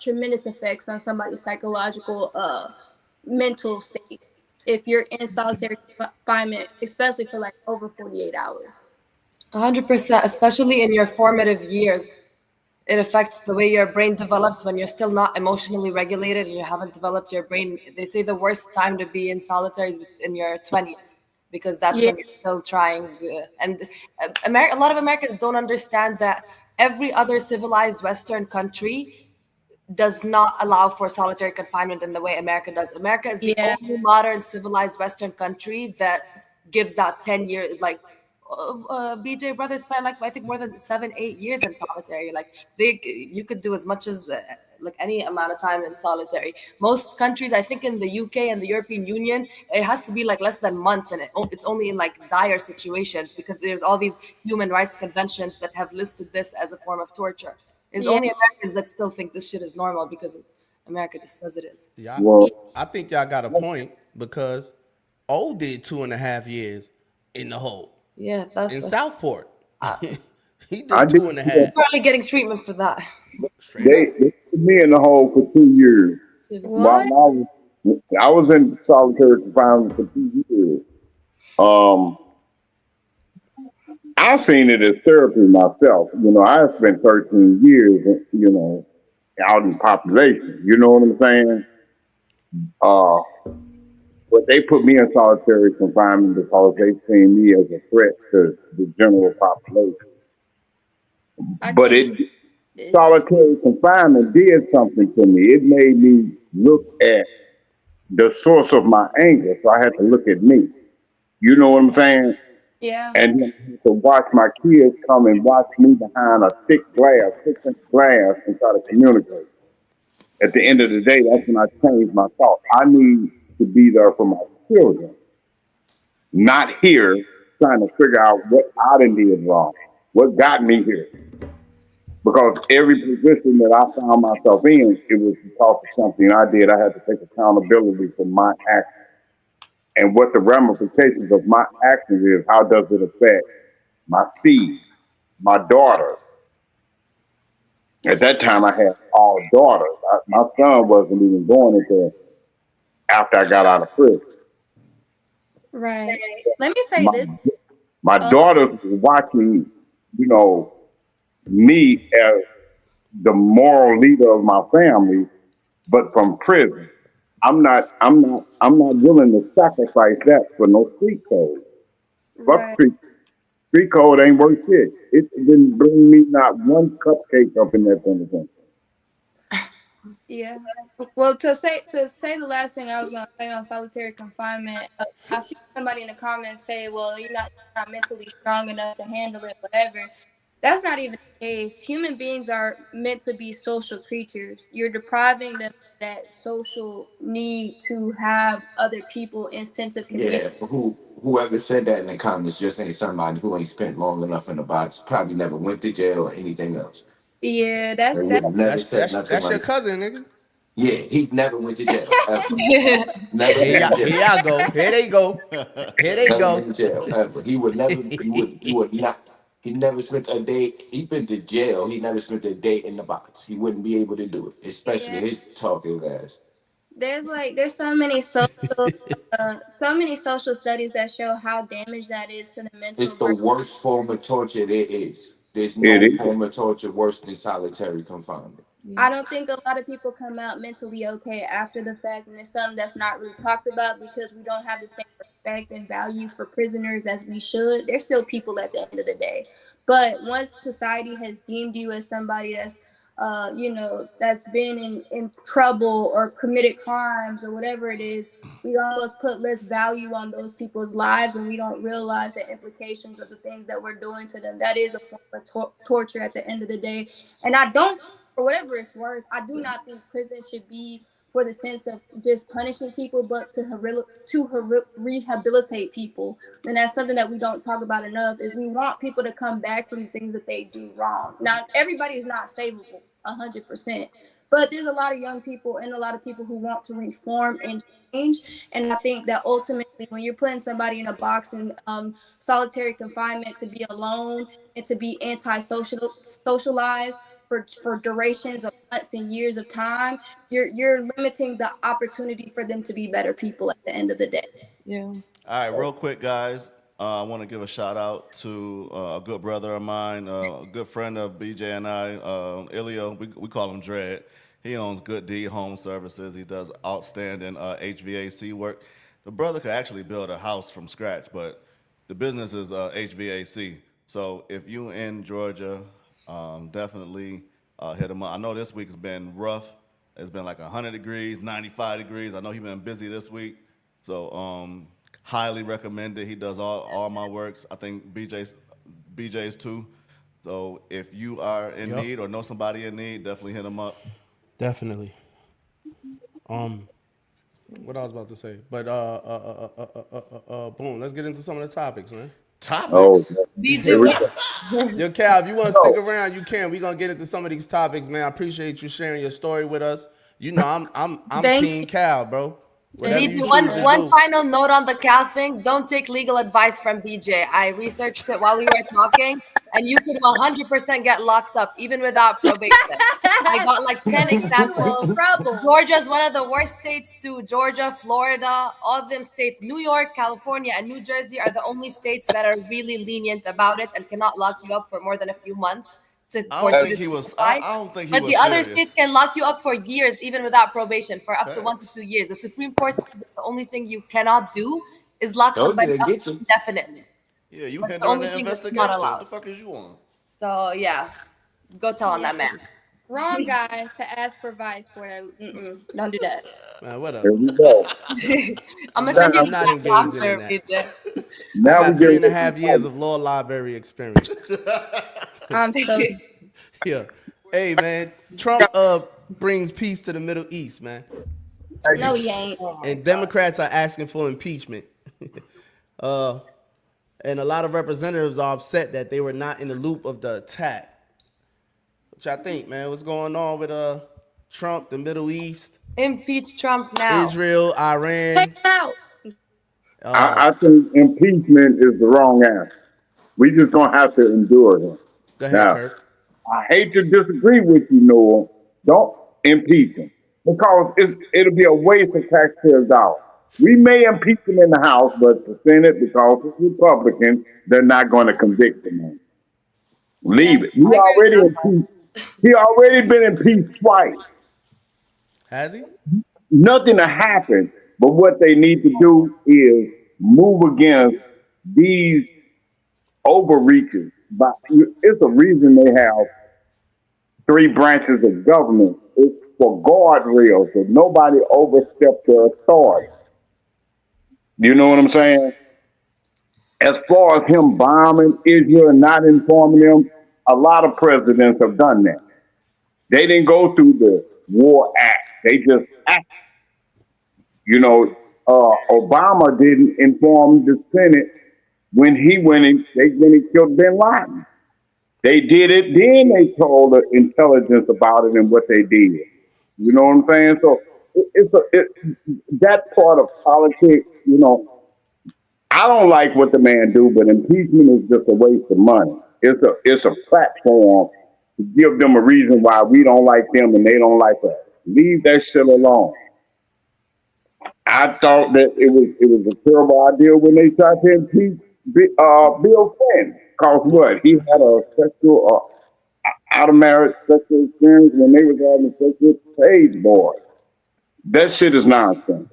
effects on somebody's psychological mental state if you're in solitary confinement, especially for like over 48 hours. 100%, especially in your formative years. It affects the way your brain develops when you're still not emotionally regulated and you haven't developed your brain. They say the worst time to be in solitary is in your 20s because that's when you're still trying. And a lot of Americans don't understand that every other civilized Western country does not allow for solitary confinement in the way America does. America is the only modern civilized Western country that gives out 10 years, like BJ brothers spent like I think more than 7-8 years in solitary. Like you could do as much as like any amount of time in solitary. Most countries, I think in the UK and the European Union, it has to be like less than months, and it's only in like dire situations, because there's all these human rights conventions that have listed this as a form of torture. It's only Americans that still think this shit is normal because America just says it is. Yeah, Well, I think y'all got a point, because O did 2.5 years in the hole Yeah, that's in Southport. He I did did. 2.5. probably getting treatment for that. Straight up. They put me in the hole for 2 years. What? I was in solitary confinement for 2 years. I've seen it as therapy myself. I spent 13 years, out in population. You know what I'm saying? Uh, but they put me in solitary confinement because they seen me as a threat to the general population. But solitary confinement did something to me. It made me look at the source of my anger. So I had to look at me. You know what I'm saying? Yeah. And then to watch my kids come and watch me behind a thick glass, 6-inch glass, and try to communicate. At the end of the day, that's when I changed my thought. I need to be there for my children, not here trying to figure out what I done did wrong, what got me here. Because every position that I found myself in, it was because of something I did. I had to take accountability for my actions. And what the ramifications of my actions is, how does it affect my seed, my daughter? At that time, I had all daughters. My son wasn't even born until after I got out of prison. Right. Let me say My, this. my daughters was watching, me as the moral leader of my family, but from prison. I'm not willing to sacrifice that for no street code. Fuck Right. street code ain't worth shit. It didn't bring me not one cupcake up in that penitentiary. Yeah. Well, to say the last thing I was gonna say on solitary confinement, I see somebody in the comments say, "Well, you're not mentally strong enough to handle it, whatever." That's not even the case. Human beings are meant to be social creatures. You're depriving them of that social need to have other people in sense of community. Yeah, whoever said that in the comments just ain't somebody who ain't spent long enough in the box. Probably never went to jail or anything else. Yeah, They that's would never said nothing That's your like that. cousin, nigga. Yeah, he never went to jail ever. Yeah. Never been to Here jail. y'all go. Here they go. Here they Never been go. to jail ever. He would never. He would not. He never spent a day. He been to jail. He never spent a day in the box. He wouldn't be able to do it, especially yeah. his talking ass. There's so many social studies that show how damaged that is to the It's mental the brain. worst form of torture there is. There's It no is. form of torture worse than solitary confinement. I don't think a lot of people come out mentally okay after the fact, and it's something that's not really talked about because we don't have the same respect and value for prisoners as we should. They're still people at the end of the day. But once society has deemed you as somebody that's been in trouble or committed crimes or whatever it is, we almost put less value on those people's lives, and we don't realize the implications of the things that we're doing to them. That is a form of torture at the end of the day. And I don't, for whatever it's worth, I do not think prison should be for the sense of just punishing people, but to rehabilitate people. And that's something that we don't talk about enough. Is we want people to come back from the things that they do wrong. Now, everybody is not savable 100%, but there's a lot of young people and a lot of people who want to reform and change. And I think that ultimately, when you're putting somebody in a box in solitary confinement to be alone and to be socialized for durations of months and years of time, you're limiting the opportunity for them to be better people at the end of the day. Yeah. All right, real quick, guys. I want to give a shout out to a good brother of mine, a good friend of BJ and I, Ilio. We call him Dread. He owns Good Deed Home Services. He does outstanding HVAC work. The brother could actually build a house from scratch, but the business is HVAC. So if you in Georgia, definitely hit him up. I know this week has been rough. It's been like 100 degrees, 95 degrees. I know he's been busy this week. So highly recommended. He does all my works. I think BJ's too. So if you are in Yep. need or know somebody in need, definitely hit him up. Definitely. What I was about to say, but boom. Let's get into some of the topics, man. Oh, Topics. here BG, we what? go. Yo, Cal, if you want to stick So, around, you can. We're gonna get into some of these topics, man. I appreciate you sharing your story with us. You know, I'm Thank Team you. Cal, bro. Whatever Thank you BG, you. choose to one do. final note on the Cal thing. Don't take legal advice from BJ. I researched it while we were talking, and you could 100% get locked up even without probation. I got like 10 Put you in examples. trouble. Georgia's one of the worst states too. Georgia, Florida, all of them states. New York, California, and New Jersey are the only states that are really lenient about it and cannot lock you up for more than a few months I for don't it to think be he was. justified. I don't think he But the was other states serious. can lock you up for years, even without probation, for up to 1 to Facts. 2 years. The Supreme Court says that the only thing you cannot do is lock Told you somebody they up get you. indefinitely. Yeah, you That's the hindering only the thing that's not investigation. What allowed. the fuck is you on? So yeah, go tell on Yeah. that man. Wrong guy to ask for advice for that. Don't do that. Man, here whatever. we go. I'm gonna Now, send you I'm the not example engaging in after, that. BJ. I now we got get three and a ready half to years of law library experience. I'm so Yeah. Hey, man. Trump brings peace to the Middle East, man. no, you ain't. And Democrats are asking for impeachment. uh, and a lot of representatives are upset that they were not in the loop of the attack. Which I think, man, what's going on with Trump, the Middle East, Impeach Trump now. Israel, Take Iran? him out. I think impeachment is the wrong answer. We just gonna have to endure him. Go ahead, Now, Kurt. I hate to disagree with you, Noah. Don't impeach him because it'll be a waste of taxpayers' dollars. We may impeach him in the House, but the Senate, because it's Republican, they're not going to convict him. Man. Yeah, Leave it. He I agree with already that part. impeached. He already been impeached twice. Has he? Nothing to happen. But what they need to do is move against these overreaches. But it's a reason they have three branches of government. It's for guardrails, so nobody oversteps their authority. You know what I'm saying? As far as him bombing Israel and not informing them, a lot of presidents have done that. They didn't go through the war act. They just act. You know, Obama didn't inform the Senate when he went and when he killed Bin Laden. They did it, then they told the intelligence about it and what they did. You know what I'm saying? So that part of politics, I don't like what the man do, but impeachment is just a waste of money. It's a platform to give them a reason why we don't like them and they don't like us. Leave that shit alone. I thought that it was a terrible idea when they tried to impeach Bill Clinton. Cause what? He had a sexual out of marriage sexual experience when they was having sex with page boy. That shit is nonsense.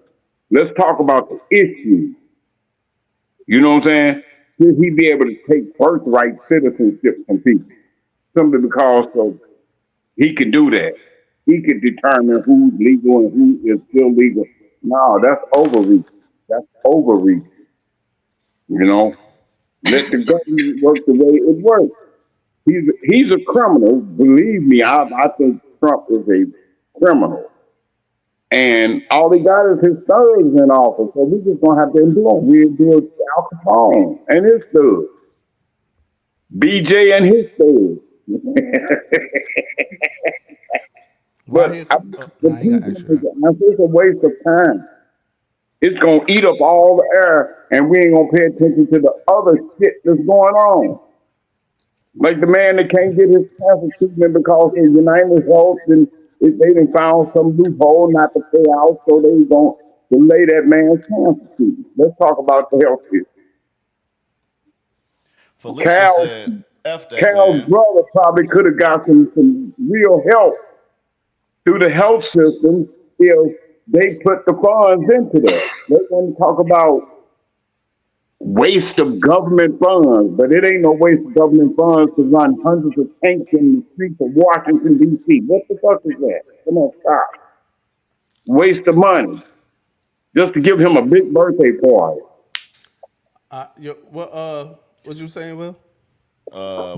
Let's talk about the issue. You know what I'm saying? Should he be able to take birthright citizenship from people simply because of he can do that? He can determine who's legal and who is illegal. No, that's overreach. That's overreach. You know, let the government work the way it works. He's a criminal. Believe me, I think Trump is a criminal. And all he got is his thugs in office. So we just gonna have to endure. We endure Al Capone and his thugs. BJ and his thugs. Why But here? Oh, the nah, he got people, extra. it's a waste of time. It's gonna eat up all the air, and we ain't gonna pay attention to the other shit that's going on. Like the man that can't get his cancer treatment because of United Health and they done found some loophole not to pay out, so they gonna delay that man's cancer treatment. Let's talk about the health issue. Felicia Cal, said, "F that Cal's man." brother probably could have got some real help through the health system if they put the funds into that. They want to talk about waste of government funds, but it ain't no waste of government funds to run hundreds of tanks in the streets of Washington, D.C. What the fuck is that? Come on, stop. Waste of money just to give him a big birthday party. What you saying, Will?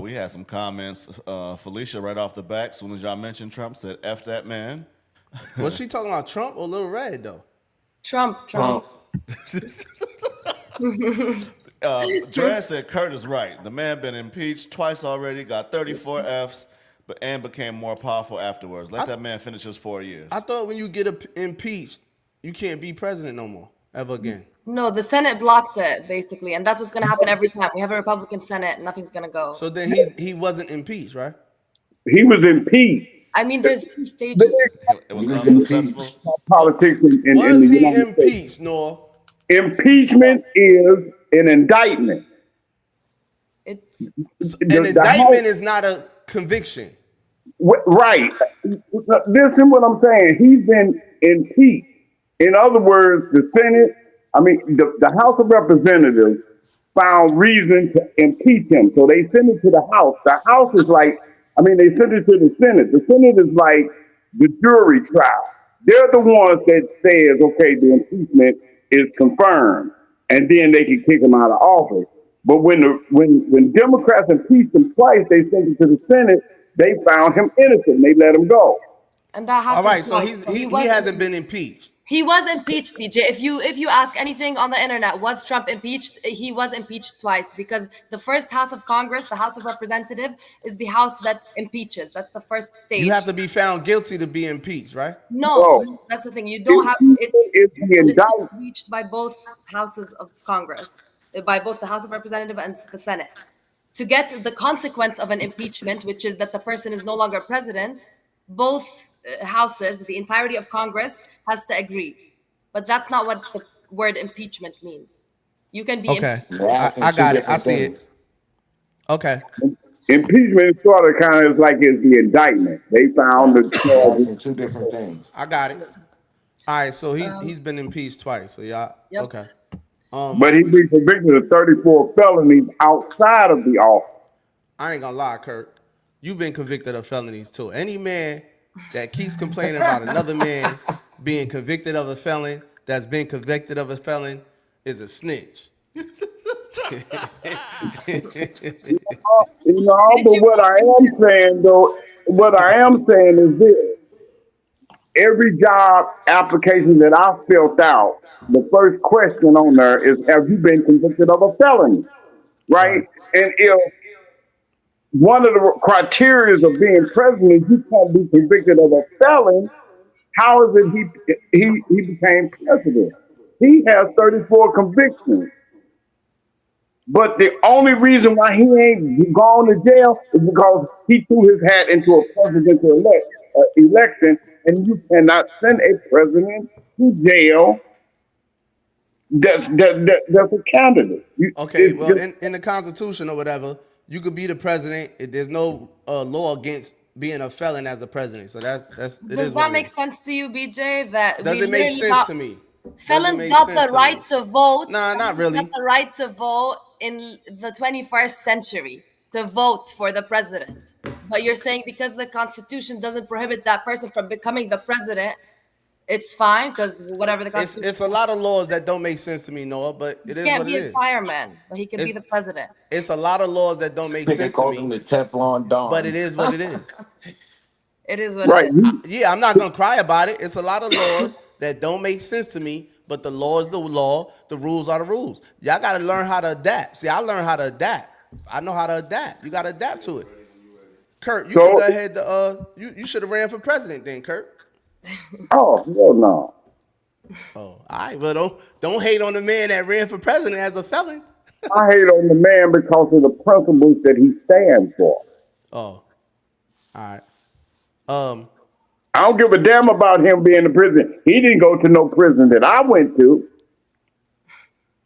We had some comments. Felicia, right off the back, as soon as y'all mentioned Trump, said, "F that man." Was she talking about Trump or Lil Red though? Trump. Dre said Kurt is right. The man been impeached twice already, got 34 Fs, and became more powerful afterwards. Let that man finish his 4 years. I thought when you get impeached, you can't be president no more, ever again. No, the Senate blocked it, basically. And that's what's going to happen every time. We have a Republican Senate, nothing's going to go. So then he wasn't impeached, right? He was impeached. I mean, there's 2 stages. It was unsuccessful. Politics in the Was he United impeached, States. Noor? Impeachment is an indictment. It's An indictment is not a conviction. Right. Listen what I'm saying. He's been impeached. In other words, the Senate, the House of Representatives found reason to impeach him. So they sent it to the House. The House is like, they sent it to the Senate. The Senate is like the jury trial. They're the ones that says, okay, the impeachment is confirmed. And then they can kick him out of office. But when Democrats impeached him twice, they sent it to the Senate. They found him innocent. They let him go. And that happened. All right, so twice. he hasn't been impeached. He was impeached, BJ. If you ask anything on the internet, was Trump impeached? He was impeached twice because the first House of Congress, the House of Representatives, is the house that impeaches. That's the first stage. You have to be found guilty to be impeached, right? No, that's the thing. You don't have it's impeached by both houses of Congress, by both the House of Representatives and the Senate. To get the consequence of an impeachment, which is that the person is no longer president, both houses, the entirety of Congress, has to agree. But that's not what the word impeachment means. You can be impeached. I got it. I see it. Okay. Impeachment is sort of kind of like it's the indictment. They found the charges. 2 different things. I got it. All right, so he's been impeached twice. So y'all, yep. Okay. But he's been convicted of 34 felonies outside of the office. I ain't gonna lie, Kurt. You've been convicted of felonies too. Any man that keeps complaining about another man being convicted of a felon that's been convicted of a felon is a snitch. But what I am saying is this. Every job application that I filled out, the first question on there is, have you been convicted of a felony? Right? And if one of the criteria of being president, you can't be convicted of a felon, how is it he became president? He has 34 convictions. But the only reason why he ain't gone to jail is because he threw his hat into a presidential election, and you cannot send a president to jail that's a candidate. In the Constitution or whatever, you could be the president. There's no law against being a felon as the president. So that's. Does that make sense to you, BJ? Does it make sense to me? Felons got the right to vote. Nah, not really. Got the right to vote in the 21st century to vote for the president. But you're saying because the Constitution doesn't prohibit that person from becoming the president, it's fine because whatever the Constitution. It's a lot of laws that don't make sense to me, Noah, but it is what it is. He can't be a fireman, but he can be the president. It's a lot of laws that don't make sense to me. They call him the Teflon Don. But it is what it is. It is what it is. Yeah, I'm not going to cry about it. It's a lot of laws that don't make sense to me, but the law is the law. The rules are the rules. Y'all got to learn how to adapt. See, I learned how to adapt. I know how to adapt. You got to adapt to it. Kurt, you can go ahead. You should have ran for president then, Kurt. Oh, hell no. Oh, all right. Well, don't hate on the man that ran for president as a felon. I hate on the man because of the principles that he stands for. Oh, all right. I don't give a damn about him being in prison. He didn't go to no prison that I went to.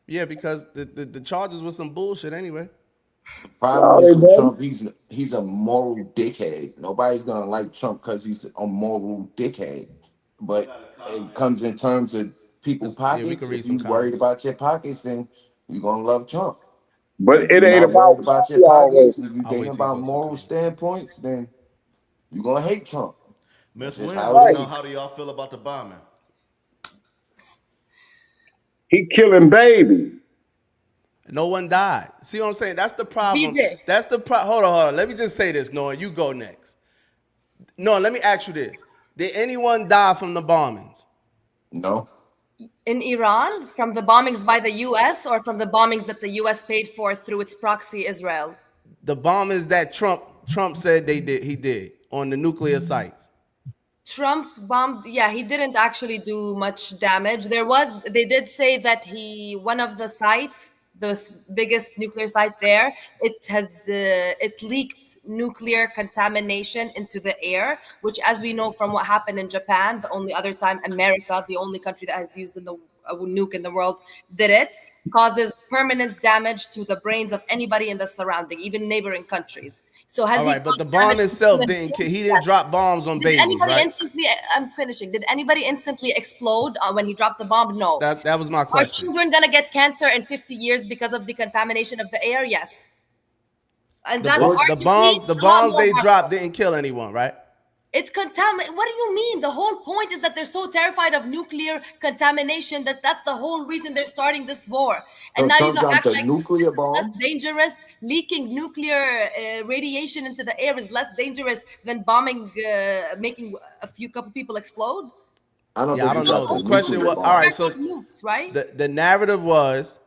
Yeah, because the charges were some bullshit anyway. The problem is with Trump, he's a moral dickhead. Nobody's gonna like Trump because he's a moral dickhead. But it comes in terms of people's pockets. If you're worried about your pockets, then you're gonna love Trump. But it ain't about your pockets. If you're thinking about moral standpoints, then you're gonna hate Trump. Miss Wynn, how do y'all feel about the bombing? He killing babies. No one died. See what I'm saying? That's the problem. BJ. That's the problem. Hold on. Let me just say this, Noah. You go next. No, let me ask you this. Did anyone die from the bombings? No. In Iran, from the bombings by the U.S. or from the bombings that the U.S. paid for through its proxy Israel? The bombings that Trump said he did on the nuclear sites. Trump bombed, yeah, he didn't actually do much damage. They did say that one of the sites, the biggest nuclear site there, it leaked nuclear contamination into the air, which, as we know from what happened in Japan, the only other time America, the only country that has used a nuke in the world, did it, causes permanent damage to the brains of anybody in the surrounding, even neighboring countries. So has all right, but the bomb itself didn't kill. He didn't drop bombs on babies, right? I'm finishing. Did anybody instantly explode when he dropped the bomb? No. That was my question. Are children gonna get cancer in 50 years because of the contamination of the air? Yes. And the bombs they dropped didn't kill anyone, right? It's contaminated. What do you mean? The whole point is that they're so terrified of nuclear contamination that's the whole reason they're starting this war. And now you act like nuclear bomb less dangerous. Leaking nuclear radiation into the air is less dangerous than bombing, making a couple people explode. I don't know. The question was, all right, so nukes, right? The narrative was,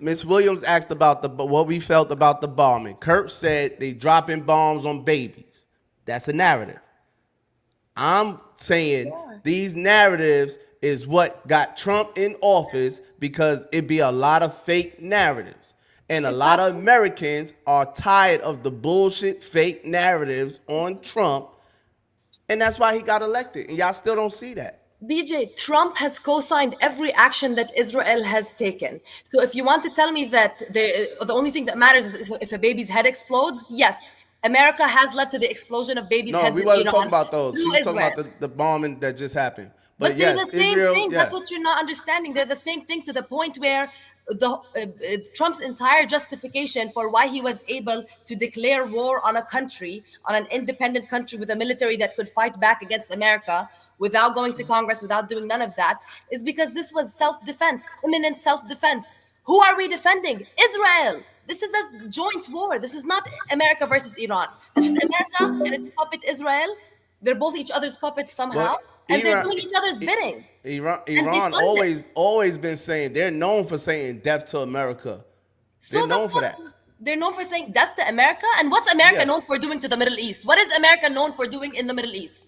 Miss Williams asked about what we felt about the bombing. Kurt said they dropping bombs on babies. That's a narrative. I'm saying these narratives is what got Trump in office, because it be a lot of fake narratives. And a lot of Americans are tired of the bullshit fake narratives on Trump. And that's why he got elected. And y'all still don't see that. BJ, Trump has co-signed every action that Israel has taken. So if you want to tell me that the only thing that matters is if a baby's head explodes, yes. America has led to the explosion of babies' heads. No, we wasn't talking about those. She was talking about the bombing that just happened. But they're yes, the same Israel, thing. yes. That's what you're not understanding. They're the same thing, to the point where Trump's entire justification for why he was able to declare war on a country, on an independent country with a military that could fight back against America without going to Congress, without doing none of that, is because this was self-defense, imminent self-defense. Who are we defending? Israel. This is a joint war. This is not America versus Iran. This is America and its puppet Israel. They're both each other's puppets somehow, and they're doing each other's bidding. Iran always been saying, they're known for saying death to America. They're known for that. They're known for saying death to America. And what's America known for doing to the Middle East? What is America known for doing in the Middle East?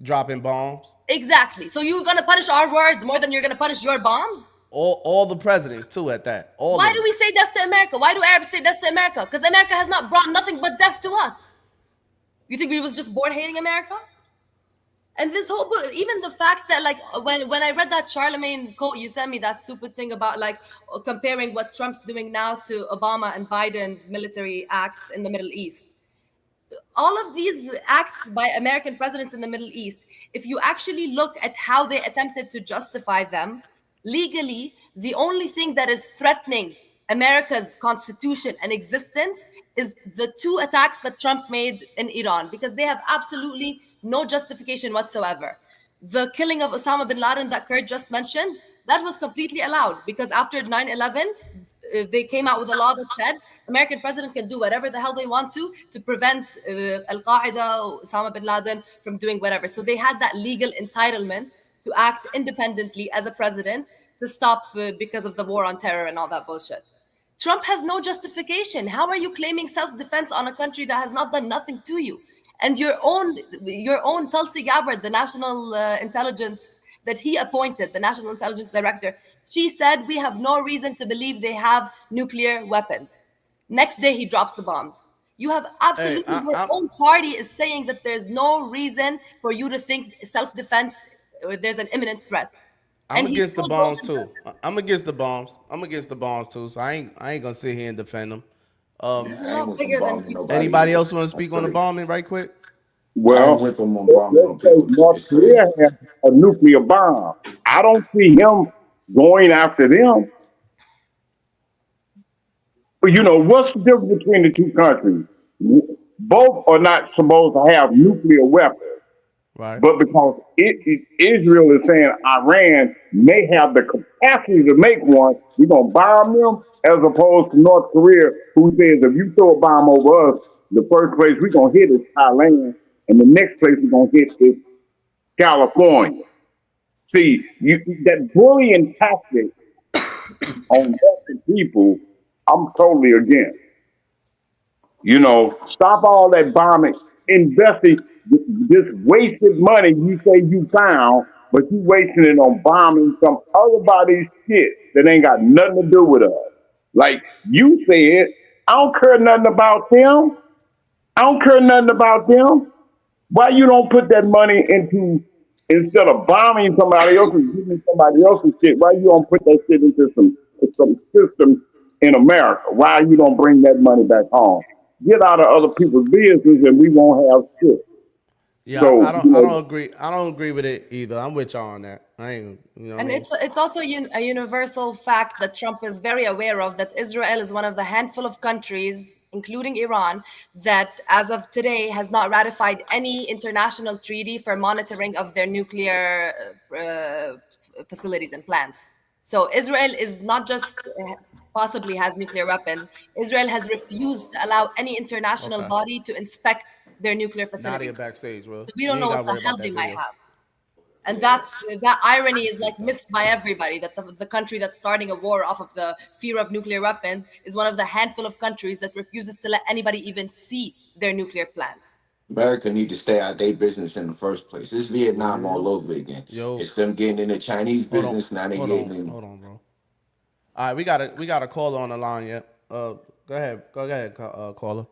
Dropping bombs. Exactly. So you're going to punish our words more than you're going to punish your bombs? All the presidents too at that. Why do we say death to America? Why do Arabs say death to America? Because America has not brought nothing but death to us. You think we was just born hating America? And this whole, even the fact that like when I read that Charlemagne quote you sent me, that stupid thing about like comparing what Trump's doing now to Obama and Biden's military acts in the Middle East. All of these acts by American presidents in the Middle East, if you actually look at how they attempted to justify them, legally, the only thing that is threatening America's constitution and existence is the two attacks that Trump made in Iran, because they have absolutely no justification whatsoever. The killing of Osama bin Laden that Kurt just mentioned, that was completely allowed, because after 9/11, they came out with a law that said American president can do whatever the hell they want to prevent Al-Qaeda, Osama bin Laden from doing whatever. So they had that legal entitlement to act independently as a president to stop because of the war on terror and all that bullshit. Trump has no justification. How are you claiming self-defense on a country that has not done nothing to you? And your own Tulsi Gabbard, the national intelligence that he appointed, the national intelligence director, she said, we have no reason to believe they have nuclear weapons. Next day, he drops the bombs. You have absolutely, your own party is saying that there's no reason for you to think self-defense, there's an imminent threat. I'm against the bombs too. I'm against the bombs. Too. So I ain't gonna sit here and defend them. Anybody else want to speak on the bombing right quick? Well, with them on bombing. North Korea has a nuclear bomb. I don't see him going after them. But you know, what's the difference between the two countries? Both are not supposed to have nuclear weapons. Right. But because Israel is saying Iran may have the capacity to make one, we're going to bomb them, as opposed to North Korea, who says if you throw a bomb over us, the first place we're going to hit is Thailand. and the next place we're gonna hit is California. See, that bullying tactic on wealthy people, I'm totally against. Stop all that bombing, investing this wasted money you say you found, but you wasting it on bombing some other body's shit that ain't got nothing to do with us. Like you said, I don't care nothing about them. I don't care nothing about them. Why you don't put that money into, instead of bombing somebody else and giving somebody else's shit, why you don't put that shit into some system in America? Why you don't bring that money back home? Get out of other people's business and we won't have shit. Yeah, So, I don't agree. I don't agree with it either. I'm with y'all on that. I ain't, what And I mean? it's also a universal fact that Trump is very aware of, that Israel is one of the handful of countries, including Iran, that as of today has not ratified any international treaty for monitoring of their nuclear facilities and plants. So Israel is not just possibly has nuclear weapons. Israel has refused to allow any international body to inspect their nuclear facilities. Nadia backstage, bro. So we You don't ain't know gotta what worry the hell about they that might video. have. And that irony is like missed by everybody, that the country that's starting a war off of the fear of nuclear weapons is one of the handful of countries that refuses to let anybody even see their nuclear plants. America need to stay out of their business in the first place. It's Vietnam all over again. It's them getting in the Chinese business, now they getting in. Hold on, bro. All right, we got a caller on the line yet. Go ahead, caller.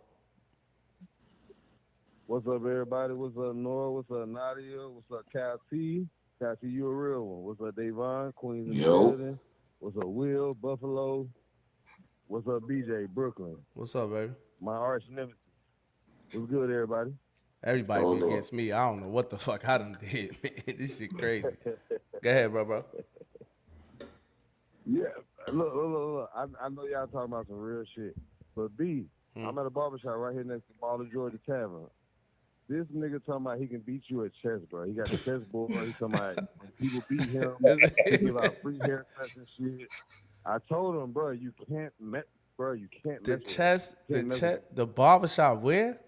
What's up, everybody? What's up, Noor? What's up, Nadia? What's up, Cassie? Cassie, you a real one. What's up, Davon? Queens in the building. What's up, Will? Buffalo. What's up, BJ? Brooklyn. What's up, baby? My arch nemesis. What's good, everybody? Everybody be against me. I don't know what the fuck I done did, man. This shit crazy. Go ahead, bro. Yeah, look. I know y'all talking about some real shit. But B, I'm at a barbershop right here next to Ball of Georgia Tavern. This nigga talking about he can beat you at chess, bro. He got the chess board. He talking about when people beat him, he give out free haircuts and shit. I told him, bro, you can't mess the barbershop where?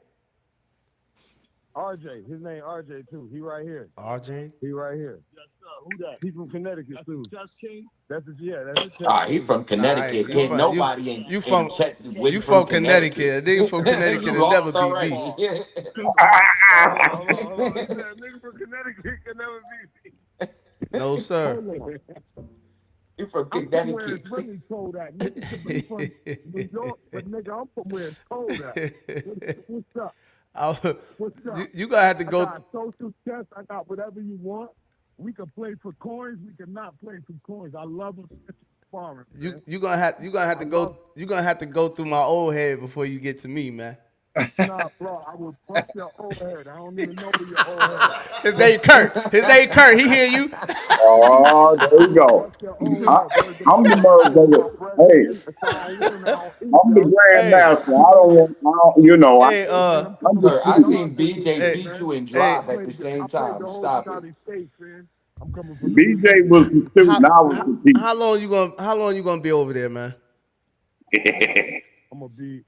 RJ, his name RJ too. He right here. RJ? He right here. Yes, sir. Who that? He from Connecticut too. Chess King? That's his, yeah, that's his chess He from Connecticut. Can't nobody in chess you from Connecticut. A nigga from Connecticut will never beat me. Hold on. He said nigga from Connecticut can never beat me. No, sir. You from Connecticut. I'm from where it's really cold at. Nigga should be from New York, but nigga, I'm from where it's cold at. What's up? What's up? You gonna have to go. I got social chess. I got whatever you want. We can play for coins. We cannot play for coins. I love them. You gonna have to go through my old head before you get to me, man. Nah, bro, I will bust your old head. I don't even know your old head. His name Kurt. He hear you? Oh, there you go. I'm the motherfucker. Hey, I'm the grandmaster. Hey, I seen BJ beat you and drive at the same time. Stop it. BJ was the student. I was the teacher. How long you gonna be over there, man? I'm gonna be.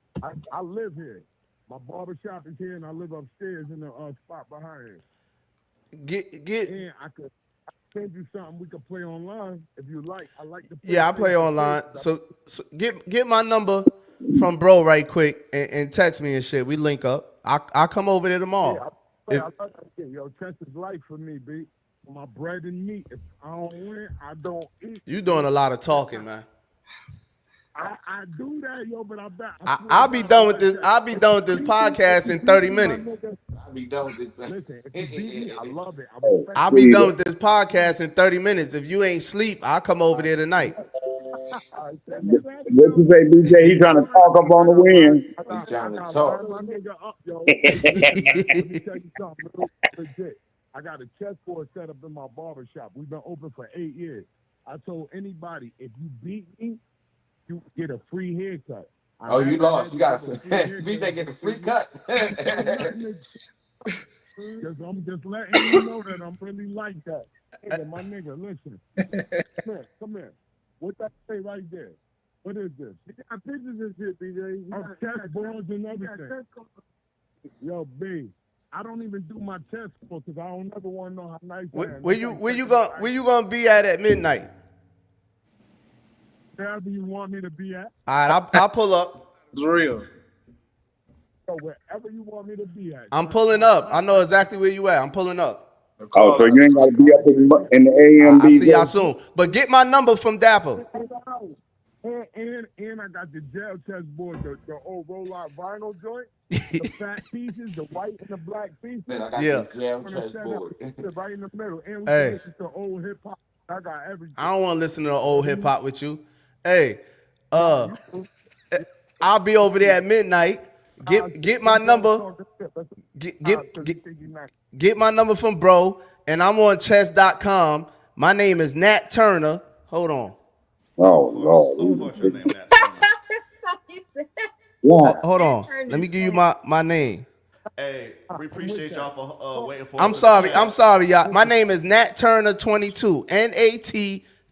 I live here. My barbershop is here, and I live upstairs in the spot behind it. And I could send you something we could play online if you like. I like to play. Yeah, I play online. So get my number from bro right quick and text me and shit. We link up. I'll come over there tomorrow. Yeah, I love that shit. Yo, chess is life for me, B. For my bread and meat. If I don't win, I don't eat. You doing a lot of talking, man. I do that, yo, but I bet. I'll be done with this. I'll be done with this podcast in 30 minutes. I'll be done with this. Listen, if you beat me, I love it. I'll be done with this podcast in 30 minutes. If you ain't sleep, I'll come over there tonight. What you say, BJ? He trying to talk up on the wind. He's trying to talk. My nigga up, yo. Let me tell you something real legit. I got a chessboard set up in my barbershop. We've been open for 8 years. I told anybody, if you beat me, you get a free haircut. You lost. You got BJ get a free cut. Because I'm just letting you know that I'm really like that. Hey, my nigga, listen. Come here. What that say right there? What is this? You got pictures and shit, BJ. Chessboards and everything. Yo, B, I don't even do my test score because I don't ever want to know how nice I am. Where you gonna be at midnight? Wherever you want me to be at. All right, I'll pull up. It's real. So wherever you want me to be at. I'm pulling up. I know exactly where you at. I'm pulling up. Oh, so you ain't got to be up in the AM. I see y'all soon. But get my number from Dapper. And I got the jail chessboard, the old roll-out vinyl joint, the fat pieces, the white and the black pieces. Man, I got the jail chessboard. Right in the middle. And we Hey. listen to old hip-hop. I got everything. I don't want to listen to the old hip hop with you. Hey, I'll be over there at midnight. Get my number. Get my number from bro, and I'm on chess.com. My name is Nat Turner. Hold on. Oh, Lord. What's your name, Nat? Hold on. Let me give you my name. Hey, we appreciate y'all for waiting for us. I'm sorry, y'all. My name is Nat Turner 22.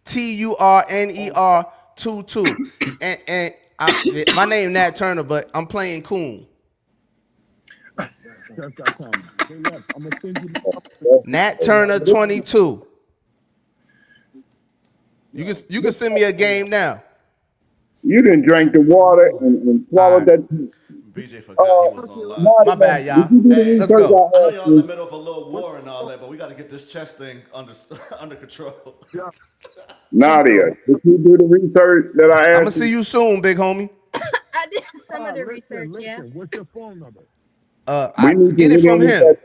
NATTURNER 22. And my name Nat Turner, but I'm playing coon. Nat Turner 22. You can send me a game now. You didn't drink the water and swallowed that. BJ forgot he was on live. My bad, y'all. Hey, let's go. I know y'all in the middle of a little war and all that, but we got to get this chess thing under control. Nadia, did you do the research that I asked? I'm gonna see you soon, big homie. I did some of the research, yeah. What's your phone number? Get it from him.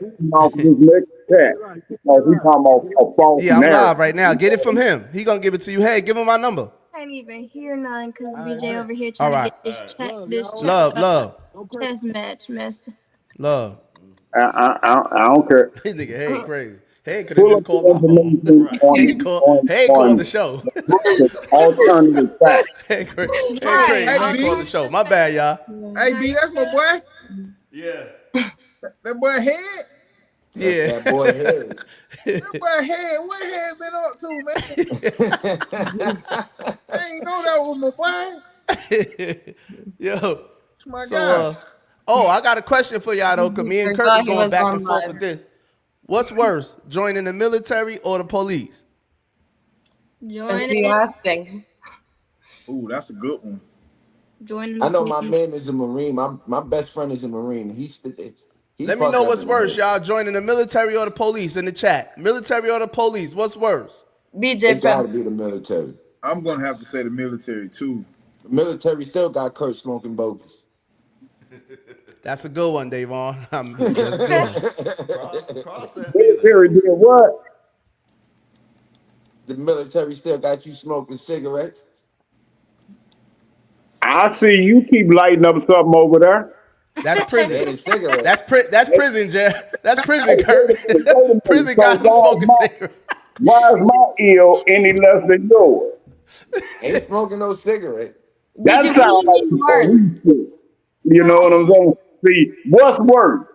Yeah, I'm live right now. Get it from him. He gonna give it to you. Hey, give him my number. I can't even hear none because BJ over here trying to get this love chess match mess. Love. I don't care. This nigga, hey, crazy. Hey, could have just called my phone. Hey, called the show. Alternative facts. Hey, crazy. Called the show. My bad, y'all. Hey, B, that's my boy. Yeah. That boy Head. Yeah. That boy Head. That boy Head. What Head been up to, man? I ain't know that was my boy. Yo. It's my guy. I got a question for y'all though, because me and Kirk is going back and forth with this. What's worse, joining the military or the police? Joining. Asking. Ooh, that's a good one. Joining. I know my man is a Marine. My best friend is a Marine. Let me know what's worse, y'all. Joining the military or the police in the chat. Military or the police? What's worse? BJ, it gotta be the military. I'm gonna have to say the military too. The military still got Kurt smoking bogus. That's a good one, Davon. Military did what? The military still got you smoking cigarettes. I see you keep lighting up something over there. That's prison. Cigarettes. That's prison, Jeff. That's prison, Kurt. Prison got him smoking cigarettes. Why is my ear any less than yours? Ain't smoking no cigarette. That sounds like police shit. You know what I'm saying? See, what's worse?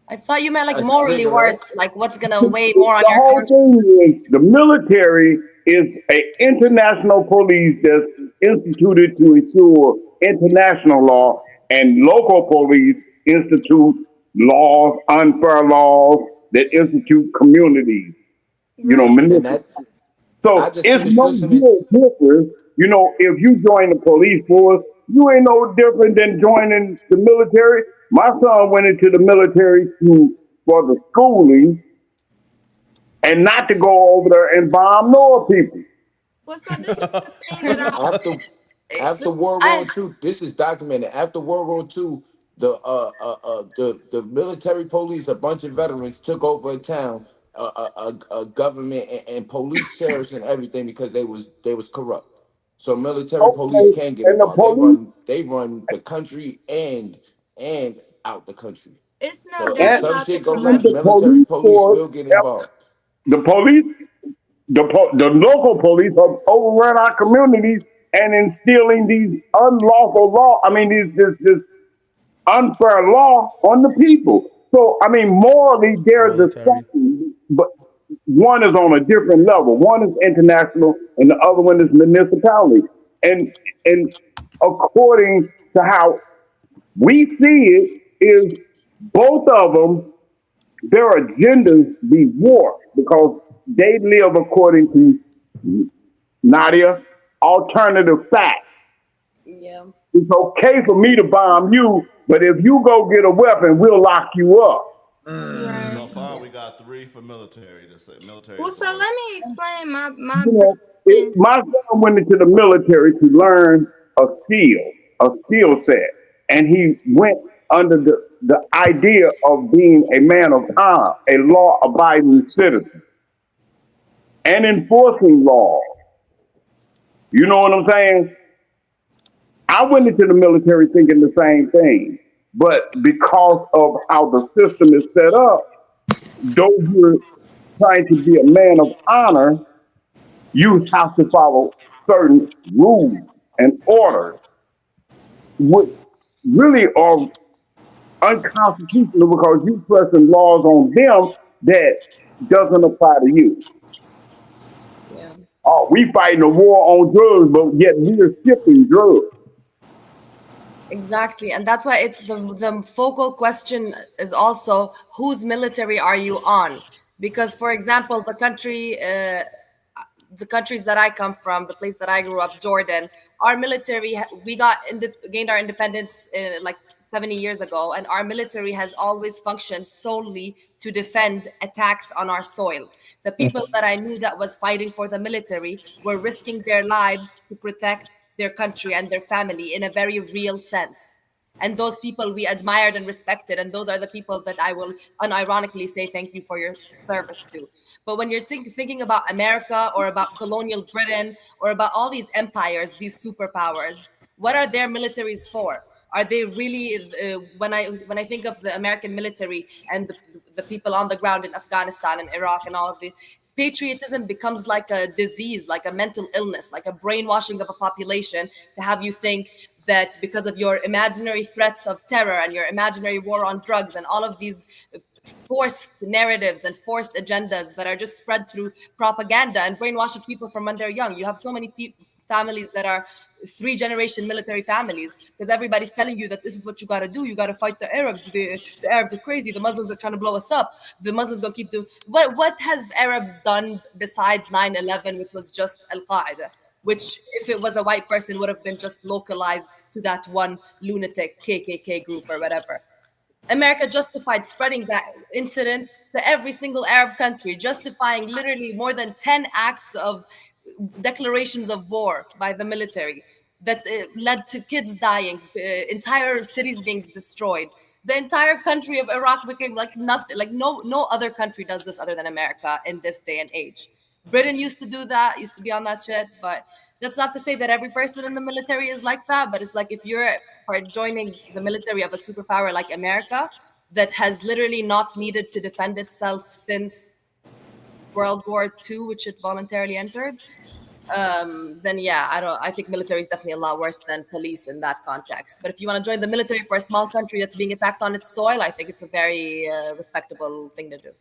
I thought you meant like morally worse. Like what's gonna weigh more on the your whole thing is the military is an international police that's instituted to ensure international law, and local police institute laws, unfair laws that institute communities. You know, so it's no real difference. You know, if you join the police force, you ain't no different than joining the military. My son went into the military for the schooling and not to go over there and bomb Noor people. Well, so this is the thing that after World War II, this is documented. After World War II, the military police, a bunch of veterans took over a town, a government and police sheriffs and everything because they was corrupt. So military police can't get involved. They run the country and out the country. It's no doubt. If some shit go left, military police will get involved. The police, the local police have overrun our communities and instilling these unlawful law. I mean, this unfair law on the people. So I mean, morally, there's the same, but one is on a different level. One is international, and the other one is municipality. And according to how we see it, is both of them their agendas be warped because they live according to Nadia alternative facts. Yeah. It's okay for me to bomb you, but if you go get a weapon, we'll lock you up. So Right. far, we got 3 for military. To say military Well, is the so let worst. me explain my You know, perception. my son went into the military to learn a skill set, and he went under the idea of being a man of honor, a law-abiding citizen, and enforcing law. You know what I'm saying? I went into the military thinking the same thing, but because of how the system is set up, though you're trying to be a man of honor, you have to follow certain rules and orders, which really are unconstitutional because you pressing laws on them that doesn't apply to you. Yeah. Oh, we fighting a war on drugs, but yet we're shipping drugs. Exactly, and that's why it's the focal question is also whose military are you on? Because, for example, the countries that I come from, the place that I grew up, Jordan, our military, we gained our independence like 70 years ago, and our military has always functioned solely to defend attacks on our soil. The people that I knew that was fighting for the military were risking their lives to protect their country and their family in a very real sense. And those people we admired and respected, and those are the people that I will unironically say thank you for your service to. But when you're thinking about America or about colonial Britain or about all these empires, these superpowers, what are their militaries for? Are they really? When I think of the American military and the people on the ground in Afghanistan and Iraq and all of the patriotism becomes like a disease, like a mental illness, like a brainwashing of a population to have you think that because of your imaginary threats of terror and your imaginary war on drugs and all of these forced narratives and forced agendas that are just spread through propaganda and brainwashing people from when they're young. You have so many families that are 3-generation military families because everybody's telling you that this is what you got to do. You got to fight the Arabs. The Arabs are crazy. The Muslims are trying to blow us up. The Muslims gonna keep doing what has Arabs done besides 9/11, which was just Al Qaeda, which if it was a white person would have been just localized to that one lunatic KKK group or whatever. America justified spreading that incident to every single Arab country, justifying literally more than 10 acts of declarations of war by the military that led to kids dying, entire cities being destroyed. The entire country of Iraq became like nothing. Like no other country does this other than America in this day and age. Britain used to do that, used to be on that shit, but that's not to say that every person in the military is like that. But it's like if you're joining the military of a superpower like America that has literally not needed to defend itself since World War II, which it voluntarily entered, then yeah, I think military is definitely a lot worse than police in that context. But if you want to join the military for a small country that's being attacked on its soil, I think it's a very respectable thing to do.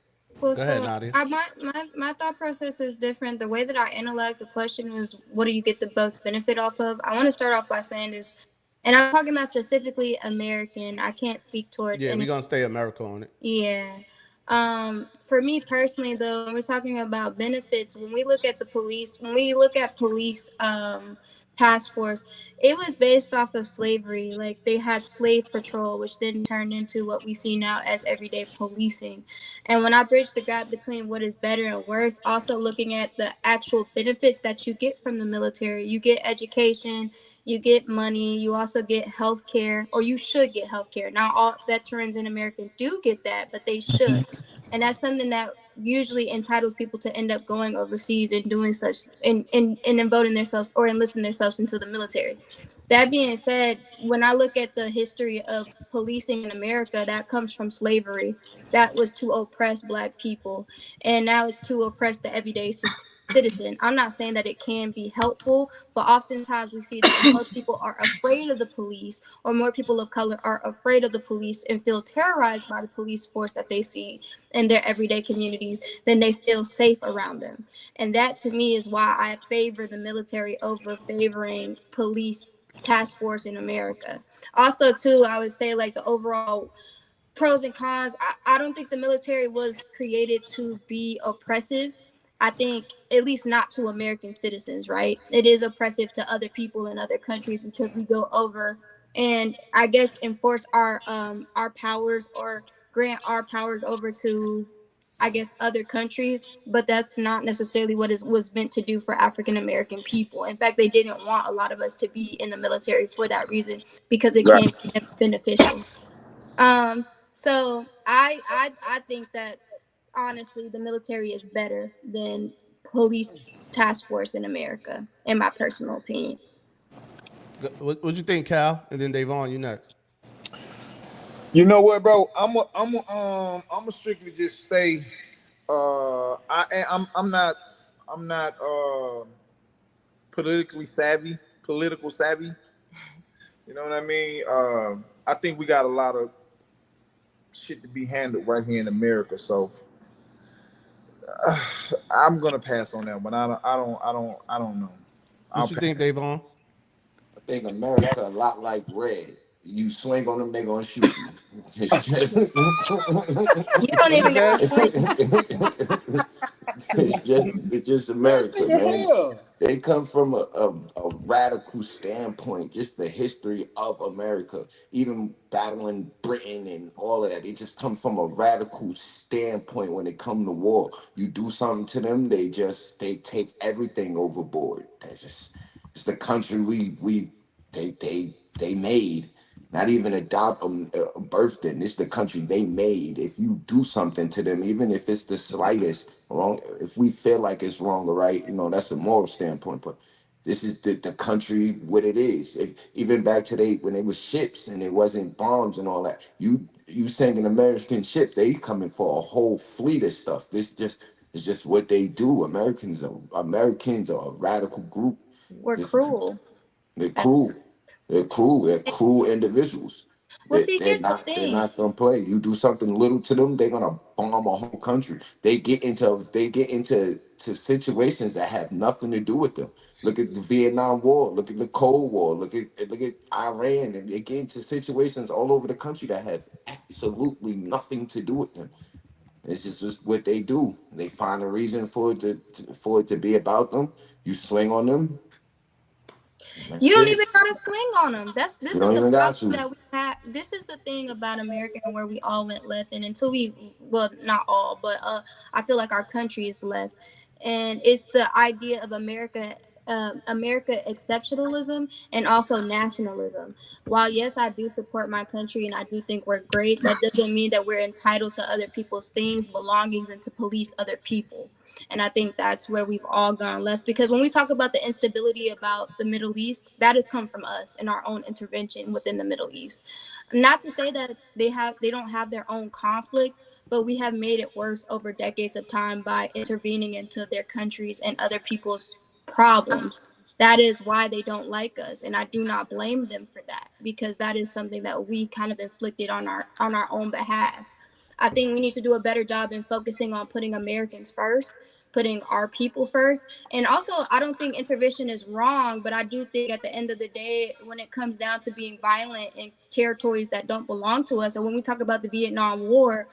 Well, Go ahead, so Nadia. my thought process is different. The way that I analyze the question is, what do you get the most benefit off of? I want to start off by saying this, and I'm talking about specifically American. I can't speak towards Yeah, we're any. gonna stay America on it. Yeah. For me personally, though, when we're talking about benefits, when we look at police task force, it was based off of slavery. Like they had slave patrol, which then turned into what we see now as everyday policing. And when I bridge the gap between what is better and worse, also looking at the actual benefits that you get from the military, you get education, you get money, you also get health care, or you should get health care. Not all veterans in America do get that, but they should. And that's something that usually entitles people to end up going overseas and doing such and devoting themselves or enlisting themselves into the military. That being said, when I look at the history of policing in America, that comes from slavery. That was to oppress Black people, and now it's to oppress the everyday citizen. I'm not saying that it can be helpful, but oftentimes we see that more people are afraid of the police, or more people of color are afraid of the police and feel terrorized by the police force that they see in their everyday communities than they feel safe around them. And that to me is why I favor the military over favoring police task force in America. Also, too, I would say like the overall pros and cons. I don't think the military was created to be oppressive. I think, at least not to American citizens, right? It is oppressive to other people in other countries because we go over and I guess enforce our powers or grant our powers over to, I guess, other countries, but that's not necessarily what it was meant to do for African American people. In fact, they didn't want a lot of us to be in the military for that reason because it Right. can be beneficial. So I think that honestly, the military is better than police task force in America, in my personal opinion. What you think, Cal? And then Davon, you next. You know what, bro? I'm strictly just stay. I'm not political savvy. You know what I mean? I think we got a lot of shit to be handled right here in America, so I'm gonna pass on that one. I don't know. What you think, Davon? I think America a lot like red. You swing on them, they gonna shoot you. It's just, You don't What you even got said? to swing. it's just Man, what America, the man. hell? They come from a radical standpoint, just the history of America, even battling Britain and all of that. They just come from a radical standpoint when it come to war. You do something to them, they take everything overboard. That's just it's the country they made. Not even birthed in. It's the country they made. If you do something to them, even if it's the slightest wrong, if we feel like it's wrong or right, that's a moral standpoint. But this is the country what it is. If even back to when they was ships and it wasn't bombs and all that, you saying an American ship, they coming for a whole fleet of stuff. It's just what they do. Americans are a radical group. We're This, cruel. they're cruel. They're cruel. They're cruel individuals. Well, They, see, they're here's the not. They're thing. not gonna play. You do something little to them, they're gonna bomb a whole country. They get into situations that have nothing to do with them. Look at the Vietnam War. Look at the Cold War. Look at Iran, and they get into situations all over the country that have absolutely nothing to do with them. It's just what they do. They find a reason for it to be about them. You swing on them. You That's don't it. even gotta swing on them. You This is don't the even got problem to. that we have. This is the thing about America and where we all went left, and until well, not all, but I feel like our country is left, and it's the idea of America exceptionalism and also nationalism. While yes, I do support my country and I do think we're great, that doesn't mean that we're entitled to other people's things, belongings, and to police other people. And I think that's where we've all gone left. Because when we talk about the instability about the Middle East, that has come from us and our own intervention within the Middle East. Not to say that they don't have their own conflict, but we have made it worse over decades of time by intervening into their countries and other people's problems. That is why they don't like us, and I do not blame them for that, because that is something that we kind of inflicted on our own behalf. I think we need to do a better job in focusing on putting Americans first, putting our people first. And also, I don't think intervention is wrong, but I do think at the end of the day, when it comes down to being violent in territories that don't belong to us, or when we talk about the Vietnam War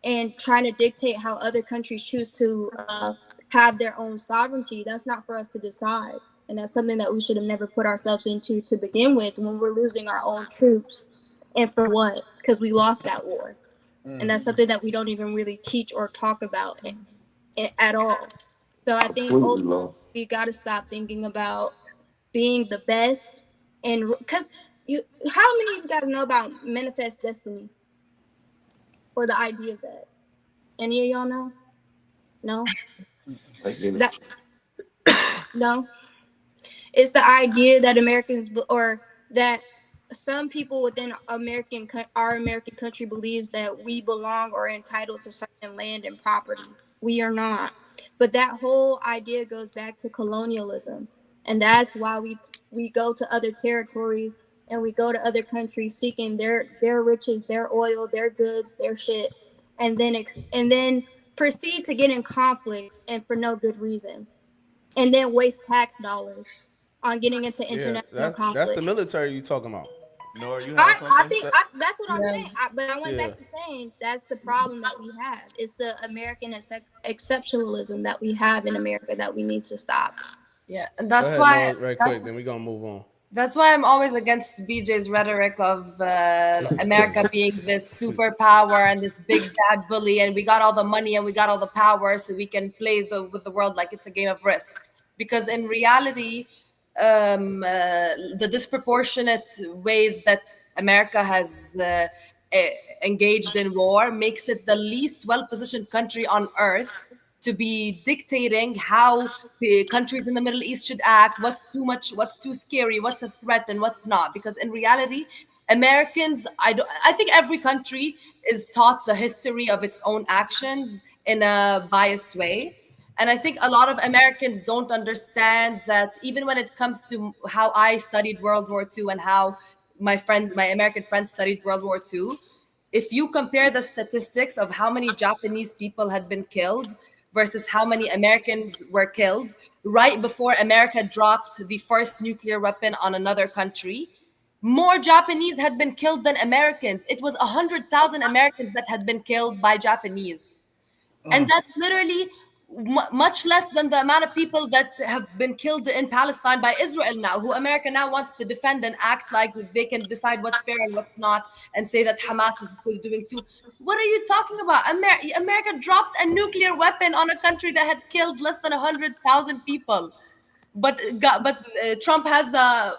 and trying to dictate how other countries choose to have their own sovereignty, that's not for us to decide. And that's something that we should have never put ourselves into to begin with, when we're losing our own troops. And for what? Because we lost that war. And that's something that we don't even really teach or talk about at all. So I think Completely ultimately low. we got to stop thinking about being the best, and because how many of you guys know about manifest destiny or the idea of that? Any of y'all know? No. I get it. That no. It's the idea that Americans or that some people within our American country believes that we belong or are entitled to certain land and property. We are not. But that whole idea goes back to colonialism, and that's why we go to other territories and we go to other countries seeking their riches, their oil, their goods, their shit, and then proceed to get in conflicts and for no good reason, and then waste tax dollars on getting into Yeah, international that's the conflict. military you talking about. Noor, you had I something? think that's what I'm saying. But I went back to saying that's the problem that we have. It's the American exceptionalism that we have in America that we need to stop. Yeah, and Go that's ahead, why Noah, right quick. Then we're gonna move on. that's why I'm always against BJ's rhetoric of America being this superpower and this big bad bully, and we got all the money and we got all the power, so we can play with the world like it's a game of Risk. Because in reality, the disproportionate ways that America has engaged in war makes it the least well-positioned country on earth to be dictating how the countries in the Middle East should act, what's too much, what's too scary, what's a threat and what's not. Because in reality, Americans, I think every country is taught the history of its own actions in a biased way. And I think a lot of Americans don't understand that even when it comes to how I studied World War II and how my American friends studied World War II, if you compare the statistics of how many Japanese people had been killed versus how many Americans were killed right before America dropped the first nuclear weapon on another country, more Japanese had been killed than Americans. It was 100,000 Americans that had been killed by Japanese. And that's literally much less than the amount of people that have been killed in Palestine by Israel now, who America now wants to defend and act like they can decide what's fair and what's not, and say that Hamas is doing too. What are you talking about? America dropped a nuclear weapon on a country that had killed less than 100,000 people. But Trump has the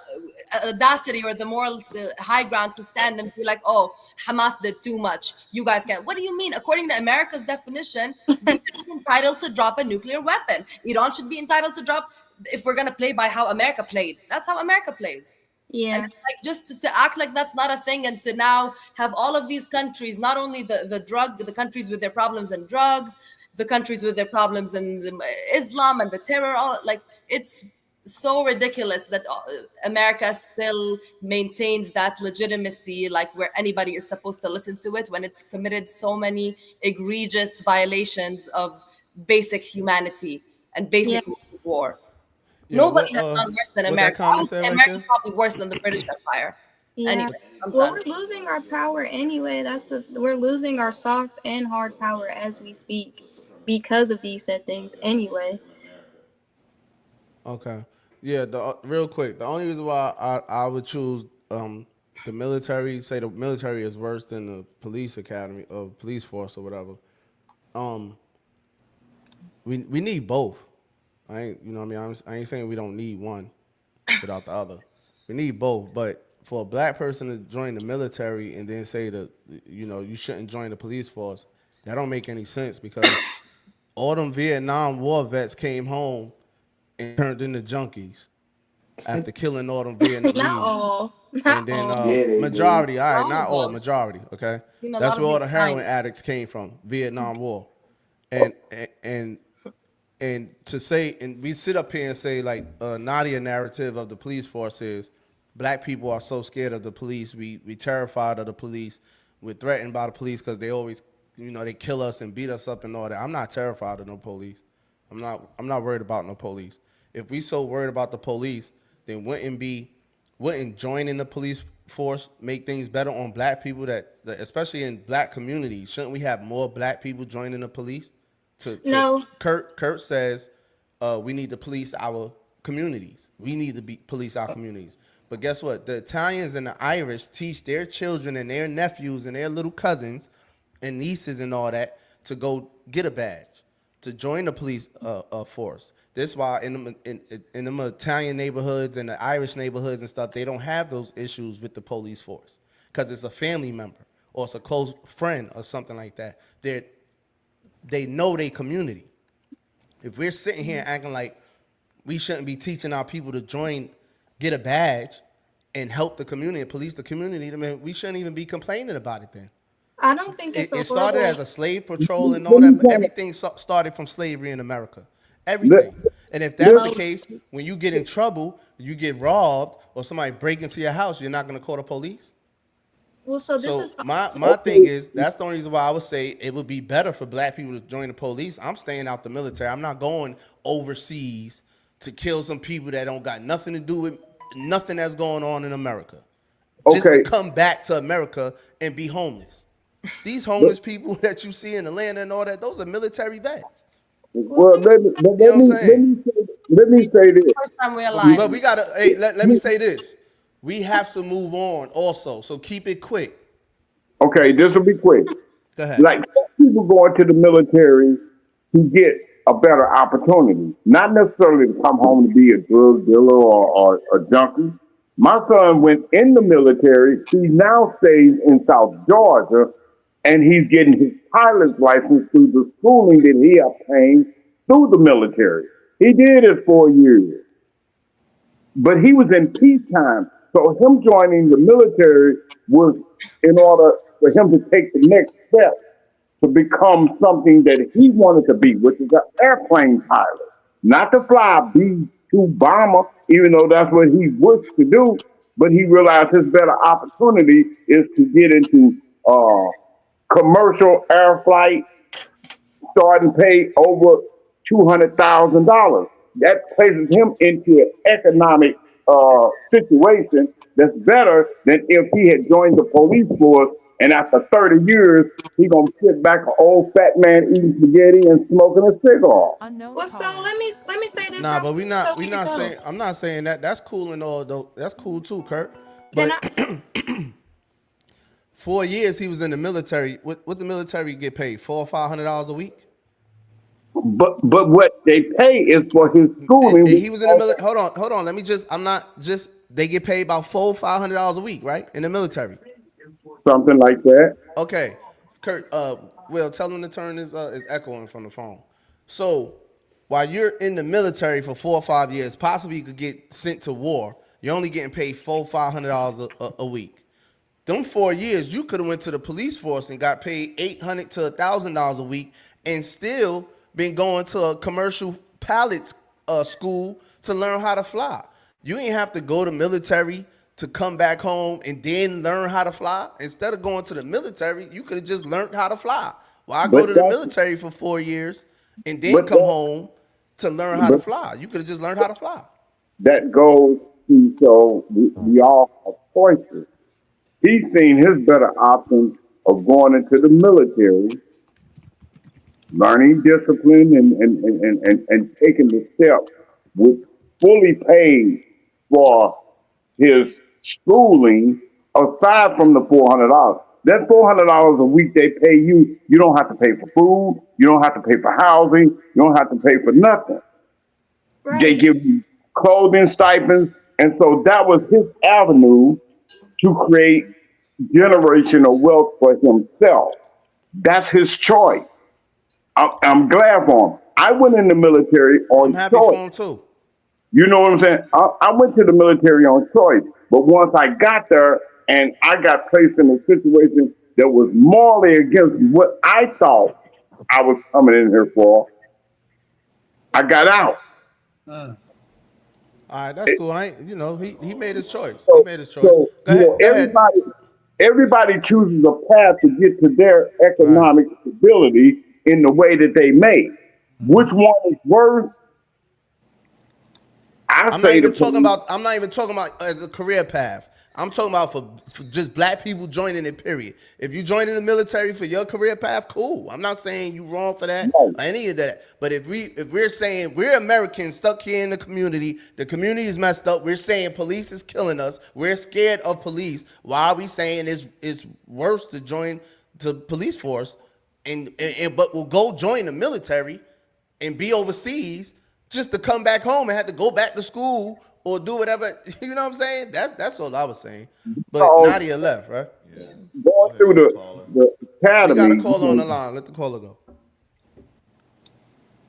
audacity or the moral high ground to stand and be like, oh, Hamas did too much. You guys can't. What do you mean? According to America's definition, we should be entitled to drop a nuclear weapon. Iran should be entitled to drop, if we're going to play by how America played. That's how America plays. Yeah. And like just to act like that's not a thing, and to now have all of these countries, not only the countries with their problems in drugs, the countries with their problems in Islam and the terror, all like it's so ridiculous that America still maintains that legitimacy, like where anybody is supposed to listen to it when it's committed so many egregious violations of basic humanity and basic war. Nobody has done worse than America. I would say America's probably worse than the British Empire. Yeah. Anyway, well, we're losing our power anyway. We're losing our soft and hard power as we speak because of these said things anyway. Okay. Yeah, real quick, the only reason why I would choose the military, say the military is worse than the police academy or police force or whatever. We need both. I ain't saying we don't need one without the other. We need both, but for a black person to join the military and then say that you shouldn't join the police force, that don't make any sense, because all them Vietnam War vets came home and turned into junkies after killing all them Vietnamese. Not all. And then majority, all right, not all, majority, okay? That's where all the heroin addicts came from, Vietnam War. And to say, and we sit up here and say, like, Nadia narrative of the police force is black people are so scared of the police, we terrified of the police, we're threatened by the police because they always, they kill us and beat us up and all that. I'm not terrified of no police. I'm not worried about no police. If we so worried about the police, then wouldn't joining the police force make things better on black people, that especially in black communities? Shouldn't we have more black people joining the police? No. Kurt says we need to police our communities. We need to police our communities. But guess what? The Italians and the Irish teach their children and their nephews and their little cousins and nieces and all that to go get a badge, to join the police force. That's why in the Italian neighborhoods and the Irish neighborhoods and stuff, they don't have those issues with the police force, because it's a family member or it's a close friend or something like that. They know their community. If we're sitting here acting like we shouldn't be teaching our people to join, get a badge, and help the community and police the community, I mean, we shouldn't even be complaining about it then. I don't think it started as a slave patrol and all that, but everything started from slavery in America. Everything. And if that's the case, when you get in trouble, you get robbed, or somebody break into your house, you're not going to call the police? Well, so my thing is, that's the only reason why I would say it would be better for black people to join the police. I'm staying out the military. I'm not going overseas to kill some people that don't got nothing to do with nothing that's going on in America. just to Okay. come back to America and be homeless. These homeless people that you see in Atlanta and all that, those are military vets. Well, let me You know what I'm saying? let me say this. First time we aligned. But we gotta. Hey, let me say this. We have to move on also. So keep it quick. Okay, this will be quick. Go ahead. Like people going to the military to get a better opportunity, not necessarily to come home to be a drug dealer or a junkie. My son went in the military. He now stays in South Georgia, and he's getting his pilot's license through the schooling that he obtained through the military. He did it 4 years, but he was in peacetime. So him joining the military was in order for him to take the next step to become something that he wanted to be, which is an airplane pilot, not to fly a B-2 bomber, even though that's what he wished to do. But he realized his better opportunity is to get into commercial air flight, starting pay over $200,000. That places him into an economic situation that's better than if he had joined the police force. And after 30 years, he gonna sit back an old fat man eating spaghetti and smoking a cigar. Well, so let me say this. Nah, real but we quick not so we we can not go. saying. I'm not saying that. That's cool and all though. That's cool too, Kurt. Can But 4 years he was in the military. What the military get paid? $400 or $500 a week. But what they pay is for his schooling. And he was in the military. Hold on. Let me just. I'm not just. They get paid about $400-$500 a week, right? In the military. Something like that. Okay, Kurt. Will tell him to turn his is echoing from the phone. So while you're in the military for 4 or 5 years, possibly you could get sent to war. You're only getting paid $400-$500 a week. Them 4 years, you could have went to the police force and got paid $800 to $1,000 a week, and still been going to a commercial pilot school to learn how to fly. You ain't have to go to military to come back home and then learn how to fly. Instead of going to the military, you could have just learned how to fly. Well, I go to the military for 4 years and then come home to learn how to fly. You could have just learned how to fly. That goes to show we all have choices. He's seen his better option of going into the military, learning discipline and taking the step with fully paid for his schooling aside from the $400. That $400 a week they pay you, you don't have to pay for food, you don't have to pay for housing, you don't have to pay for nothing. Right. They give you clothing stipends, and so that was his avenue to create generational wealth for himself. That's his choice. I'm glad for him. I went in the military on I'm happy choice. for him too. You know what I'm saying? I went to the military on choice, but once I got there and I got placed in a situation that was morally against what I thought I was coming in here for, I got out. All right, that's cool. He made his choice. So, He made his choice. so Go ahead. everybody chooses a path to get to their economic stability in the way that they make. Which one is worse? I'm not even talking about as a career path. I'm talking about for just black people joining it, period. If you join in the military for your career path, cool. I'm not saying you wrong for that or any of that. But if we're saying we're Americans stuck here in the community is messed up. We're saying police is killing us. We're scared of police. Why are we saying it's worse to join the police force but we'll go join the military and be overseas just to come back home and have to go back to school or do whatever, you know what I'm saying? That's all I was saying. But Nadia left, right? Yeah. Going through the academy. We got a caller on the line. Let the caller go.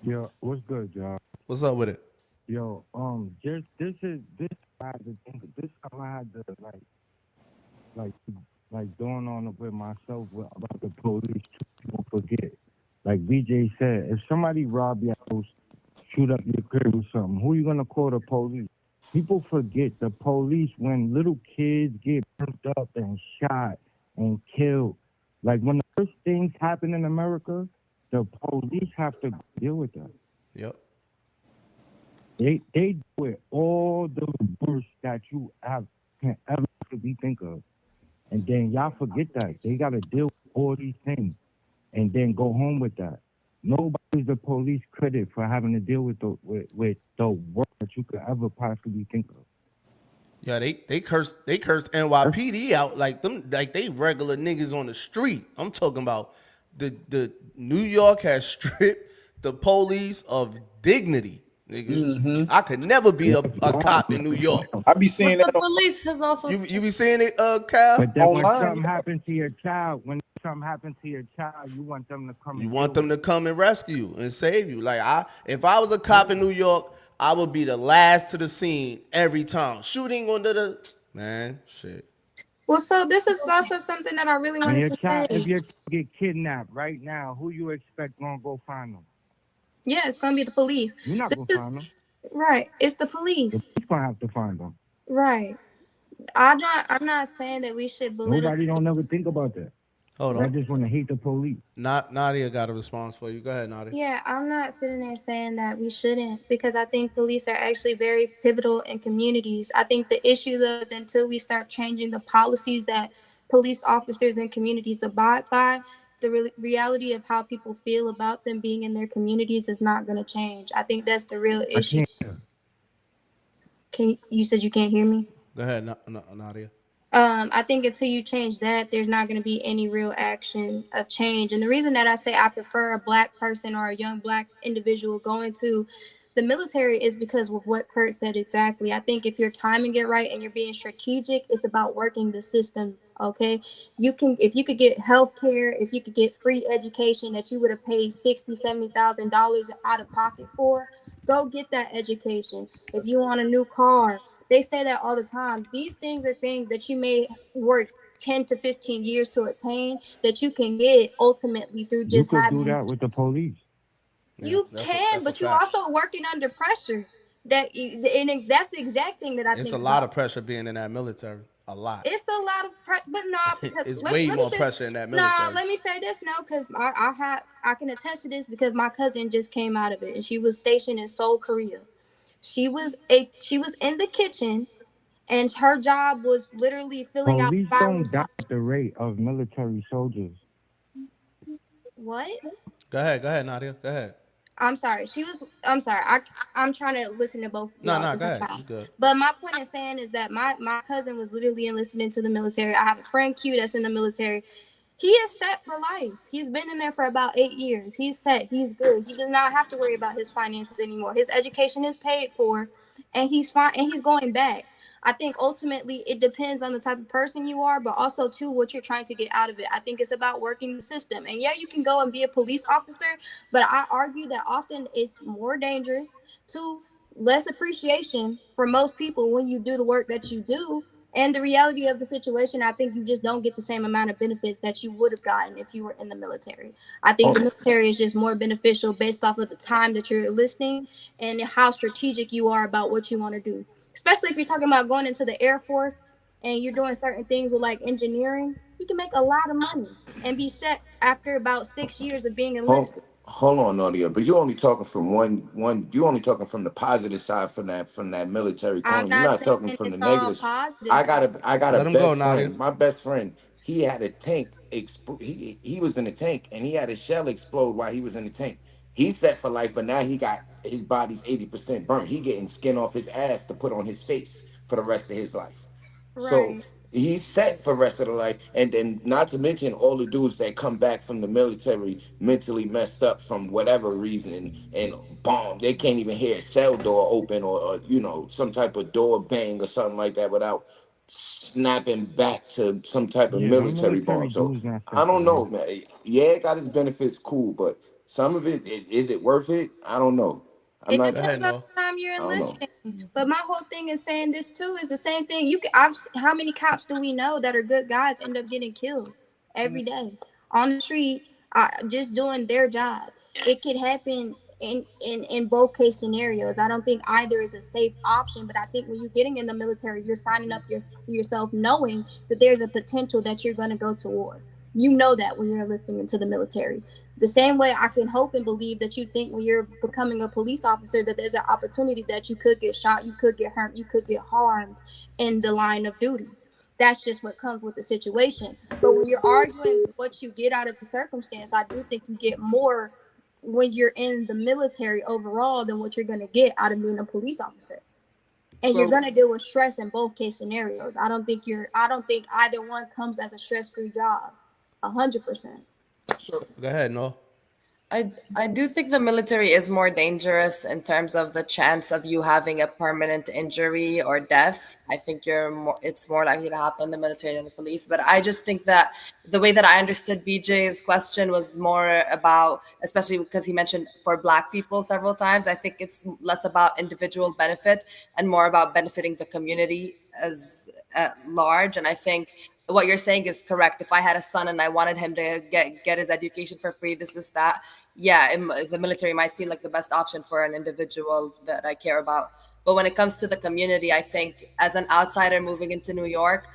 Yo, what's good, y'all? What's up with it? Yo, this I had to think. This time I had to like going on with myself about the police. People forget. Like BJ said, if somebody rob your house, shoot up your crib or something, who you gonna call the police? People forget the police when little kids get burnt up and shot and killed. Like when the first things happen in America, the police have to deal with that. Yep. They do it all the worst that you can ever possibly think of. And then y'all forget that. They got to deal with all these things and then go home with that. Nobody's the police credit for having to deal with the work that you could ever possibly think of. Yeah, they curse NYPD out like them, like they regular niggas on the street. I'm talking about the New York has stripped the police of dignity. Nigga. I could never be a cop in New York. I be seeing But that. the police has also You be seeing it, Cal? But then when something happens to your child, you want them to come. You want them to come and rescue you and save you. Like if I was a cop in New York, I would be the last to the scene every time. Shooting under the man, shit. Well, so this is also something that I really wanted to say. If your child get kidnapped right now, who you expect gonna go find them? Yeah, it's gonna be the police. You're not gonna find them. Right, it's the police. The police gonna have to find them. Right. I'm not saying that we should belittle. Nobody don't ever think about that. Hold on. I just want to hate the police. Nadia got a response for you. Go ahead, Nadia. Yeah, I'm not sitting there saying that we shouldn't, because I think police are actually very pivotal in communities. I think the issue though is until we start changing the policies that police officers and communities abide by, the reality of how people feel about them being in their communities is not going to change. I think that's the real issue. You said you can't hear me? Go ahead, Nadia. I think until you change that, there's not going to be any real action of change. And the reason that I say I prefer a Black person or a young Black individual going to the military is because of what Kurt said exactly. I think if you're timing it right and you're being strategic, it's about working the system. Okay, if you could get health care, if you could get free education that you would have paid $60,000-$70,000 out of pocket for, go get that education. If you want a new car, they say that all the time. These things are things that you may work 10 to 15 years to attain that you can get ultimately through just having. You could do that with the police. You can, but you're also working under pressure. That's the exact thing that I think. It's a lot of pressure being in that military. A lot. It's a lot of pressure, but no, because it's way more pressure in that military. No, let me say this now, because I can attest to this because my cousin just came out of it, and she was stationed in Seoul, Korea. She was in the kitchen, and her job was literally filling out. Police don't die at the rate of military soldiers. What? Go ahead, Nadia. Go ahead. I'm sorry. I'm sorry. I'm trying to listen to both. No, go ahead. Good. But my point in saying is that my cousin was literally enlisted into the military. I have a friend Q that's in the military. He is set for life. He's been in there for about 8 years. He's set. He's good. He does not have to worry about his finances anymore. His education is paid for, and he's fine. And he's going back. I think ultimately it depends on the type of person you are, but also too what you're trying to get out of it. I think it's about working the system. And yeah, you can go and be a police officer, but I argue that often it's more dangerous to less appreciation for most people when you do the work that you do. And the reality of the situation, I think you just don't get the same amount of benefits that you would have gotten if you were in the military. I think the military is just more beneficial based off of the time that you're enlisting and how strategic you are about what you want to do. Especially if you're talking about going into the Air Force and you're doing certain things with like engineering, you can make a lot of money and be set after about 6 years of being enlisted. Hold on, Nadia, but you're only talking from one. You're only talking from the positive side from that military coin. You're not talking from the negative. I got a best friend. My best friend. He had a tank. He was in a tank and he had a shell explode while he was in the tank. He's set for life, but now he got his body's 80% burnt. He getting skin off his ass to put on his face for the rest of his life. Right. So he's set for the rest of the life. And then not to mention all the dudes that come back from the military mentally messed up from whatever reason and bomb. They can't even hear a cell door open or some type of door bang or something like that without snapping back to some type of military bomb. So I don't know, man. Yeah, it got its benefits, cool, but some of it, is it worth it? I don't know. It depends on the time you're enlisting. But my whole thing is saying this too is the same thing. How many cops do we know that are good guys end up getting killed every day on the street, just doing their job? It could happen in both case scenarios. I don't think either is a safe option, but I think when you're getting in the military, you're signing up yourself knowing that there's a potential that you're going to go to war. You know that when you're enlisting into the military. The same way I can hope and believe that you think when you're becoming a police officer that there's an opportunity that you could get shot, you could get hurt, you could get harmed in the line of duty. that's just what comes with the situation. But when you're arguing what you get out of the circumstance, I do think you get more when you're in the military overall than what you're going to get out of being a police officer. And you're going to deal with stress in both case scenarios. I don't think either one comes as a stress-free job. 100%. Go ahead, Noor. I do think the military is more dangerous in terms of the chance of you having a permanent injury or death. I think it's more likely to happen in the military than the police. But I just think that the way that I understood BJ's question was more about, especially because he mentioned for Black people several times, I think it's less about individual benefit and more about benefiting the community as at large. And I think what you're saying is correct. If I had a son and I wanted him to get his education for free, this, that, yeah, the military might seem like the best option for an individual that I care about. But when it comes to the community, I think as an outsider moving into New York,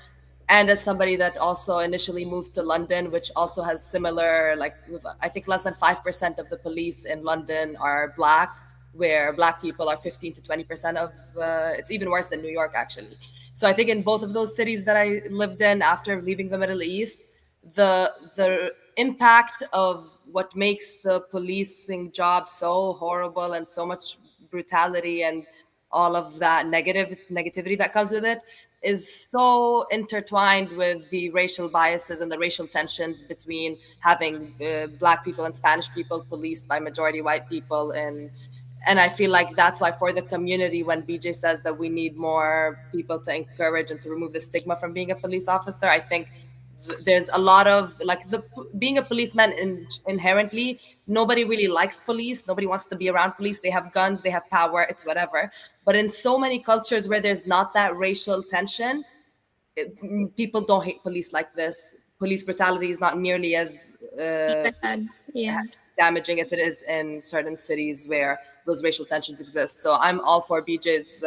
and as somebody that also initially moved to London, which also has similar, like, I think less than 5% of the police in London are Black, where Black people are 15 to 20% of, it's even worse than New York, actually. So I think in both of those cities that I lived in after leaving the Middle East, the impact of what makes the policing job so horrible and so much brutality and all of that negativity that comes with it is so intertwined with the racial biases and the racial tensions between having Black people and Spanish people policed by majority white people. And I feel like that's why for the community, when BJ says that we need more people to encourage and to remove the stigma from being a police officer, I think there's a lot of, like, being a policeman inherently, nobody really likes police. Nobody wants to be around police. They have guns, they have power, it's whatever. But in so many cultures where there's not that racial tension, people don't hate police like this. Police brutality is not nearly as damaging as it is in certain cities where those racial tensions exist. So I'm all for BJ's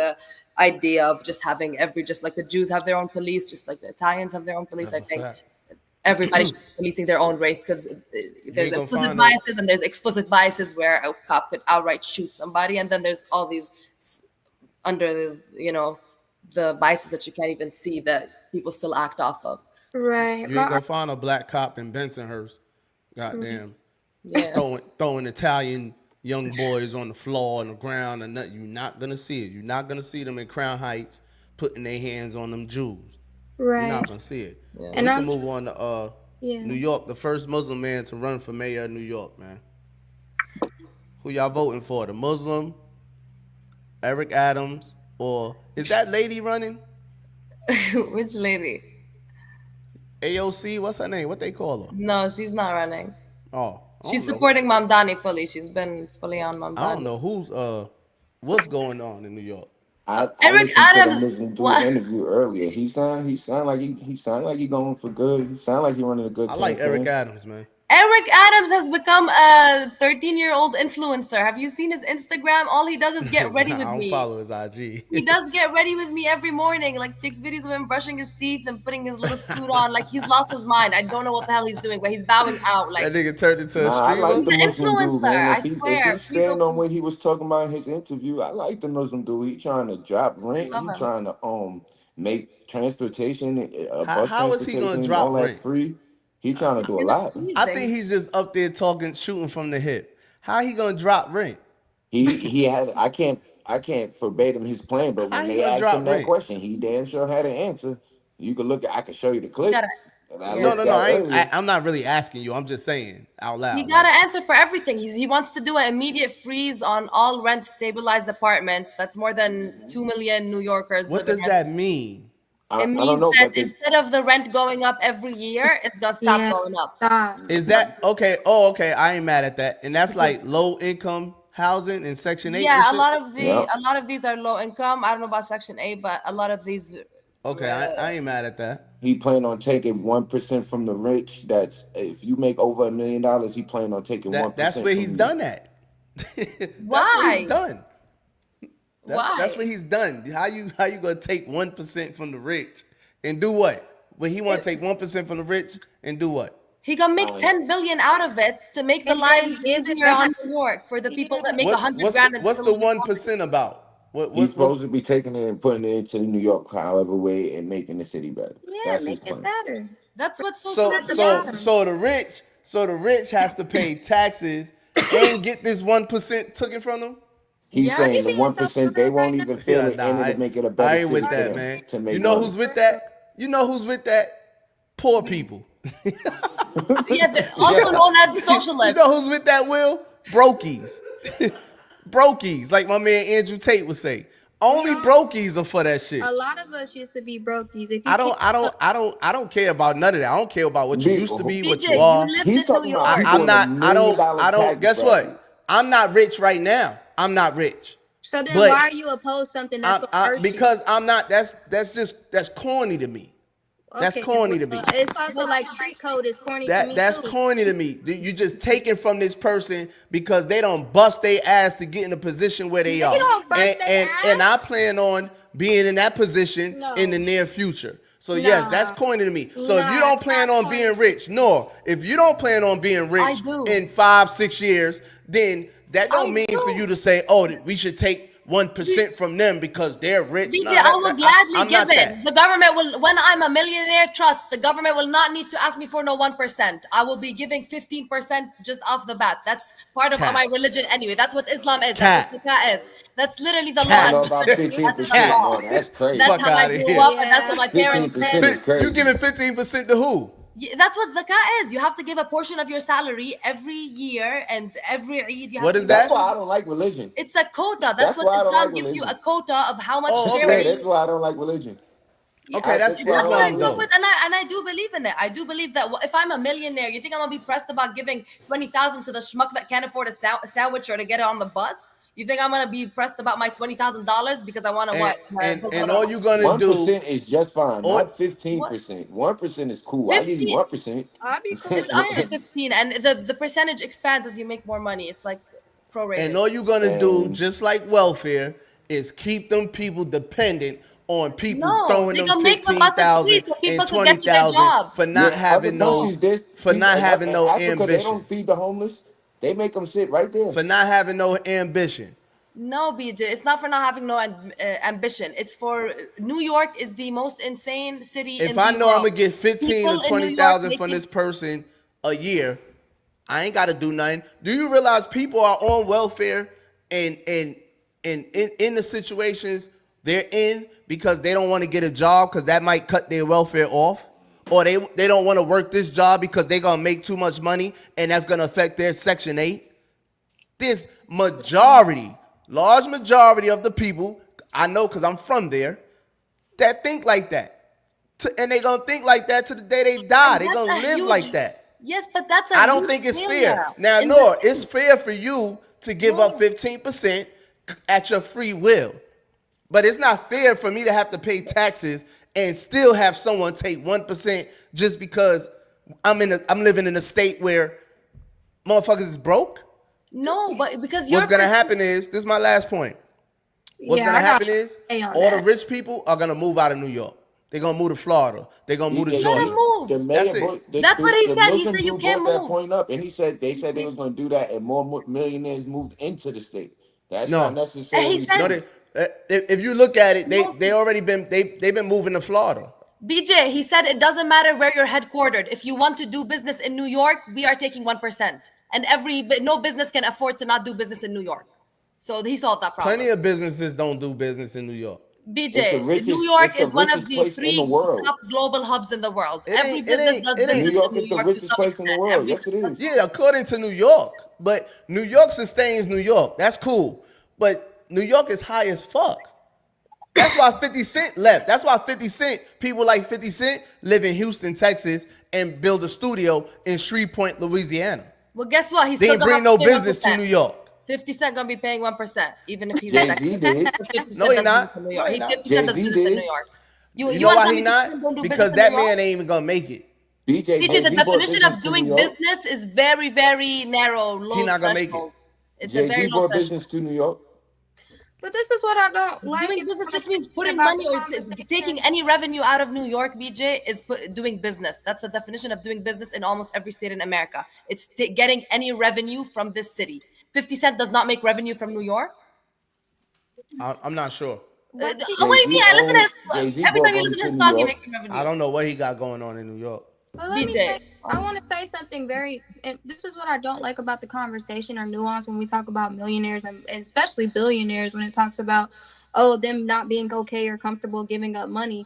idea of just having just like the Jews have their own police, just like the Italians have their own police. I think everybody should be policing their own race, because there's implicit biases and there's explicit biases where a cop could outright shoot somebody, and then there's all these under the biases that you can't even see that people still act off of. Right. You ain't gonna find a Black cop in Bensonhurst. Goddamn. Yeah. Throwing Italian young boys on the floor, on the ground, and nothing. You're not gonna see it. You're not gonna see them in Crown Heights putting their hands on them Jews. Right. You're not gonna see it. Yeah. And we can move on to New York, the first Muslim man to run for mayor of New York, man. Who y'all voting for? The Muslim, Eric Adams, or is that lady running? Which lady? AOC, what's her name? What they call her? No, she's not running. Oh. She's supporting Mamdani fully. She's been fully on Mamdani. I don't know what's going on in New York. I Eric Adams do an interview earlier. He sound like he going for good. He sound like he running a good campaign. I like Eric Adams, man. Eric Adams has become a 13-year-old influencer. Have you seen his Instagram? All he does is get ready with me. I don't follow his IG. He does get ready with me every morning. Like, takes videos of him brushing his teeth and putting his little suit on. Like, he's lost his mind. I don't know what the hell he's doing, but he's bowing out. Like, that nigga turned into a streamer. I like the he's Muslim dude, man. I swear. If he stand on what he was talking about in his interview, I like the Muslim dude. He trying to drop rent. He trying to make transportation, bus how is he gonna drop all that rent? Free. He trying to do a lot. I think he's just up there shooting from the hip. How he gonna drop rent? He had. I can't verbatim his plan, but when they asked him that question, he damn sure had an answer. You could look. I could show you the clip. No. I'm not really asking you. I'm just saying out loud. He got an answer for everything. He wants to do an immediate freeze on all rent stabilized apartments. That's more than 2 million New Yorkers. What does that mean? It means that instead of the rent going up every year, it's gonna stop going up. Is that okay? Oh, okay. I ain't mad at that. And that's like low income housing in Section 8. Yeah, a lot of these are low income. I don't know about Section 8, but a lot of these. Okay, I ain't mad at that. He planned on taking 1% from the rich. That's if you make over $1 million, he planned on taking 1%. That's where he's done at. Why? He's done. That's what he's done. How you gonna take 1% from the rich and do what? When he want to take 1% from the rich and do what? He gonna make 10 billion out of it to make the lives easier on New York for the people that make 100 grand. What's the 1% about? He's supposed to be taking it and putting it into New York, however way, and making the city better. Yeah, That's make his it plan. better. That's what's so So smart about him. so the rich has to pay taxes and get this 1% taken from them. He's saying the He being 1% they so won't right even feel it in it to make it a better I ain't city with for that, them man. to make You know money. who's with that? You know who's with that? Poor people. Yeah, also known as socialists. You know who's with that, Will? Brokies. Brokies, like my man Andrew Tate would say. Only brokies are for that shit. A lot of us used to be brokies. If you I don't care about none of that. I don't care about what you used to be, what you BJ, are. you lived He's in talking New about York. people I'm in not. $1 million I don't. tax Guess bracket. what? I'm not rich right now. I'm not rich. So then But why are you opposed something that's gonna hurt because I'm not. That's corny to me. That's Okay, corny to me. It's also like street code is corny to me That's too. corny to me. You just taking from this person because they don't bust their ass to get in a position where they are. don't bust their And I plan on being in that position in the near future. So yes, that's corny to me. So if you don't plan on being rich, Noor, if you don't plan on being rich in 5-6 years, then that don't mean for you to say, oh, we should take 1% from them because they're rich. BJ, I will gladly give it. The government will, when I'm a millionaire trust, the government will not need to ask me for no 1%. I will be giving 15% just off the bat. That's part of my religion anyway. That's what Islam is. That's what Zakah is. That's literally the law. I know about 15%. No, that's crazy. That's how I grew up, and that's what my parents 15% is said. crazy. You giving 15% to who? That's what zakah is. You have to give a portion of your salary every year, and every Eid. What is that? That's why I don't like religion. It's a quota. That's what why I don't Islam like gives you, religion. a quota of how much Yeah, that's why I don't like religion. Okay, that's what I Islam grew up though. with, and I do believe in it. I do believe that if I'm a millionaire, you think I'm gonna be pressed about giving 20,000 to the schmuck that can't afford a sandwich or to get it on the bus? You think I'm gonna be pressed about my $20,000 because I want to what? And all you gonna do 1% is just fine, not 15%. 1% is cool. I give you 1%. I'd be cool with up to 15, and the percentage expands as you make more money. It's like prorated. And all you're gonna do, just like welfare, is keep them people dependent on people throwing them 15,000 and 20,000 for not having no ambition. They don't feed the homeless. They make them sit right there for not having no ambition. No, BJ, it's not for not having no ambition. It's for New York is the most insane city. If I know I'm gonna get 15 to 20,000 from this person a year, I ain't gotta do nothing. Do you realize people are on welfare and in the situations they're in because they don't want to get a job because that might cut their welfare off? Or they don't want to work this job because they're going to make too much money and that's going to affect their Section 8. This large majority of the people, I know because I'm from there, that think like that. And they're going to think like that to the day they die. They're going to live like that. Yes, but that's I don't think it's fair. Now, Noor, it's fair for you to give up 15% at your free will. But it's not fair for me to have to pay taxes and still have someone take 1% just because I'm living in a state where motherfuckers is broke. No, but because what's gonna happen is, this is my last point. What's gonna happen is all the rich people are gonna move out of New York. They're gonna move to Florida. They're gonna move to Georgia. That's what he said. He said you can't move. That point up, and they said they was gonna do that, and more millionaires moved into the state. That's not necessarily. If you look at it, they've been moving to Florida. BJ, he said it doesn't matter where you're headquartered. If you want to do business in New York, we are taking 1%, and no business can afford to not do business in New York. So he solved that problem. Plenty of businesses don't do business in New York. BJ, New York is one of the 3 top global hubs in the world. Every business does business. New York is the richest place in the world. Yes, it is. Yeah, according to New York, but New York sustains New York. That's cool, but New York is high as fuck. That's why 50 Cent left. That's why 50 Cent, people like 50 Cent live in Houston, Texas, and build a studio in Shreveport, Louisiana. Well, guess what? They ain't bring no business to New York. 50 Cent gonna be paying 1%, even if he's Jay-Z did. No, he not. 50 Cent does business in New York. You know why he not? Because that man ain't even gonna make it. BJ, the definition of doing business is very, very narrow, low. He's not gonna make it. It's a very low business to New York. But this is what I don't like. Doing business just means putting money or taking any revenue out of New York, BJ, is doing business. That's the definition of doing business in almost every state in America. It's getting any revenue from this city. 50 Cent does not make revenue from New York. I'm not sure. What do you mean? I listen to his, Jay-Z every bought time you from listen to to his New song, you York. make revenue. I don't know what he got going on in New York. But let me DJ. say, I want to say something very, and this is what I don't like about the conversation or nuance when we talk about millionaires and especially billionaires when it talks about, oh, them not being okay or comfortable giving up money.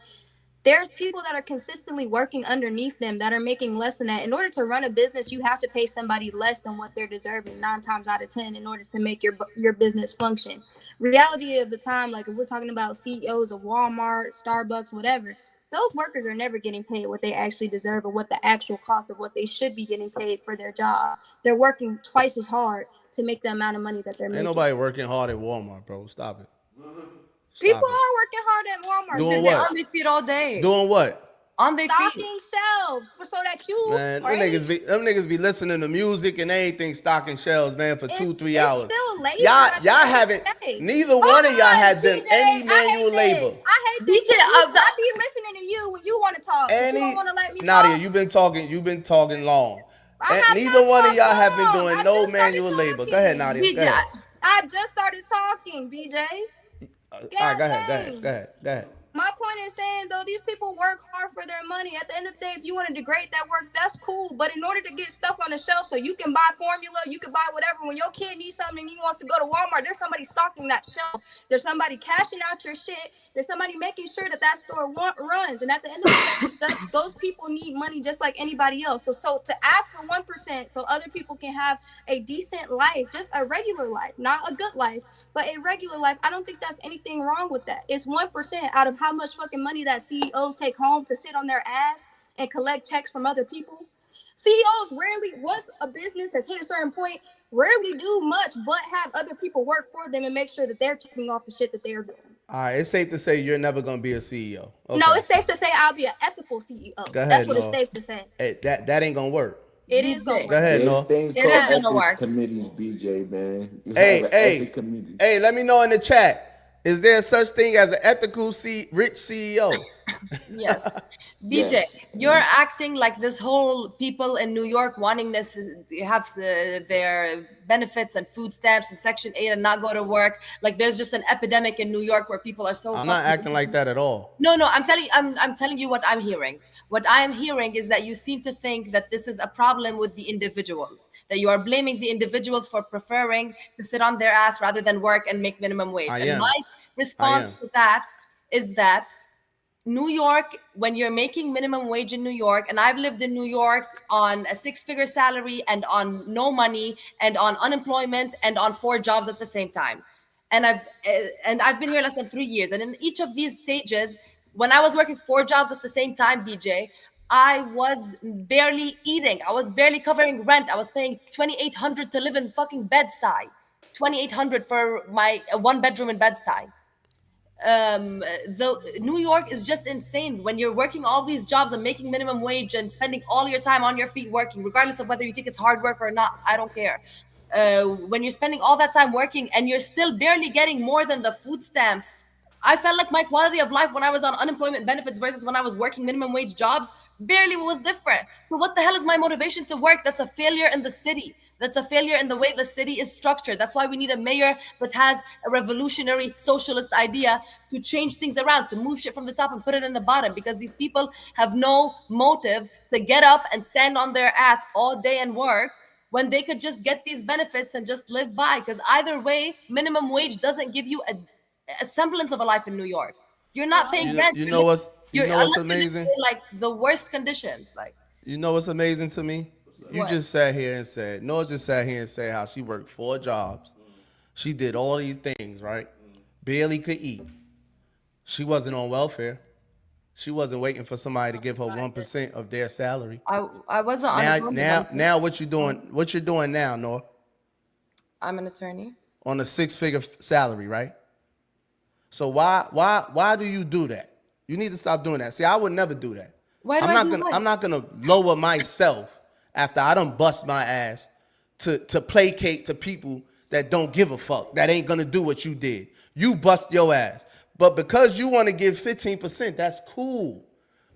There's people that are consistently working underneath them that are making less than that. In order to run a business, you have to pay somebody less than what they're deserving 9 times out of 10 in order to make your business function. Reality of the time, like if we're talking about CEOs of Walmart, Starbucks, whatever, those workers are never getting paid what they actually deserve or what the actual cost of what they should be getting paid for their job. They're working twice as hard to make the amount of money that they're Ain't making. nobody working hard at Walmart, bro. Stop it. People are working hard at Walmart. Doing They're what? on their feet all day. Doing what? On their feet. Stocking shelves so that you Man, them niggas be listening to music and anything, stocking shelves, man, for 2-3 hours. Still labor. Y'all haven't. Neither one of y'all had done any manual labor. I hate this. DJ, I be listening to you when you want to talk. You don't want to let me Nadia, talk. you've been talking long. And neither one of y'all have been doing no manual labor. Go ahead, Nadia. BJ, go ahead. I just started talking, BJ. All right, go ahead. My point is saying, though, these people work hard for their money. At the end of the day, if you want to degrade that work, that's cool. But in order to get stuff on the shelf so you can buy formula, you can buy whatever. When your kid needs something and he wants to go to Walmart, there's somebody stocking that shelf. There's somebody cashing out your shit. There's somebody making sure that store runs. And at the end of the day, those people need money just like anybody else. So to ask for 1% so other people can have a decent life, just a regular life, not a good life, but a regular life, I don't think that's anything wrong with that. It's 1% out of how much fucking money that CEOs take home to sit on their ass and collect checks from other people. CEOs rarely, once a business has hit a certain point, rarely do much but have other people work for them and make sure that they're checking off the shit that they're doing. All right, it's safe to say you're never gonna be a CEO. Okay. No, it's safe to say I'll be an ethical CEO. Go ahead, that's what Noor. it's safe to say. Hey, that ain't gonna work. It is gonna work. Go ahead, There's Noor. things called ethics committees, BJ, man. You have an ethics committee. Hey, let me know in the chat. Is there such thing as an ethical rich CEO? Yes. BJ, Yes. you're acting like this whole people in New York wanting this have their benefits and food stamps and Section 8 and not go to work. Like there's just an epidemic in New York where people are so I'm not acting like that at all. No, I'm telling you what I'm hearing. What I am hearing is that you seem to think that this is a problem with the individuals, that you are blaming the individuals for preferring to sit on their ass rather than work and make minimum wage. And my response to that is that New York, when you're making minimum wage in New York, and I've lived in New York on a 6-figure salary and on no money and on unemployment and on 4 jobs at the same time. And I've been here less than 3 years. And in each of these stages, when I was working 4 jobs at the same time, DJ, I was barely eating. I was barely covering rent. I was paying $2,800 to live in fucking Bed-Stuy. $2,800 for my 1-bedroom in Bed-Stuy. New York is just insane when you're working all these jobs and making minimum wage and spending all your time on your feet working, regardless of whether you think it's hard work or not. I don't care. When you're spending all that time working and you're still barely getting more than the food stamps, I felt like my quality of life when I was on unemployment benefits versus when I was working minimum wage jobs barely was different. So what the hell is my motivation to work? That's a failure in the city. That's a failure in the way the city is structured. That's why we need a mayor that has a revolutionary socialist idea to change things around, to move shit from the top and put it in the bottom, because these people have no motive to get up and stand on their ass all day and work when they could just get these benefits and just live by. Because either way, minimum wage doesn't give you a semblance of a life in New York. You're not paying rent. You know what's amazing? Like the worst conditions. Like, you know what's amazing to me? You just sat here and said, Noor just sat here and said how she worked 4 jobs. She did all these things, right? Barely could eat. She wasn't on welfare. She wasn't waiting for somebody to give her 1% of their salary. I wasn't on now what you doing? What you're doing now, Noor? I'm an attorney. On a 6-figure salary, right? So why do you do that? You need to stop doing that. See, I would never do that. I'm not gonna lower myself after I done bust my ass to placate to people that don't give a fuck, that ain't gonna do what you did. You bust your ass. But because you want to give 15%, that's cool.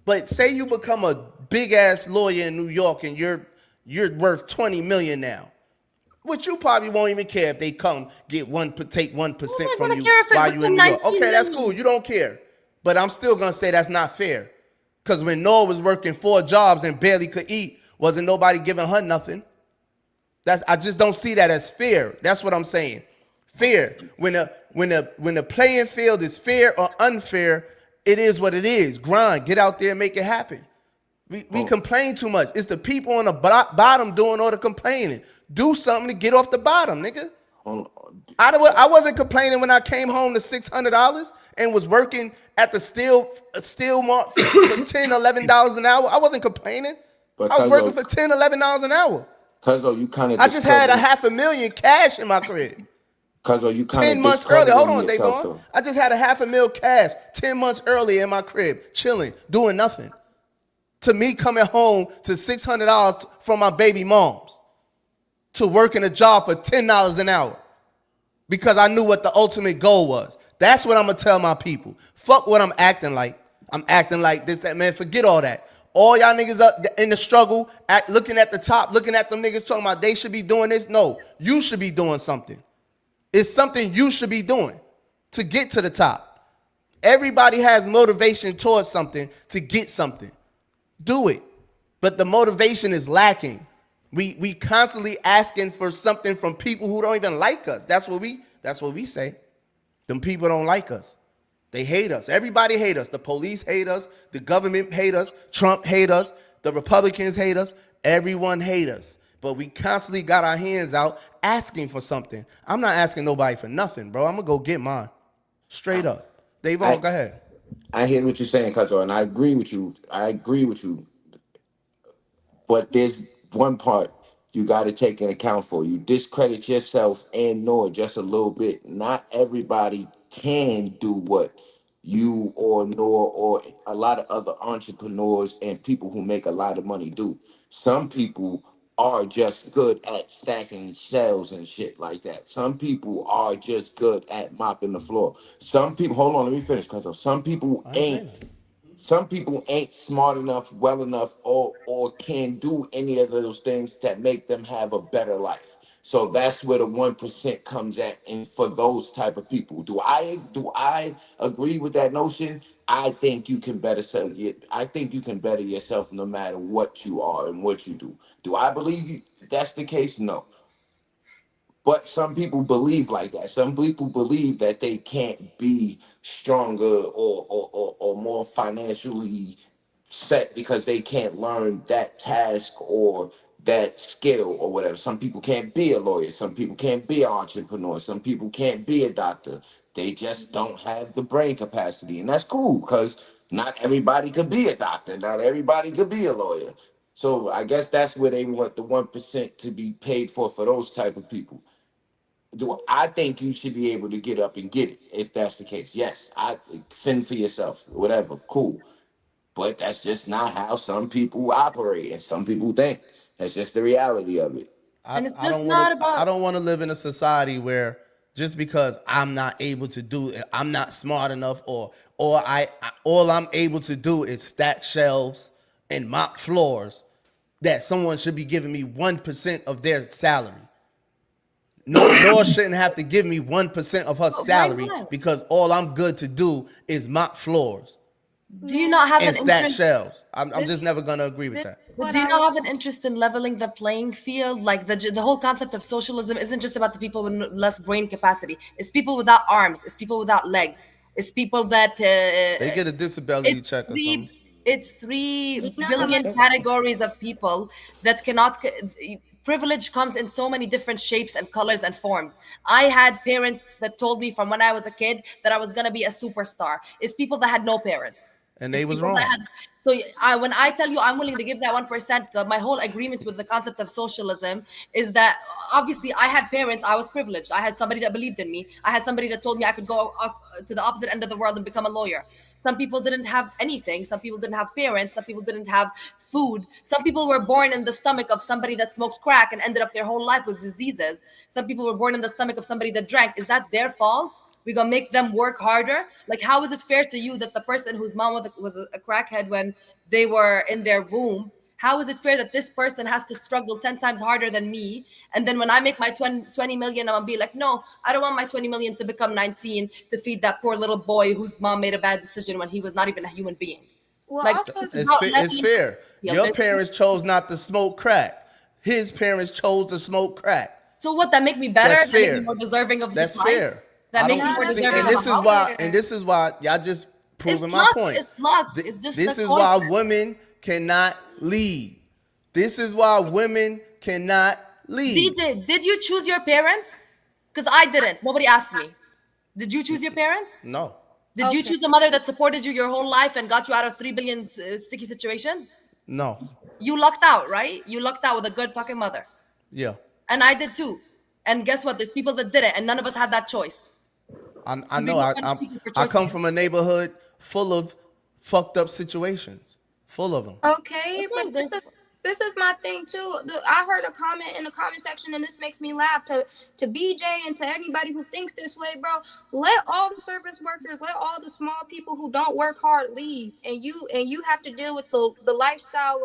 But say you become a big ass lawyer in New York and you're worth 20 million now. Which you probably won't even care if they come take 1% from you care if it while was you in New York. Okay, that's cool. You don't care. But I'm still gonna say that's not fair. Because when Noor was working 4 jobs and barely could eat, wasn't nobody giving her nothing. I just don't see that as fair. That's what I'm saying. Fair. When the playing field is fair or unfair, it is what it is. Grind. Get out there and make it happen. We complain too much. It's the people on the bottom doing all the complaining. Do something to get off the bottom, nigga. I wasn't complaining when I came home to $600 and was working at the steel mart for $10, $11 an hour. I wasn't complaining. But I was working for $10, $11 an hour. Cuzzo, you kind of. I just had $500,000 cash in my crib. Cuzzo, you kind of 10 months earlier. Hold on, yourself, Davon. I just had $500,000 cash 10 months earlier in my crib, chilling, doing nothing. To me, coming home to $600 from my baby moms, to working a job for $10 an hour, because I knew what the ultimate goal was. That's what I'm gonna tell my people. Fuck what I'm acting like. I'm acting like this, that, man. Forget all that. All y'all niggas up in the struggle, looking at the top, looking at them niggas talking about they should be doing this. No, you should be doing something. It's something you should be doing to get to the top. Everybody has motivation towards something to get something. Do it. But the motivation is lacking. We constantly asking for something from people who don't even like us. That's what we say. Them people don't like us. They hate us. Everybody hate us. The police hate us. The government hate us. Trump hate us. The Republicans hate us. Everyone hate us. But we constantly got our hands out asking for something. I'm not asking nobody for nothing, bro. I'm going to go get mine. Straight up. Davon, go ahead. I hear what you're saying, Cuzzo, and I agree with you. But there's one part you got to take into account for. You discredit yourself and Noor just a little bit. Not everybody can do what you or Noor or a lot of other entrepreneurs and people who make a lot of money do. Some people are just good at stacking shelves and shit like that. Some people are just good at mopping the floor. Some people, hold on, let me finish, because some people ain't smart enough, well enough, or can do any of those things that make them have a better life. So that's where the 1% comes at, and for those type of people. Do I agree with that notion? I think you can better I think you can better yourself no matter what you are and what you do. Do I believe that's the case? No. But some people believe like that. Some people believe that they can't be stronger or more financially set because they can't learn that task or that skill or whatever. Some people can't be a lawyer. Some people can't be an entrepreneur. Some people can't be a doctor. They just don't have the brain capacity. And that's cool because not everybody could be a doctor. Not everybody could be a lawyer. So I guess that's where they want the 1% to be paid for those type of people. I think you should be able to get up and get it if that's the case. Yes, I fend for yourself, whatever, cool. But that's just not how some people operate and some people think. That's just the reality of it. And it's just not about. I don't want to live in a society where just because I'm not able to do it, I'm not smart enough, or all I'm able to do is stack shelves and mop floors, that someone should be giving me 1% of their salary. Noor shouldn't have to give me 1% of her salary because all I'm good to do is mop floors. Do you not have and an stack interest? shelves? I'm just never gonna agree with that. But do you not have an interest in leveling the playing field? Like the whole concept of socialism isn't just about the people with less brain capacity. It's people without arms. It's people without legs. It's people that they get a disability check or something. It's 3 billion categories of people that cannot. Privilege comes in so many different shapes and colors and forms. I had parents that told me from when I was a kid that I was gonna be a superstar. It's people that had no parents. And they was wrong. When I tell you I'm willing to give that 1%, my whole agreement with the concept of socialism is that obviously I had parents. I was privileged. I had somebody that believed in me. I had somebody that told me I could go up to the opposite end of the world and become a lawyer. Some people didn't have anything. Some people didn't have parents. Some people didn't have food. Some people were born in the stomach of somebody that smoked crack and ended up their whole life with diseases. Some people were born in the stomach of somebody that drank. Is that their fault? We're going to make them work harder? Like, how is it fair to you that the person whose mom was a crackhead when they were in their womb How is it fair that this person has to struggle 10 times harder than me? And then when I make my 20 million, I'm gonna be like, no, I don't want my 20 million to become 19 to feed that poor little boy whose mom made a bad decision when he was not even a human being. Well, Like, also, it's fair. Your parents chose not to smoke crack. His parents chose to smoke crack. So what? That make me better? That's fair. That make me more deserving of That's this fair. life? That makes me more deserving and of this a is house? why. And this is why y'all just proving my point. It's luck. It's just this the is why culture. women cannot lead. This is why women cannot lead. DJ, did you choose your parents? Because I didn't. Nobody asked me. Did you choose your parents? No. Did you choose a mother that supported you your whole life and got you out of 3 billion sticky situations? No. You lucked out, right? You lucked out with a good fucking mother. Yeah. And I did too. And guess what? There's people that didn't, and none of us had that choice. I know. I come from a neighborhood full of fucked up situations. Full of them. Okay, but this is my thing too. I heard a comment in the comment section, and this makes me laugh. To BJ and to anybody who thinks this way, bro, let all the service workers, let all the small people who don't work hard leave, and you have to deal with the lifestyle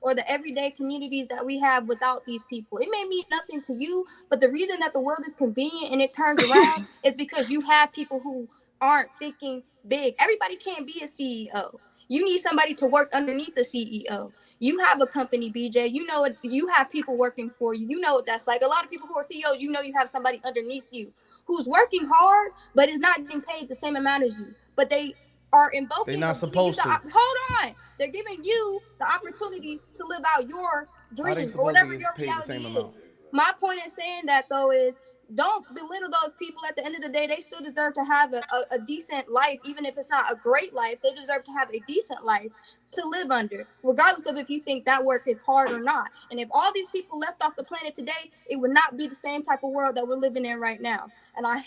or the everyday communities that we have without these people. It may mean nothing to you, but the reason that the world is convenient and it turns around is because you have people who aren't thinking big. Everybody can't be a CEO. You need somebody to work underneath the CEO. You have a company, BJ. You know it. You have people working for you. You know what that's like. A lot of people who are CEOs, you know you have somebody underneath you who's working hard, but is not getting paid the same amount as you. But they are invoking. They're not supposed to. Hold on. They're giving you the opportunity to live out your dreams or whatever your reality is. My point in saying that, though, is don't belittle those people. At the end of the day, they still deserve to have a decent life, even if it's not a great life. They deserve to have a decent life to live under, regardless of if you think that work is hard or not. And if all these people left off the planet today, it would not be the same type of world that we're living in right now. And I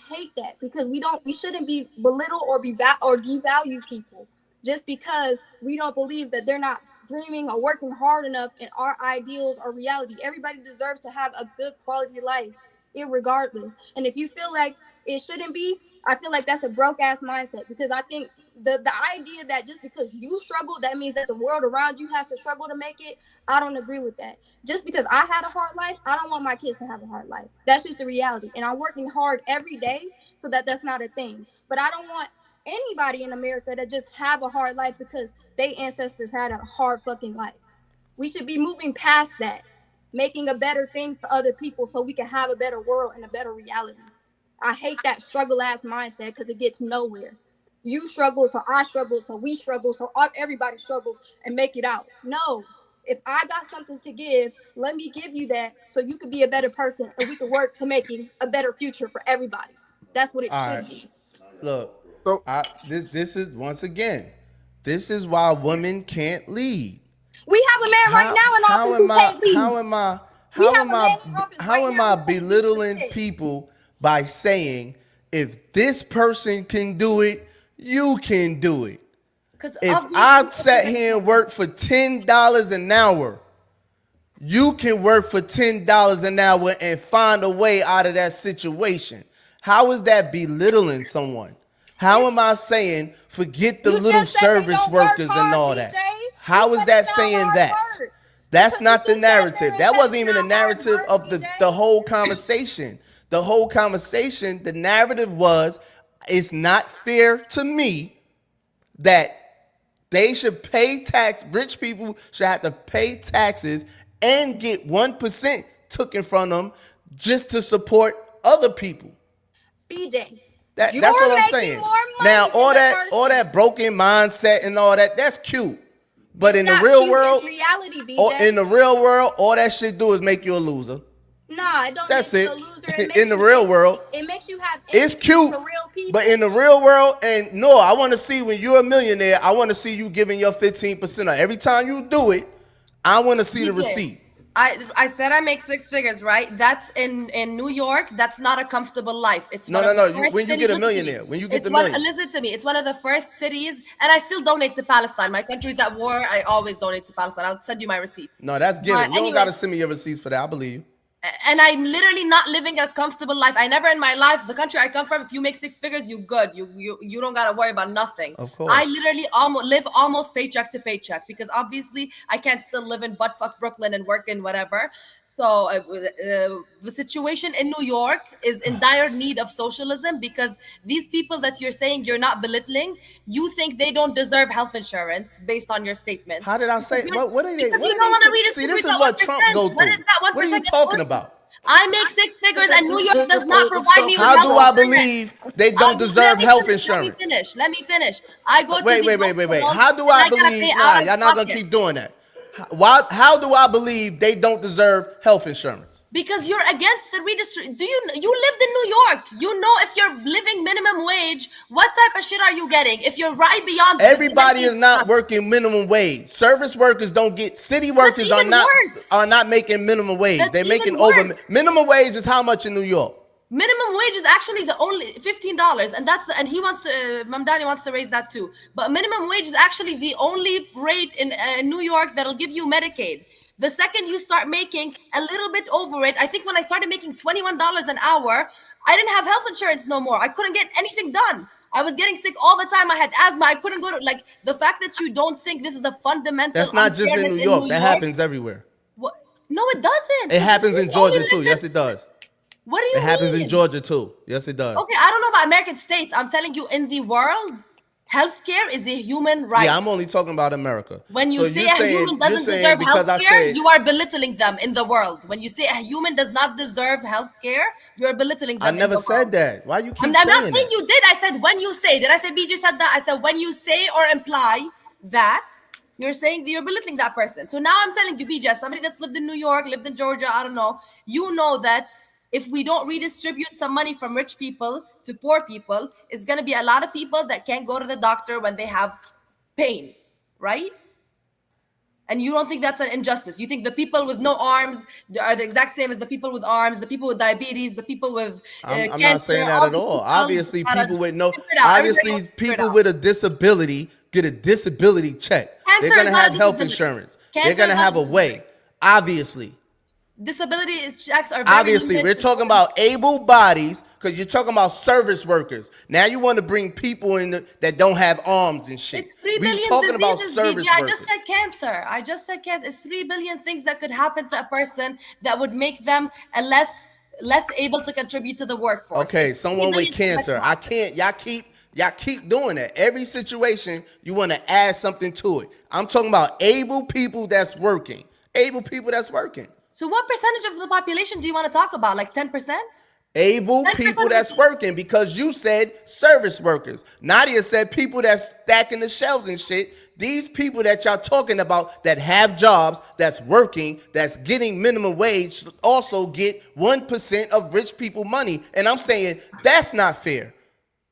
hate that, because we shouldn't be belittle or devalue people just because we don't believe that they're not dreaming or working hard enough in our ideals or reality. Everybody deserves to have a good quality life, irregardless. And if you feel like it shouldn't be, I feel like that's a broke ass mindset, because I think the idea that just because you struggle, that means that the world around you has to struggle to make it, I don't agree with that. Just because I had a hard life, I don't want my kids to have a hard life. That's just the reality. And I'm working hard every day so that that's not a thing. But I don't want anybody in America to just have a hard life because their ancestors had a hard fucking life. We should be moving past that, making a better thing for other people so we can have a better world and a better reality. I hate that struggle ass mindset, because it gets nowhere. You struggle, so I struggle, so we struggle, so everybody struggles and make it out. No, if I got something to give, let me give you that so you could be a better person and we could work to making a better future for everybody. That's what it should be. Look, this is, once again, this is why women can't lead. We have a man right now in office who can't lead. How am I belittling people by saying, if this person can do it, you can do it? If I sat here and worked for $10 an hour, you can work for $10 an hour and find a way out of that situation. How is that belittling someone? How am I saying forget the little service workers and all that? How is that saying that? That's not the narrative. That wasn't even the narrative of the whole conversation. The whole conversation, the narrative was, it's not fair to me that they should pay tax. Rich people should have to pay taxes and get 1% taken from them just to support other people. BJ, that's what I'm saying. Now, all that broken mindset and all that, that's cute. But in the real world, reality, BJ. Or in the real world, all that shit do is make you a loser. Nah, it don't That's make it. you a loser. In the real world, it makes you have it's cute, for real people. but in the real world, and no, I want to see when you're a millionaire, I want to see you giving your 15% of every time you do it. I want to see the receipt. I said I make 6 figures, right? That's in New York. That's not a comfortable life. It's no. When you get a millionaire, when you get the millionaire. Listen to me. It's one of the first cities, and I still donate to Palestine. My country's at war. I always donate to Palestine. I'll send you my receipts. No, that's given. You don't got to send me your receipts for that. I believe you. And I'm literally not living a comfortable life. I never in my life, the country I come from, if you make 6 figures, you good. You don't gotta worry about nothing. Of course. I literally live almost paycheck to paycheck because obviously I can't still live in buttfuck Brooklyn and work in whatever. So the situation in New York is in dire need of socialism because these people that you're saying you're not belittling, you think they don't deserve health insurance based on your statement. How did I say? What are they? Because you don't want to See, this redistribute is that what 1%. Trump goes What through. is that 1%? What are you talking about? I make 6 figures and New York does not provide me with How do I health believe they don't deserve health insurance? Let me finish. I go to Wait. How do I believe? Nah, y'all not gonna keep doing that. How do I believe they don't deserve health insurance? Because you're against the redistribution. You lived in New York. You know if you're living minimum wage, what type of shit are you getting? If you're right beyond everybody is not working minimum wage. Service workers don't get. City workers are not making minimum wage. They're making over minimum wage is how much in New York? Minimum wage is actually the only $15, and he wants to. Mamdani wants to raise that too. But minimum wage is actually the only rate in New York that'll give you Medicaid. The second you start making a little bit over it, I think when I started making $21 an hour, I didn't have health insurance no more. I couldn't get anything done. I was getting sick all the time. I had asthma. I couldn't go to the fact that you don't think this is a fundamental. That's not just in New York. That happens everywhere. What? No, it doesn't. It happens in Georgia too. Yes, it does. What do you mean? It happens in Georgia too. Yes, it does. Okay, I don't know about American states. I'm telling you, in the world, healthcare is a human right. Yeah, I'm only talking about America. When you say a human doesn't deserve healthcare, you are belittling them in the world. When you say a human does not deserve healthcare, you're belittling them. I never said that. Why you keep saying that? I'm not saying you did. I said when you say. Did I say BJ said that? I said when you say or imply that, you're saying that you're belittling that person. So now I'm telling you, BJ, somebody that's lived in New York, lived in Georgia, I don't know, you know that if we don't redistribute some money from rich people to poor people, it's going to be a lot of people that can't go to the doctor when they have pain, right? And you don't think that's an injustice. You think the people with no arms are the exact same as the people with arms, the people with diabetes, the people with I'm cancer, not saying that at all. Obviously, people with people with a disability get a disability check. They're going to have health insurance. They're going to have a way, obviously. Disability checks are very obviously limited. We're talking about able bodies because you're talking about service workers. Now you want to bring people in that don't have arms and shit. It's 3 billion we're talking about diseases, service BG. workers. I just said cancer. It's 3 billion things that could happen to a person that would make them a less able to contribute to the workforce. Okay, someone with cancer. I can't. Y'all keep doing that. Every situation you want to add something to it. I'm talking about able people that's working. Able people that's working. So what percentage of the population do you want to talk about? Like 10%? Able 10% people that's working, because you said service workers. Nadia said people that's stacking the shelves and shit. These people that y'all talking about that have jobs, that's working, that's getting minimum wage, also get 1% of rich people money. And I'm saying that's not fair.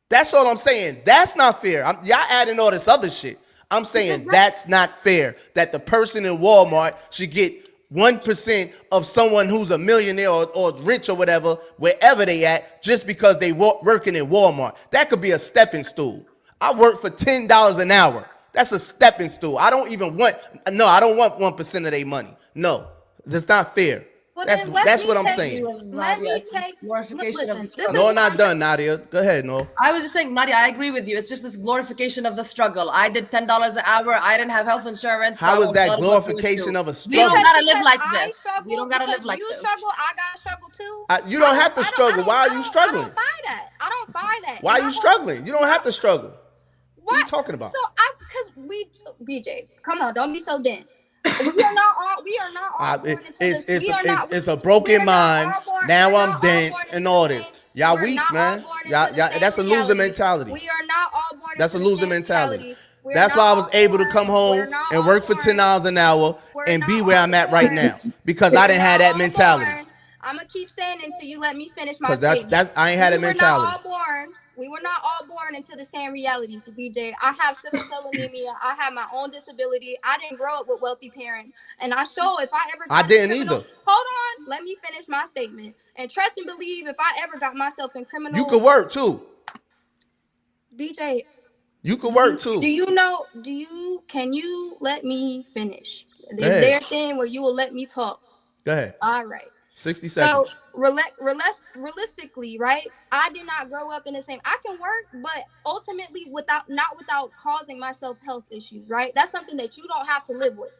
That's all I'm saying. That's not fair. Y'all adding all this other shit. I'm saying that's not fair that the person in Walmart should get 1% of someone who's a millionaire or rich or whatever, wherever they at, just because they working in Walmart. That could be a stepping stool. I work for $10 an hour. That's a stepping stool. I don't want 1% of their money. No, that's not fair. Well, that's what I'm saying. Let me take glorification of the struggle. No, not done, Nadia. Go ahead, no. I was just saying, Nadia, I agree with you. It's just this glorification of the struggle. I did $10 an hour. I didn't have health insurance. How is that glorification of a struggle? We don't gotta live like this. We don't gotta live like this. You struggle, I gotta struggle too. You don't have to struggle. Why are you struggling? I don't buy that. I don't buy that. Why are you struggling? You don't have to struggle. What are you talking about? So BJ, come on, don't be so dense. We are not all born into this. It's a broken mind. Now I'm dense and all this. Y'all weak, man. Y'all that's a loser mentality. We are not all born. That's a loser mentality. That's why I was able to come home and work for $10 an hour and be where I'm at right now, because I didn't have that mentality. I'm gonna keep saying it until you let me finish my statement. That's I ain't had that mentality. We were not all born into the same reality, BJ. I have sickle cell anemia. I have my own disability. I didn't grow up with wealthy parents. And I didn't either. Hold on. Let me finish my statement. And trust and believe, if I ever got myself in criminal... You could work too. BJ. You could work too. Can you let me finish? Is there a thing where you will let me talk? Go ahead. All right. 60 So seconds. realistically, right? I did not grow up in the same. I can work, but ultimately not without causing myself health issues, right? That's something that you don't have to live with.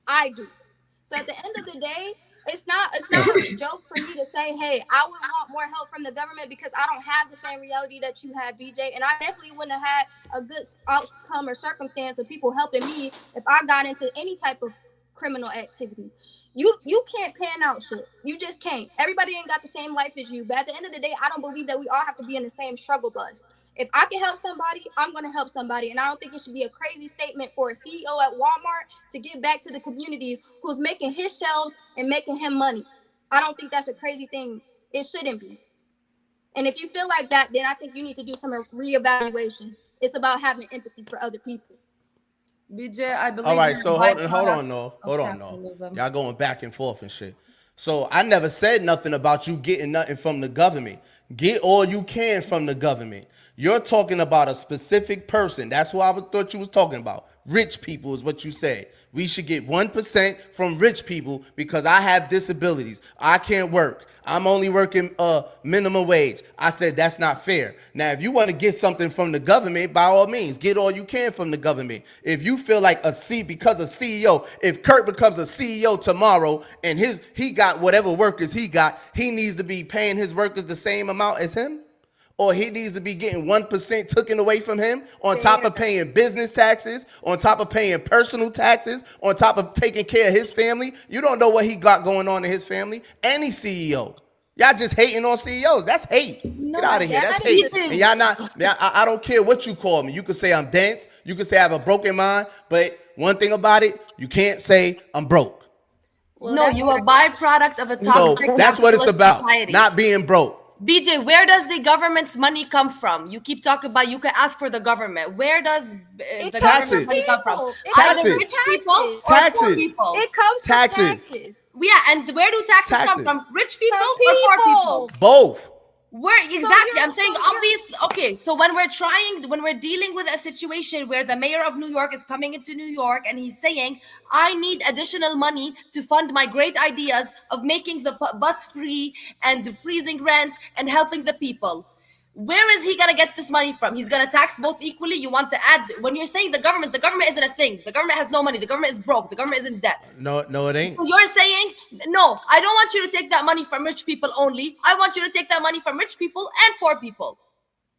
I do. So at the end of the day, it's not a joke for me to say, hey, I would want more help from the government because I don't have the same reality that you have, BJ, and I definitely wouldn't have had a good outcome or circumstance of people helping me if I got into any type of criminal activity. You can't pan out shit. You just can't. Everybody ain't got the same life as you. But at the end of the day, I don't believe that we all have to be in the same struggle bus. If I can help somebody, I'm going to help somebody. And I don't think it should be a crazy statement for a CEO at Walmart to give back to the communities who's making his shelves and making him money. I don't think that's a crazy thing. It shouldn't be. And if you feel like that, then I think you need to do some reevaluation. It's about having empathy for other people. BJ, I believe. All right, so hold on, no. Y'all going back and forth and shit. So I never said nothing about you getting nothing from the government. Get all you can from the government. You're talking about a specific person. That's who I thought you was talking about. Rich people is what you said. We should get 1% from rich people because I have disabilities. I can't work. I'm only working minimum wage. I said that's not fair. Now, if you want to get something from the government, by all means, get all you can from the government. If you feel like because a CEO, if Kurt becomes a CEO tomorrow and he got whatever workers he got, he needs to be paying his workers the same amount as him? Or he needs to be getting 1% taken away from him on top of paying business taxes, on top of paying personal taxes, on top of taking care of his family. You don't know what he got going on in his family. Any CEO. Y'all just hating on CEOs. That's hate. No, get out of here. That's hate. And y'all not, I don't care what you call me. You can say I'm dense. You can say I have a broken mind. But one thing about it, you can't say I'm broke. Well, no, you're a byproduct of a toxic. So that's what it's about. Society. Not being broke. BJ, where does the government's money come from? You keep talking about you can ask for the government. Where does the government money come from? Taxes. Rich people taxes. Or poor people? It comes from taxes. Yeah, and where do taxes come from? Rich people or poor people? Both. Where exactly? I'm saying obviously. Okay, so when we're dealing with a situation where the mayor of New York is coming into New York and he's saying, I need additional money to fund my great ideas of making the bus free and freezing rent and helping the people. Where is he going to get this money from? He's going to tax both equally. You want to add, when you're saying the government isn't a thing. The government has no money. The government is broke. The government is in debt. No, it ain't. So you're saying, no, I don't want you to take that money from rich people only. I want you to take that money from rich people and poor people.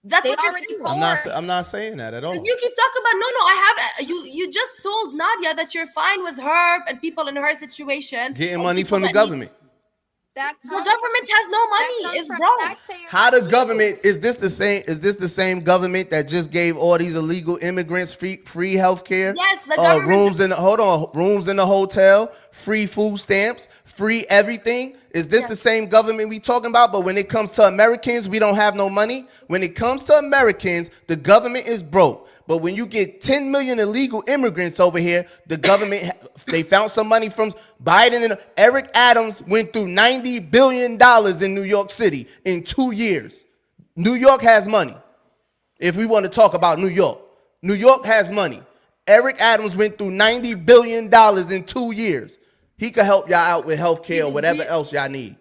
That's what you're saying. I'm not saying that at all. You keep talking about, I have, you just told Nadia that you're fine with her and people in her situation. Getting money from the government. The government has no money. It's broke. How the government is this the same? Is this the same government that just gave all these illegal immigrants free health care? Yes, the government. Rooms in the hotel, free food stamps, free everything. Is this the same government we talking about? But when it comes to Americans, we don't have no money. When it comes to Americans, the government is broke. But when you get 10 million illegal immigrants over here, the government, they found some money from Biden and Eric Adams went through $90 billion in New York City in 2 years. New York has money. If we want to talk about New York, New York has money. Eric Adams went through $90 billion in 2 years. He could help y'all out with health care or whatever else y'all need.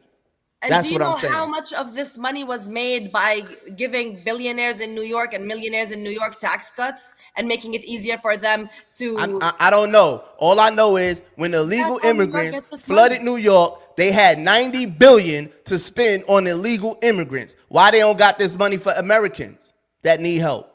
And that's do what you I'm know saying. How much of this money was made by giving billionaires in New York and millionaires in New York tax cuts and making it easier for them to... I don't know. All I know is when illegal immigrants flooded New York, they had $90 billion to spend on illegal immigrants. Why they don't got this money for Americans that need help?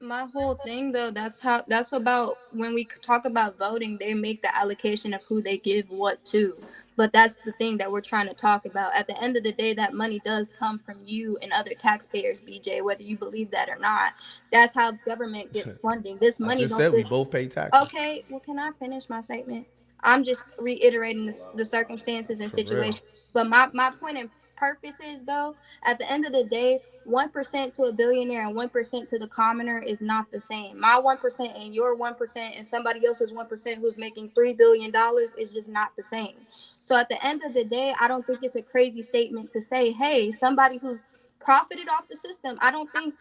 My whole thing, though, that's about when we talk about voting, they make the allocation of who they give what to. But that's the thing that we're trying to talk about. At the end of the day, that money does come from you and other taxpayers, BJ, whether you believe that or not. That's how government gets funding. This money. I just said we both pay taxes. Okay, well, can I finish my statement? I'm just reiterating the circumstances and situations. But my point and purpose is, though, at the end of the day, 1% to a billionaire and 1% to the commoner is not the same. My 1% and your 1% and somebody else's 1% who's making $3 billion is just not the same. So at the end of the day, I don't think it's a crazy statement to say, hey, somebody who's profited off the system, I don't think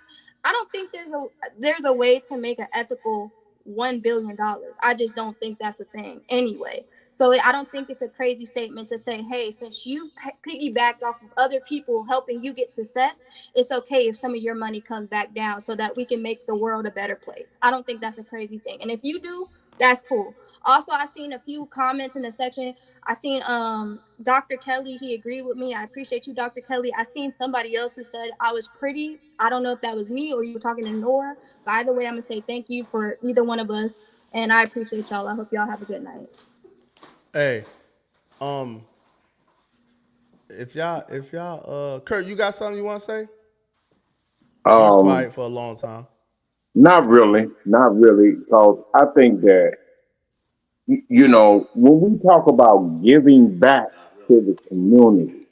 there's a way to make an ethical $1 billion. I just don't think that's a thing anyway. So I don't think it's a crazy statement to say, hey, since you piggybacked off of other people helping you get success, it's okay if some of your money comes back down so that we can make the world a better place. I don't think that's a crazy thing. And if you do, that's cool. Also, I seen a few comments in the section. I seen Dr. Kelly, he agreed with me. I appreciate you, Dr. Kelly. I seen somebody else who said I was pretty. I don't know if that was me or you were talking to Noor. But either way, I'm gonna say thank you for either one of us. And I appreciate y'all. I hope y'all have a good night. Hey, if y'all, Kurt, you got something you want to say? You was quiet for a long time. Not really, because I think that, you know, when we talk about giving back to the community,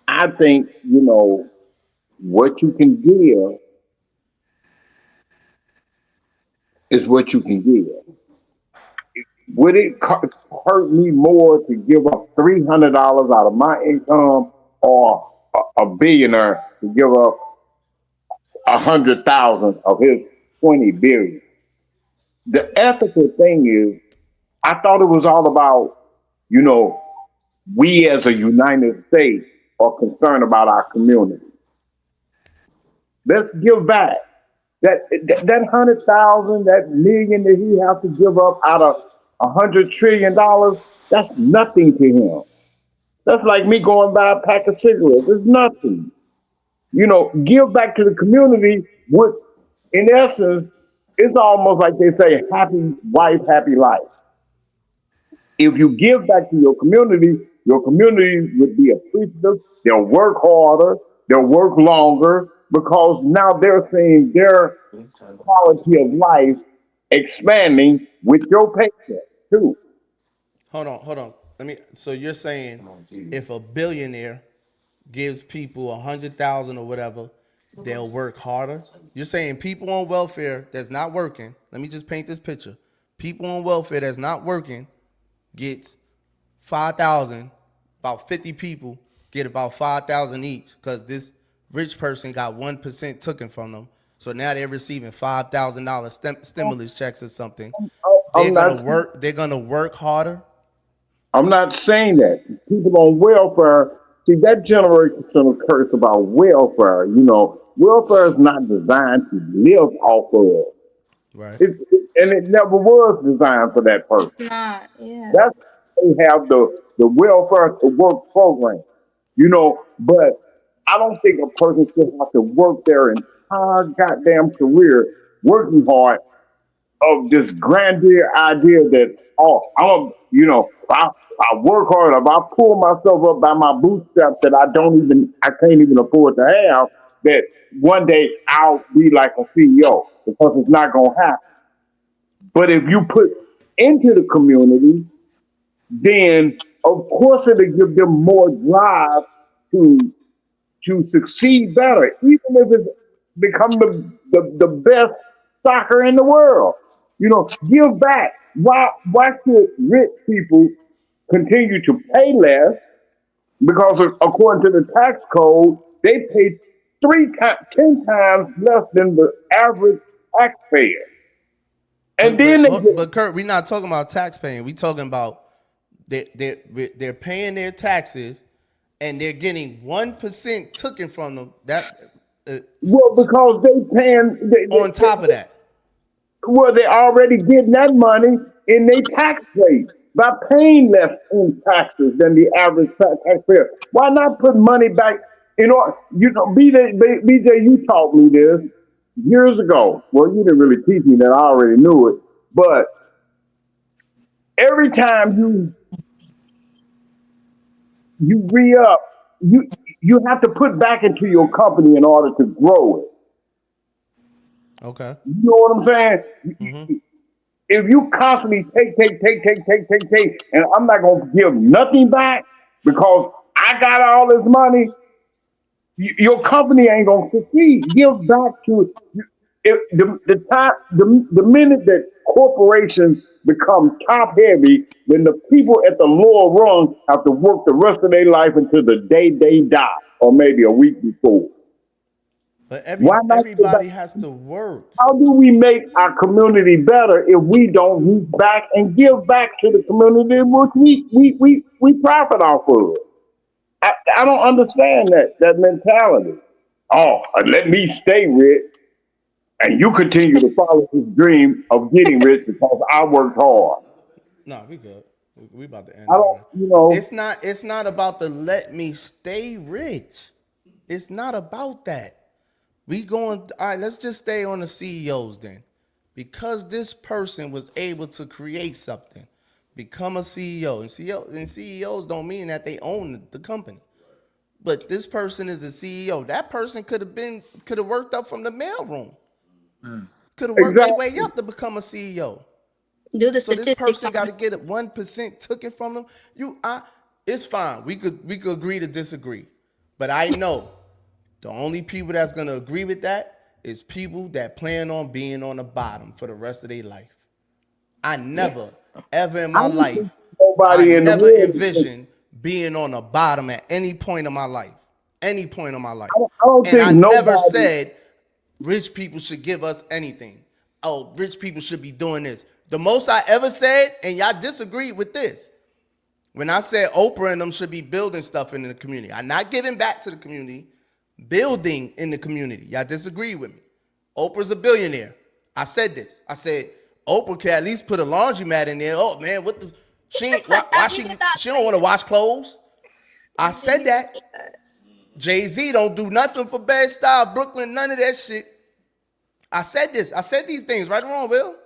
I think, you know, what you can give is what you can give. Would it hurt me more to give up $300 out of my income or a billionaire to give up 100,000 of his 20 billion? The ethical thing is, I thought it was all about, you know, we as a United States are concerned about our community. Let's give back. That 100,000, that million that he has to give up out of $100 trillion, that's nothing to him. That's like me going to buy a pack of cigarettes. It's nothing. You know, give back to the community, which in essence, it's almost like they say, happy wife, happy life. If you give back to your community would be appreciative. They'll work harder. They'll work longer because now they're seeing their quality of life expanding with your paycheck too. Hold on. So you're saying if a billionaire gives people 100,000 or whatever, they'll work harder? You're saying people on welfare that's not working. Let me just paint this picture. People on welfare that's not working gets 5,000. About 50 people get about 5,000 each because this rich person got 1% taken from them. So now they're receiving $5,000 stimulus checks or something. They're gonna work harder. I'm not saying that. People on welfare, see, that generational curse about welfare, you know, welfare is not designed to live off of. Right. And it never was designed for that person. It's not, yeah. That's why they have the welfare to work program, you know, but I don't think a person should have to work their entire goddamn career working hard of this grandeur idea that, I work hard. If I pull myself up by my bootstraps that I can't even afford to have, that one day I'll be like a CEO because it's not going to happen. But if you put into the community, then of course it'll give them more drive to succeed better, even if it's become the best soccer in the world. You know, give back. Why should rich people continue to pay less? Because according to the tax code, they pay 10 times less than the average taxpayer. And but Kurt, we're not talking about tax paying. We're talking about they're paying their taxes and they're getting 1% taken from them. Because they paying on top of that. Well, they already getting that money in their tax rate by paying less in taxes than the average taxpayer. Why not put money back? BJ, you taught me this years ago. Well, you didn't really teach me that. I already knew it. But every time you re-up, you have to put back into your company in order to grow it. Okay. You know what I'm saying? Mm-hmm. If you constantly take, and I'm not going to give nothing back because I got all this money, your company ain't going to succeed. Give back to the minute that corporations become top heavy, then the people at the lower rung have to work the rest of their life until the day they die, or maybe a week before. But Why not? everybody has to work. How do we make our community better if we don't reach back and give back to the community which we profit off of? I don't understand that mentality. Oh, let me stay rich and you continue to follow this dream of getting rich because I worked hard. No, we good. We about to end. I don't, you know. It's not about the let me stay rich. It's not about that. We going, all right, let's just stay on the CEOs then. Because this person was able to create something, become a CEO. And CEOs don't mean that they own the company. But this person is a CEO. That person could have worked up from the mailroom. Could have worked their way up to become a CEO. So this person got to get it 1% taken from them. It's fine. We could agree to disagree. But I know the only people that's gonna agree with that is people that plan on being on the bottom for the rest of their life. I never, ever in my life, I never envisioned being on the bottom at any point in my life. Any point in my life. I never said rich people should give us anything. Oh, rich people should be doing this. The most I ever said, and y'all disagreed with this, when I said Oprah and them should be building stuff in the community. I'm not giving back to the community, building in the community. Y'all disagree with me. Oprah's a billionaire. I said this. I said Oprah can at least put a laundromat in there. Oh man, what the she don't want to wash clothes. I said that. Jay-Z don't do nothing for Bed-Stuy, Brooklyn, none of that shit. I said this. I said these things, right or wrong, Will?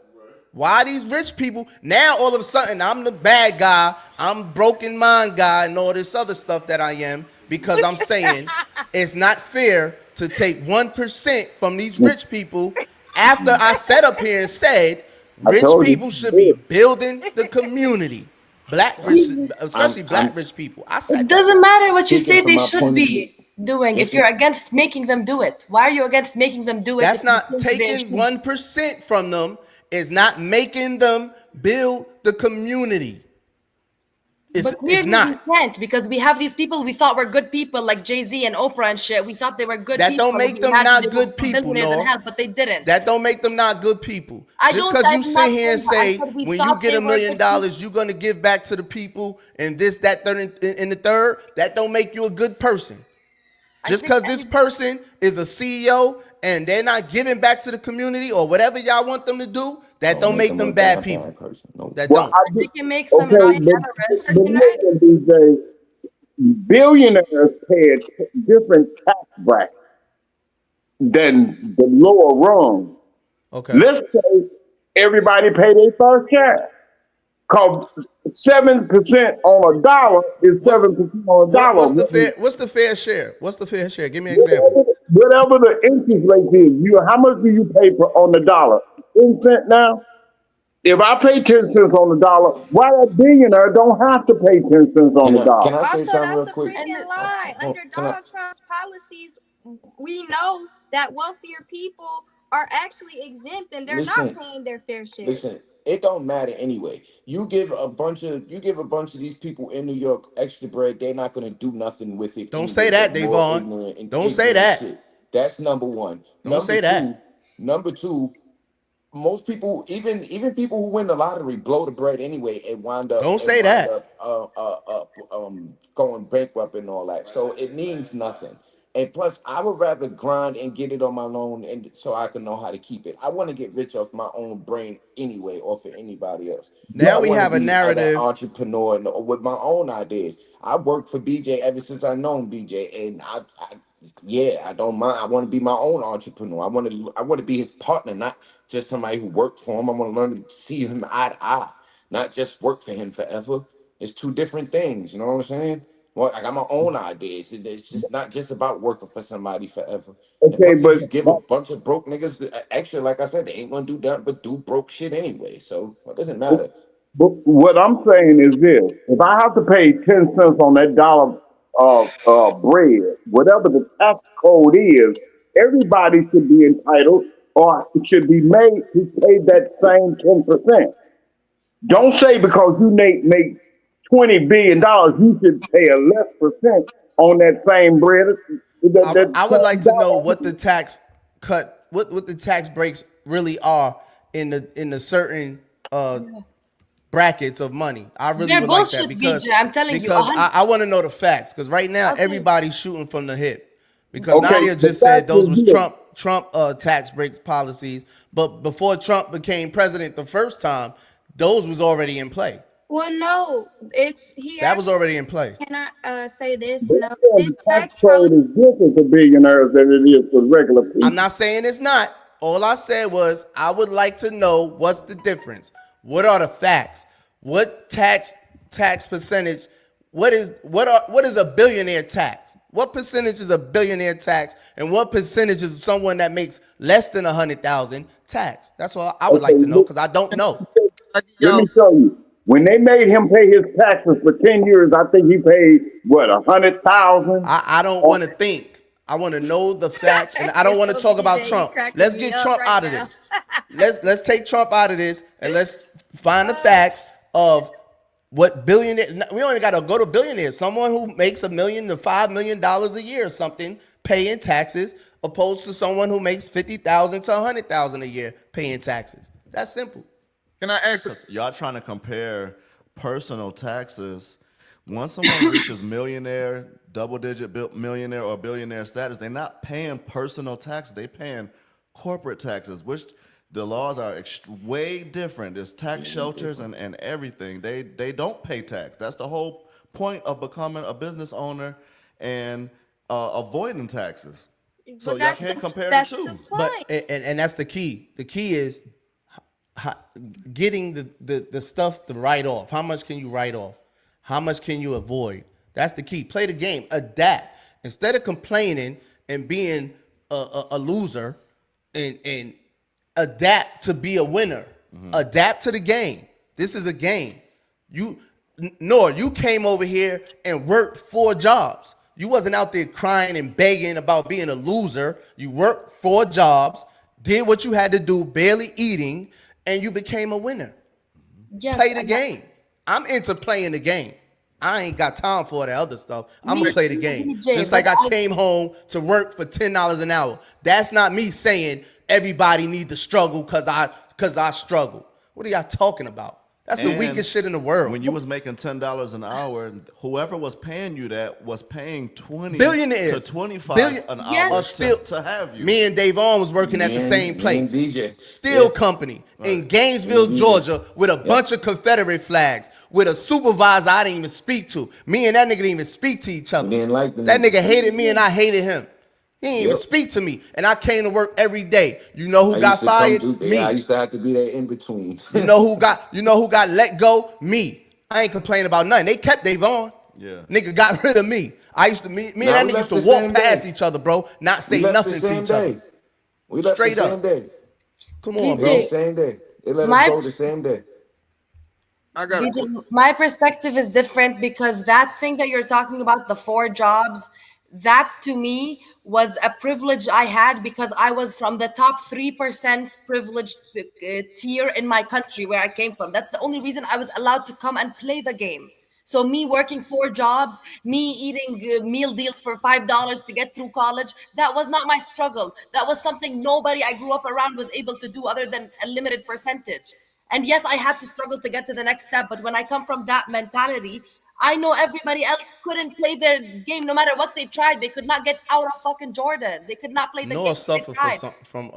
Why these rich people, now all of a sudden I'm the bad guy, I'm broken mind guy and all this other stuff that I am, because I'm saying it's not fair to take 1% from these rich people after I sat up here and said rich people should be building the community. Black rich, especially black rich people. I said it doesn't matter what you say they should be doing if you're against making them do it. Why are you against making them do it? That's not taking 1% from them. Is not making them build the community. But clearly we can't, because we have these people we thought were good people like Jay-Z and Oprah and shit. We thought they were good people. That don't make them not good people, no. But they didn't. That don't make them not good people. Just because you sit here and say when you get $1 million, you're going to give back to the people and this, that, third, and the third, that don't make you a good person. Just because this person is a CEO and they're not giving back to the community or whatever y'all want them to do, that don't make them bad people. That don't. I think it makes them not terrorists. DJ, billionaires pay a different tax bracket than the lower rung. Okay. Let's say everybody pay their first share. Because 7% on a dollar is 7% on a dollar. What's the fair share? What's the fair share? Give me an example. Whatever the interest rate is, how much do you pay on the dollar? 10 cents now? If I pay 10 cents on the dollar, why that billionaire don't have to pay 10 cents on the dollar? Can I say something real quick? That's a freaking lie. Under Donald Trump's policies, we know that wealthier people are actually exempt and they're not paying their fair share. Listen, it don't matter anyway. You give a bunch of these people in New York extra bread, they're not gonna do nothing with it. Don't say that, Davon. Don't say that. That's number one. Don't say that. Number two, most people, even people who win the lottery, blow the bread anyway and wind up. Don't say that. Going bankrupt and all that. So it means nothing. And plus, I would rather grind and get it on my own, and so I can know how to keep it. I want to get rich off my own brain anyway, or for anybody else. Now we have a narrative. Entrepreneur with my own ideas. I worked for BJ ever since I known BJ, and I don't mind. I want to be my own entrepreneur. I want to be his partner, not just somebody who worked for him. I want to learn to see him eye to eye, not just work for him forever. It's two different things. You know what I'm saying? Well, I got my own ideas. It's just not just about working for somebody forever. Okay, but you give a bunch of broke niggas extra, like I said, they ain't gonna do that, but do broke shit anyway. So it doesn't matter. But what I'm saying is this: if I have to pay 10 cents on that dollar of bread, whatever the tax code is, everybody should be entitled or should be made to pay that same 10%. Don't say because you make $20 billion, you should pay a less percent on that same bread. I would like to know what the tax cut, what the tax breaks really are in the certain brackets of money. I really They're would like that bullshit, because BJ, I'm telling you, because 100 I want to know the facts because right now Okay. everybody's shooting from the hip because Okay, Nadia the just said fact those is was this. Trump tax breaks policies, but before Trump became president the first time, those was already in play. Well, no, it's he. That was already in play. Can I say this? They No, said this the tax tax code policy. is different for billionaires than it is for regular people. I'm not saying it's not. All I said was I would like to know what's the difference. What are the facts? What tax percentage? What is a billionaire tax? What percentage is a billionaire tax, and what percentage is someone that makes less than 100,000 tax? That's all I would like to know because I don't know. Let me show you. When they made him pay his taxes for 10 years, I think he paid, what, 100,000? I don't want to think. I want to know the facts, and I don't want to talk about Trump. Let's get Trump out of this. Let's take Trump out of this, and let's find the facts of what billionaire. We only got to go to billionaires. Someone who makes $1 million to $5 million a year or something paying taxes, opposed to someone who makes $50,000 to $100,000 a year paying taxes. That's simple. Can I ask? Y'all trying to compare personal taxes. Once someone reaches millionaire, double-digit millionaire or billionaire status, they're not paying personal taxes. They're paying corporate taxes, which the laws are way different. There's tax shelters and everything. They don't pay tax. That's the whole point of becoming a business owner and avoiding taxes. So y'all can't compare the two. But and that's the key. The key is getting the stuff to write off. How much can you write off? How much can you avoid? That's the key. Play the game. Adapt. Instead of complaining and being a loser, and adapt to be a winner. Adapt to the game. This is a game. Noor, you came over here and worked 4 jobs. You wasn't out there crying and begging about being a loser. You worked 4 jobs, did what you had to do, barely eating, and you became a winner. Yes, Play the game. I'm into playing the game. I ain't got time for that other stuff. I'm gonna play the game. Just like I came home to work for $10 an hour. That's not me saying everybody need to struggle because I struggle. What are y'all talking about? That's the weakest shit in the world. When you was making $10 an hour, whoever was paying you that was paying $20 billionaires to $25 an hour to have you. Me and Davon was working at the same place. DJ. Steel company in Gainesville, Georgia, with a bunch of Confederate flags, with a supervisor I didn't even speak to. Me and that nigga didn't even speak to each other. That nigga hated me and I hated him. He didn't even speak to me. And I came to work every day. You know who got fired? Me. I used to have to be there in between. You know who got let go? Me. I ain't complaining about nothing. They kept Davon. Yeah. Nigga got rid of me. I used to me and that nigga used to walk past each other, bro, not say nothing to each other. We left Straight the up. same day. Come on, bro. Same day. They let us go the same day. My perspective is different because that thing that you're talking about, the 4 jobs, that to me was a privilege I had because I was from the top 3% privileged tier in my country where I came from. That's the only reason I was allowed to come and play the game. So me working 4 jobs, me eating meal deals for $5 to get through college, that was not my struggle. That was something nobody I grew up around was able to do other than a limited percentage. And yes, I had to struggle to get to the next step. But when I come from that mentality, I know everybody else couldn't play their game no matter what they tried. They could not get out of fucking Jordan. They could not play the game. Suffer from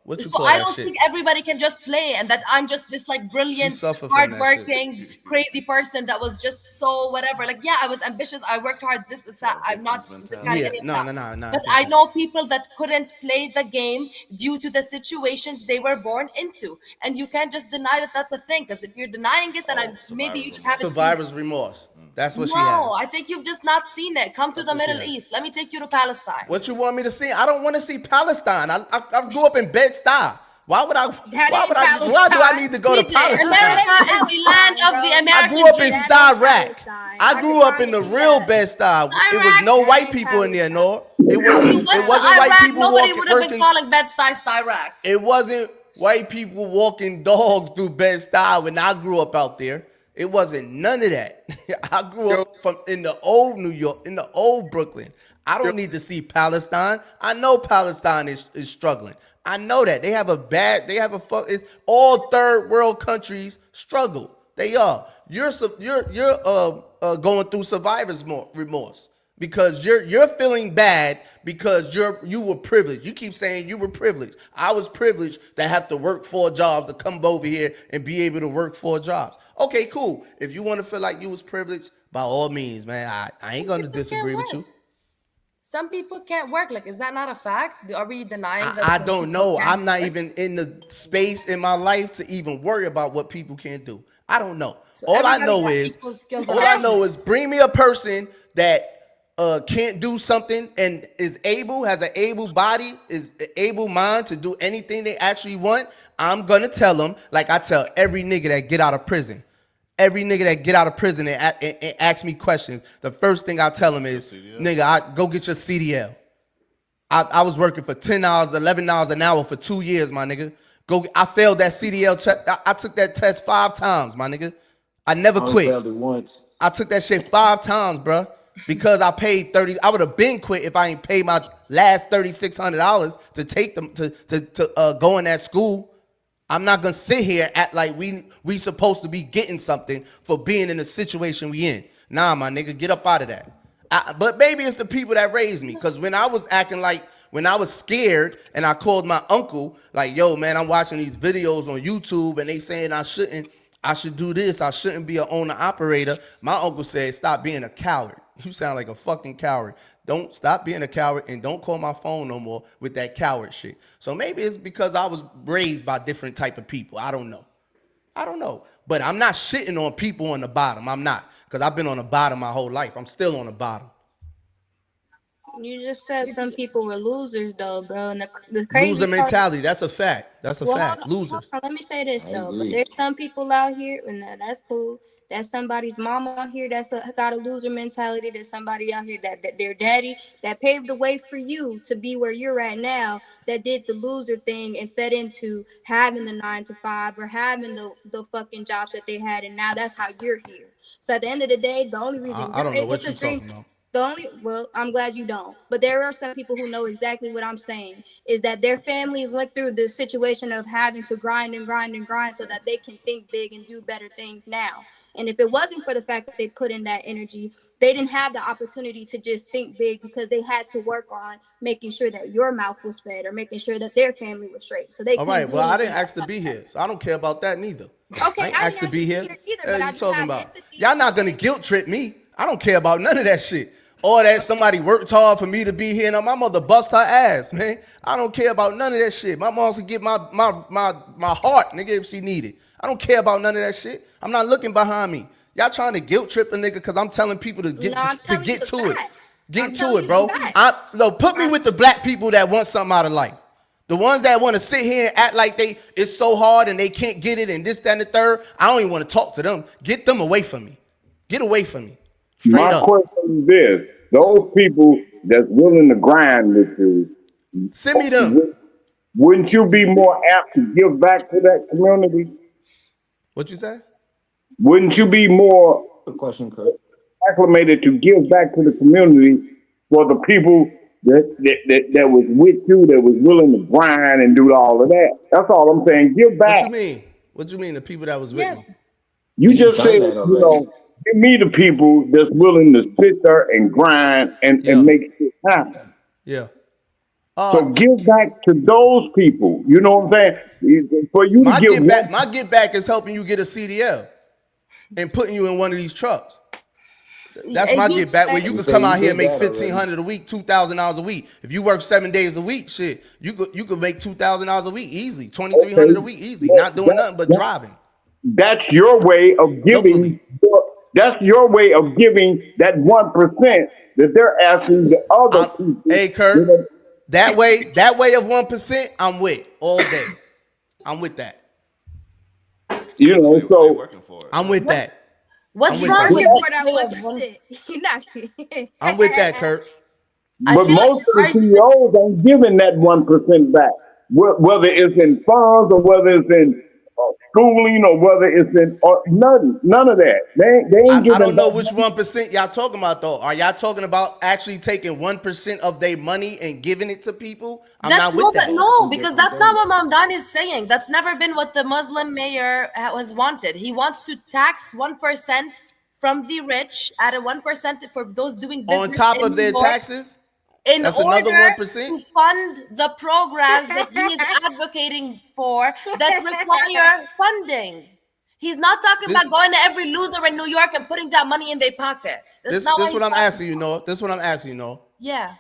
what you so call I that don't shit? think everybody can just play and that I'm just this like brilliant, hardworking, crazy person that was just so whatever. Like, yeah, I was ambitious. I worked hard. This is that. I'm not this kind of no. But I know people that couldn't play the game due to the situations they were born into. And you can't just deny that that's a thing. Because if you're denying it, then maybe you just haven't survivor's remorse. That's what she had. No, I think you've just not seen it. Come to the Middle East. Let me take you to Palestine. What you want me to see? I don't want to see Palestine. I grew up in Bed-Stuy. Why do I need to go to Palestine? America is the land of the American. I grew up in Iraq. I grew up in the real Bed-Stuy. It was no white people in there, Noor. It wasn't white people nobody would have been calling Bed-Stuy Iraq. It wasn't white people walking dogs through Bed-Stuy when I grew up out there. It wasn't none of that. I grew up in the old New York, in the old Brooklyn. I don't need to see Palestine. I know Palestine is struggling. I know that it's all third world countries struggle. They are. You're going through survivor's remorse because you're feeling bad because you were privileged. You keep saying you were privileged. I was privileged to have to work 4 jobs to come over here and be able to work 4 jobs. Okay, cool. If you want to feel like you was privileged, by all means, man, I ain't gonna disagree with you. Some people can't work. Like, is that not a fact? Are we denying that? I don't know. I'm not even in the space in my life to even worry about what people can do. I don't know. So all I know is bring me a person that can't do something and is able, has an able body, is able mind to do anything they actually want. I'm gonna tell them, like I tell every nigga that get out of prison. Every nigga that get out of prison and ask me questions, the first thing I tell him is, nigga, go get your CDL. I was working for $10, $11 an hour for 2 years, my nigga. I failed that CDL test. I took that test 5 times, my nigga. I never quit. Failed it once. I took that shit 5 times, bro, because I paid $30. I would have been quit if I ain't paid my last $3,600 to take them to go in that school. I'm not gonna sit here and act like we supposed to be getting something for being in the situation we in. Nah, my nigga, get up out of that. But maybe it's the people that raised me, because when I was scared and I called my uncle, like, yo, man, I'm watching these videos on YouTube and they saying I should do this, I shouldn't be an owner operator. My uncle said, stop being a coward. You sound like a fucking coward. Don't stop being a coward and don't call my phone no more with that coward shit. So maybe it's because I was raised by different type of people. I don't know. But I'm not shitting on people on the bottom. I'm not. Because I've been on the bottom my whole life. I'm still on the bottom. You just said some people were losers, though, bro. And the crazy loser mentality. That's a fact. That's a fact. Losers. Hold on. Let me say this, though. But there's some people out here, and that's cool. That's somebody's mama out here that's got a loser mentality. There's somebody out here that their daddy that paved the way for you to be where you're at now, that did the loser thing and fed into having the 9 to 5 or having the fucking jobs that they had, and now that's how you're here. So at the end of the day, the only reason I don't know what you're talking about. I'm glad you don't. But there are some people who know exactly what I'm saying, is that their family went through the situation of having to grind and grind and grind so that they can think big and do better things now. And if it wasn't for the fact that they put in that energy, they didn't have the opportunity to just think big, because they had to work on making sure that your mouth was fed or making sure that their family was straight. So they all right, well, I didn't ask to be here, so I don't care about that neither. Okay, I ain't asked to be here. Either, you talking about? Y'all not gonna guilt trip me. I don't care about none of that shit. Or that somebody worked hard for me to be here. Now my mother bust her ass, man. I don't care about none of that shit. My mom could get my heart, nigga, if she needed. I don't care about none of that shit. I'm not looking behind me. Y'all trying to guilt trip a nigga because I'm telling people to get to it. Get to it, bro. Put me with the black people that want something out of life. The ones that want to sit here and act like it's so hard and they can't get it and this, that, and the third. I don't even want to talk to them. Get them away from me. Get away from me. My question is this: those people that's willing to grind with you, send me them. Wouldn't you be more apt to give back to that community? What you say? Wouldn't you be more acclimated to give back to the community for the people that was with you, that was willing to grind and do all of that? That's all I'm saying. Give back. What you mean? What you mean, the people that was with me? You just said, give me the people that's willing to sit there and grind and make it happen. Yeah. So give back to those people. You know what I'm saying? For you to give back. My get back is helping you get a CDL and putting you in one of these trucks. That's my get back, where you can come out here and make $1,500 a week, $2,000 a week. If you work 7 days a week, shit, you could make $2,000 a week easily, $2,300 a week easy, not doing nothing but driving. That's your way of giving. That's your way of giving that 1% that they're asking the other people. Hey, Kurt, that way of 1%, I'm with all day. I'm with that. You know, so I'm with that. What's wrong with that 1%? I'm with that, Kurt. But most of the CEOs ain't giving that 1% back, whether it's in funds or whether it's in schooling or whether it's in or none of that. They ain't giving. I don't know which 1% y'all talking about though. Are y'all talking about actually taking 1% of their money and giving it to people? I'm not with that. No, because that's not what Mamdan is saying. That's never been what the Muslim mayor has wanted. He wants to tax 1% from the rich at a 1% for those doing business on top of their taxes. That's another 1% to fund the programs that he is advocating for that require funding. He's not talking about going to every loser in New York and putting that money in their pocket. This what I'm asking you, Noor. This is what I'm asking you, Noor. Yeah.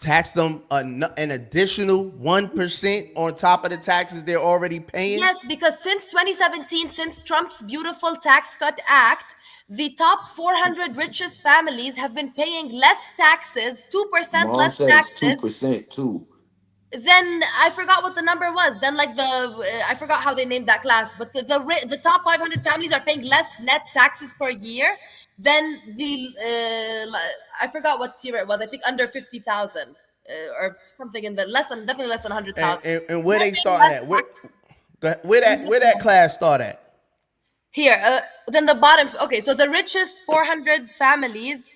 Tax them an additional 1% on top of the taxes they're already paying? Yes, because since 2017, since Trump's beautiful Tax Cut Act, the top 400 richest families have been paying less taxes, 2% less taxes. 2% too. Then I forgot what the number was. Then I forgot how they named that class, but the top 500 families are paying less net taxes per year than I forgot what tier it was. I think under 50,000 or something in the definitely less than 100,000. And where they starting at? Where that class start at? Here, then the bottom. Okay, so the richest 400 families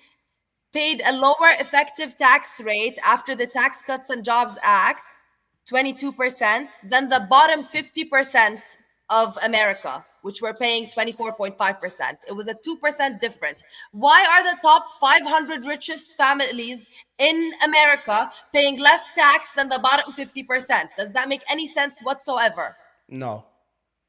paid a lower effective tax rate after the Tax Cuts and Jobs Act, 22%, than the bottom 50% of America, which were paying 24.5%. It was a 2% difference. Why are the top 500 richest families in America paying less tax than the bottom 50%? Does that make any sense whatsoever? No.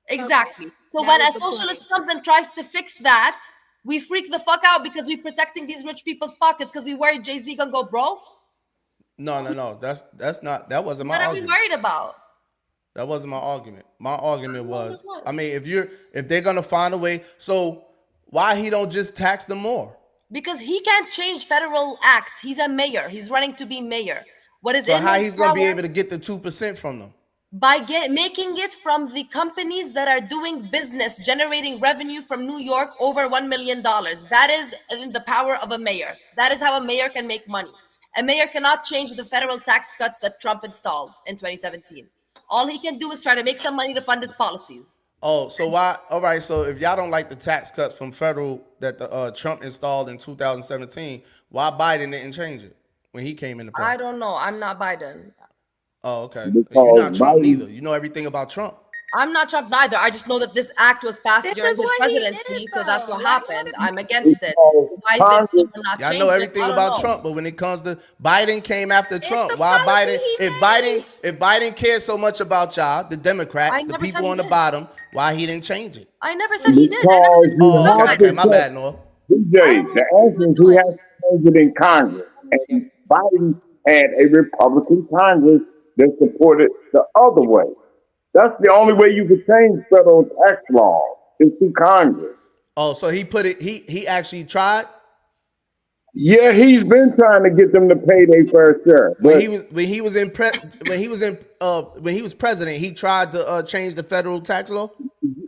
Exactly. Okay. So when a socialist comes and tries to fix that, we freak the fuck out because we're protecting these rich people's pockets because we worried Jay-Z gonna go bro. No. That wasn't my argument. What are we worried about? That wasn't my argument. My argument was, I mean, if they're gonna find a way, so why he don't just tax them more? Because he can't change federal acts. He's a mayor. He's running to be mayor. So how he's gonna be able to get the 2% from them? By making it from the companies that are doing business, generating revenue from New York over $1 million. That is in the power of a mayor. That is how a mayor can make money. A mayor cannot change the federal tax cuts that Trump installed in 2017. All he can do is try to make some money to fund his policies. Oh, so why? All right, so if y'all don't like the tax cuts from federal that Trump installed in 2017, why Biden didn't change it when he came into power? I don't know. I'm not Biden. Oh, okay. You're not Trump neither. You know everything about Trump. I'm not Trump neither. I just know that this act was passed during his presidency, so that's what happened. I'm against it. Why did people not change it? I know everything about Trump, but when it comes to Biden came after Trump. Why Biden? If Biden cares so much about y'all, the Democrats, the people on the bottom, why he didn't change it? I never said he did. Okay, my bad, Noor. DJ, the answer is he has to change it in Congress. And Biden had a Republican Congress that supported the other way. That's the only way you could change federal tax law is through Congress. Oh, so he put it. He actually tried. Yeah, he's been trying to get them to pay their fair share. When he was president, he tried to change the federal tax law.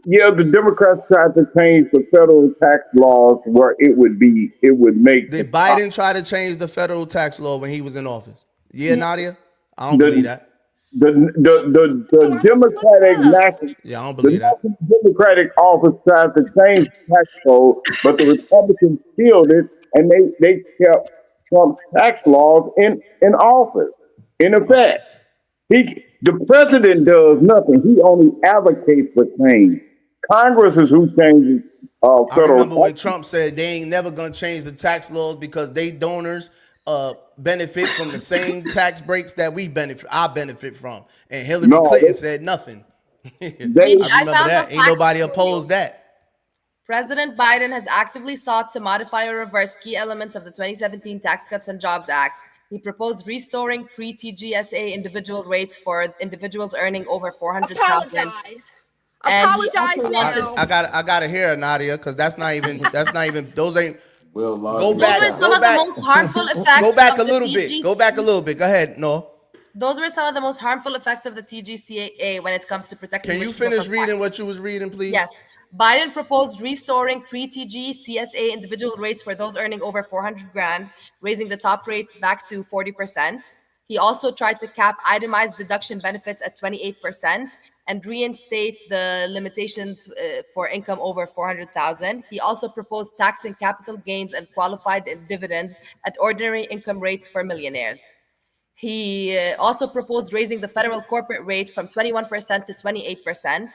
Yeah, the Democrats tried to change the federal tax laws where it would make. Did Biden try to change the federal tax law when he was in office? Yeah, Nadia. I don't believe that. The Democratic national, I don't believe that. Democratic office tried to change the tax code, but the Republicans killed it, and they kept Trump's tax laws in office. In effect, the president does nothing. He only advocates for change. Congress is who changes federal. I remember when Trump said they ain't never gonna change the tax laws because they donors benefit from the same tax breaks that I benefit from. And Hillary Clinton said nothing. I remember that. Ain't nobody opposed that. President Biden has actively sought to modify or reverse key elements of the 2017 Tax Cuts and Jobs Act. He proposed restoring pre-TGSA individual rates for individuals earning over $400,000. Apologize now. I gotta hear it, Nadia, because that's not even those ain't. Well, go back a little bit. Go back a little bit. Go ahead, Noor. Those were some of the most harmful effects of the TGCA when it comes to protecting. Can you finish reading what you was reading, please? Yes. Biden proposed restoring pre-TGCSA individual rates for those earning over $400,000, raising the top rate back to 40%. He also tried to cap itemized deduction benefits at 28% and reinstate the limitations for income over 400,000. He also proposed taxing capital gains and qualified dividends at ordinary income rates for millionaires. He also proposed raising the federal corporate rate from 21% to 28%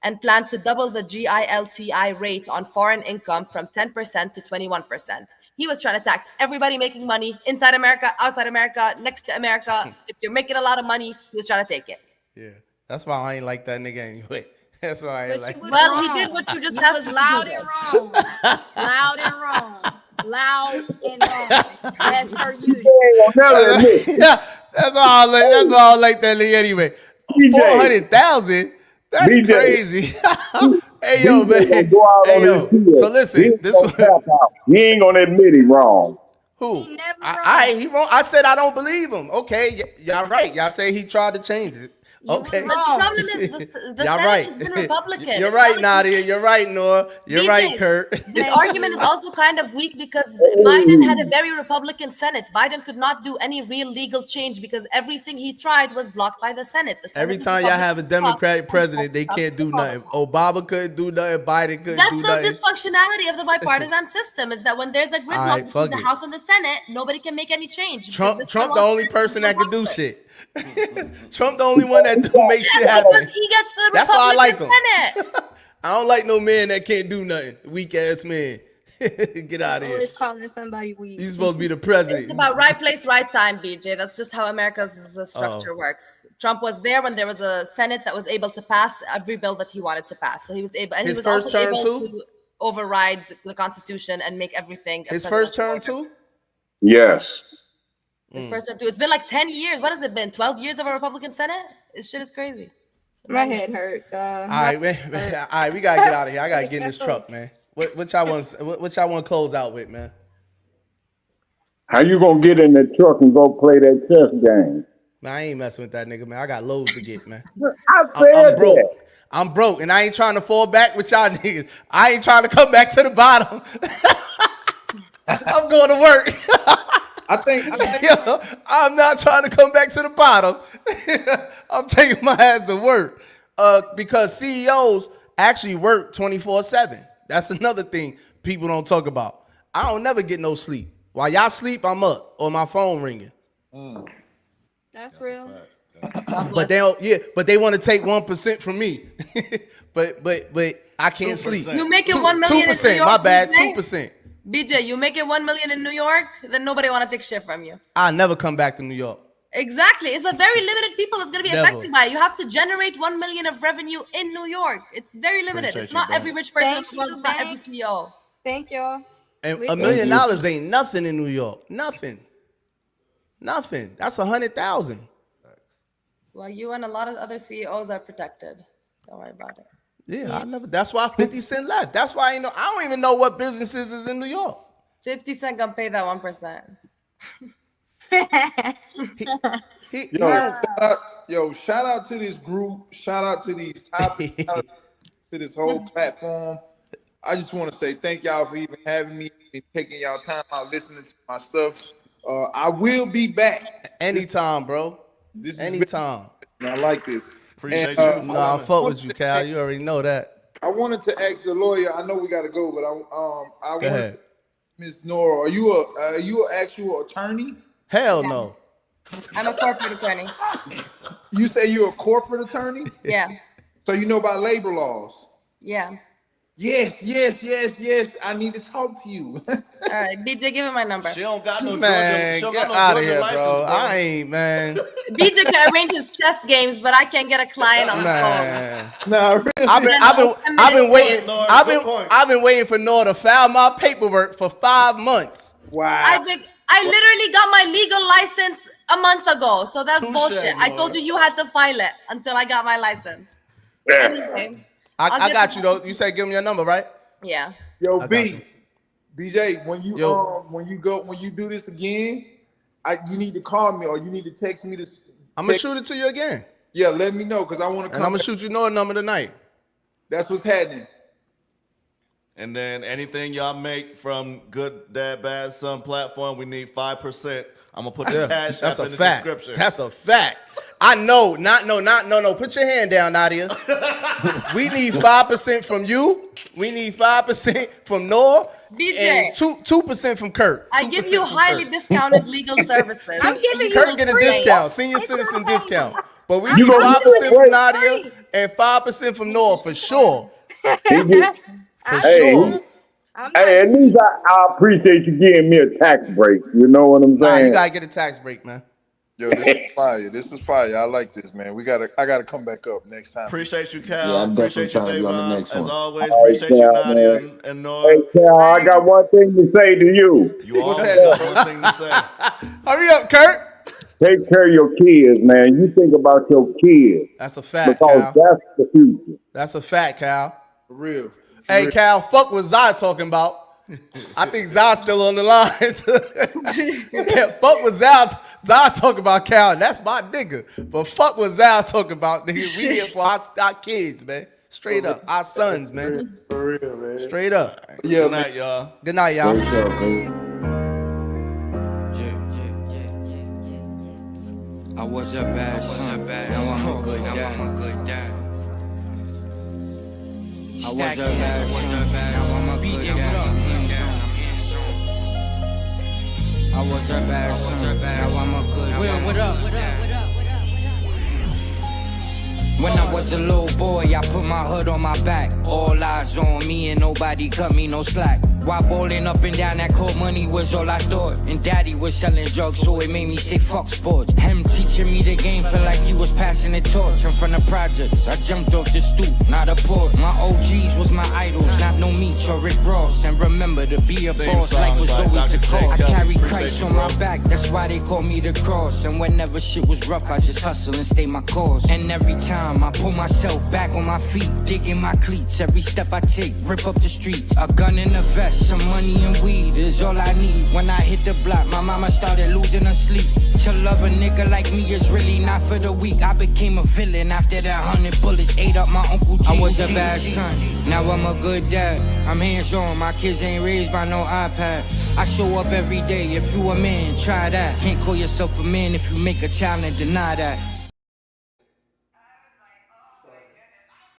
and planned to double the GILTI rate on foreign income from 10% to 21%. He was trying to tax everybody making money inside America, outside America, next to America. If you're making a lot of money, he was trying to take it. Yeah, that's why I ain't like that nigga anyway. That's why I ain't like. Well, wrong. he did what you just He asked was him loud to do. and wrong. Loud and wrong. Loud and wrong. As per usual. Yeah, that's why I like that nigga anyway. 400,000. That's BJ. crazy. Hey yo, man. Hey yo. So listen, this one. He ain't gonna admit he wrong. Who? He wrong. I said I don't believe him. Okay, y'all right. Y'all say he tried to change it. Okay. The problem is the y'all Senate right. has been Republican. You're It's right, not like Nadia. You're right, Noor. You're BJ, right, Kurt. This argument is also kind of weak because Biden had a very Republican Senate. Biden could not do any real legal change because everything he tried was blocked by the Senate. Every time y'all have a Democratic president, they can't do nothing. Obama couldn't do nothing. Biden couldn't That's do the nothing. dysfunctionality of the bipartisan system is that when there's a gridlock Alright, between the fuck it. House and the Senate, nobody can make any change. Trump because the only person that can do shit. Trump the only one that do make shit happen. Because he gets the That's why I like him. Senate. I don't like no man that can't do nothing. Weak ass man. Get out of here. Always calling somebody weak. He's supposed to be the president. It's about right place, right time, BJ. That's just how America's structure works. Trump was there when there was a Senate that was able to pass every bill that he wanted to pass. So he was able, and His he was first also term able too? to override the Constitution and make everything. His first term too? Yes. His first term too. It's been like 10 years. What has it been? 12 years of a Republican Senate? This shit is crazy. My head hurt. All right, man. All right, we gotta get out of here. I gotta get in this truck, man. What y'all want to close out with, man? How you gonna get in the truck and go play that chess game? Man, I ain't messing with that nigga, man. I got loads to get, man. I'm broke. that. I'm broke, and I ain't trying to fall back with y'all niggas. I ain't trying to come back to the bottom. I'm going to work. I think Yo, I'm not trying to come back to the bottom. I'm taking my ass to work because CEOs actually work 24/7. That's another thing people don't talk about. I don't never get no sleep. While y'all sleep, I'm up or my phone ringing. That's real. But they don't. Yeah, but they want to take 1% from me. but I can't 2%. sleep. You make it 1 million. 2%. My bad. 2%. BJ, you make it 1 million in New York, then nobody want to take shit from you. I'll never come back to New York. Exactly. It's a very limited people that's going to be Never. affected by it. You have to generate 1 million of revenue in New York. It's very limited. Appreciate It's you, not bro. every rich person. Thank you, It's not every thank CEO. Thank y'all. And We- $1 million ain't nothing in New York. Nothing. That's 100,000. Well, you and a lot of other CEOs are protected. Don't worry about it. Yeah, I never. That's why 50 Cent left. That's why I don't even know what businesses is in New York. 50 Cent gonna pay that 1%. Shout out to this group. Shout out to these topics. Shout out to this whole platform. I just want to say thank y'all for even having me and taking y'all time out listening to my stuff. I will be back Anytime, bro. Anytime. I like this. Appreciate you. No, I fuck with you, Cal. You already know that. I wanted to ask the lawyer. I know we got to go, but I Go ahead. Ms. Noor, are you an actual attorney? Hell no. I'm a corporate attorney. You say you're a corporate attorney? Yeah. So you know about labor laws? Yeah. Yes. I need to talk to you. All right, BJ, give him my number. She don't got no Man, Georgia, get out of here, bro. I ain't, man. BJ can arrange his chess games, but I can't get a client on the Man. Nah, really. I've been waiting. Lord, I've been waiting for Noor to file my paperwork for 5 months. Wow. I literally got my legal license a month ago, so that's Touche, bullshit. I Noor. told you had to file it until I got my license. Anyway, I got you though. You said give me your number, right? yeah. Yo, I got B, BJ, when you do this again, you need to call me or you need to text me this. I'm gonna shoot it to you again, Yeah, let me know because I want to come. and I'm gonna shoot you Noor number tonight. That's what's happening. And then anything y'all make from Good Dad Bad Son platform, we need 5%. I'm gonna put the cash That's app a in the fact. description. That's a fact. No. Put your hand down, Nadia. We need 5% from you. We need 5% from Noor. BJ. And 2% from Kurt. I give you highly discounted legal services. I'm giving Kurt you get a free. discount, senior citizen discount. But we You need gonna 5% do from it? Nadia and 5% from Noor for sure. Hey, at least I appreciate you giving me a tax break. You know what I'm saying? Nah, you gotta get a tax break, man. Yo, this is fire. This is fire. I like this, man. I gotta come back up next time. Appreciate you, Cal. Yeah, I'm definitely Appreciate you, trying to be on the Davon. next As one. always, All right, appreciate you, Cal, Nadia man. and Noor. Hey, Cal, I got one thing to say to you. You always that? got one thing to say. Hurry up, Kurt. Take care of your kids, man. You think about your kids. That's a fact, Because Cal. that's the future. That's a fact, Cal. For real. Hey, Cal, fuck what Zai talking about. I think Zai's still on the line. Yeah, fuck what Zai talking about, Cal. That's my nigga. But fuck what Zai talking about, nigga. We here for our kids, man. Straight up. Our sons, man. For real, man. Straight up. Yeah, Good night, y'all. Good night, y'all. Let's go, baby. I was a bad son, now I'm a good dad. I was a bad son, now I'm a good dad. I was a bad son, now I'm a good dad. What up? When I was a little boy, I put my hood on my back. All eyes on me and nobody cut me no slack. While bowling up and down, that cold money was all I thought. And daddy was selling drugs, so it made me say fuck sports. Him teaching me the game, felt like he was passing the torch. In front of projects, I jumped off the stoop, not a port. My OGs was my idols, not no Meech or Rick Ross. And remember, to be a boss, life was always the cause. I carry Christ on my back, that's why they call me the cross. And whenever shit was rough, I just hustle and stay my course. And every time I pull myself back on my feet, digging my cleats. Every step I take, rip up the streets. A gun in a vest, some money and weed is all I need. When I hit the block, my mama started losing her sleep. To love a nigga like me is really not for the weak. I became a villain after that 100 bullets ate up my Uncle G. I was a bad son, now I'm a good dad. I'm hands-on, my kids ain't raised by no iPad. I show up every day, if you a man, try that. Can't call yourself a man if you make a child and deny that.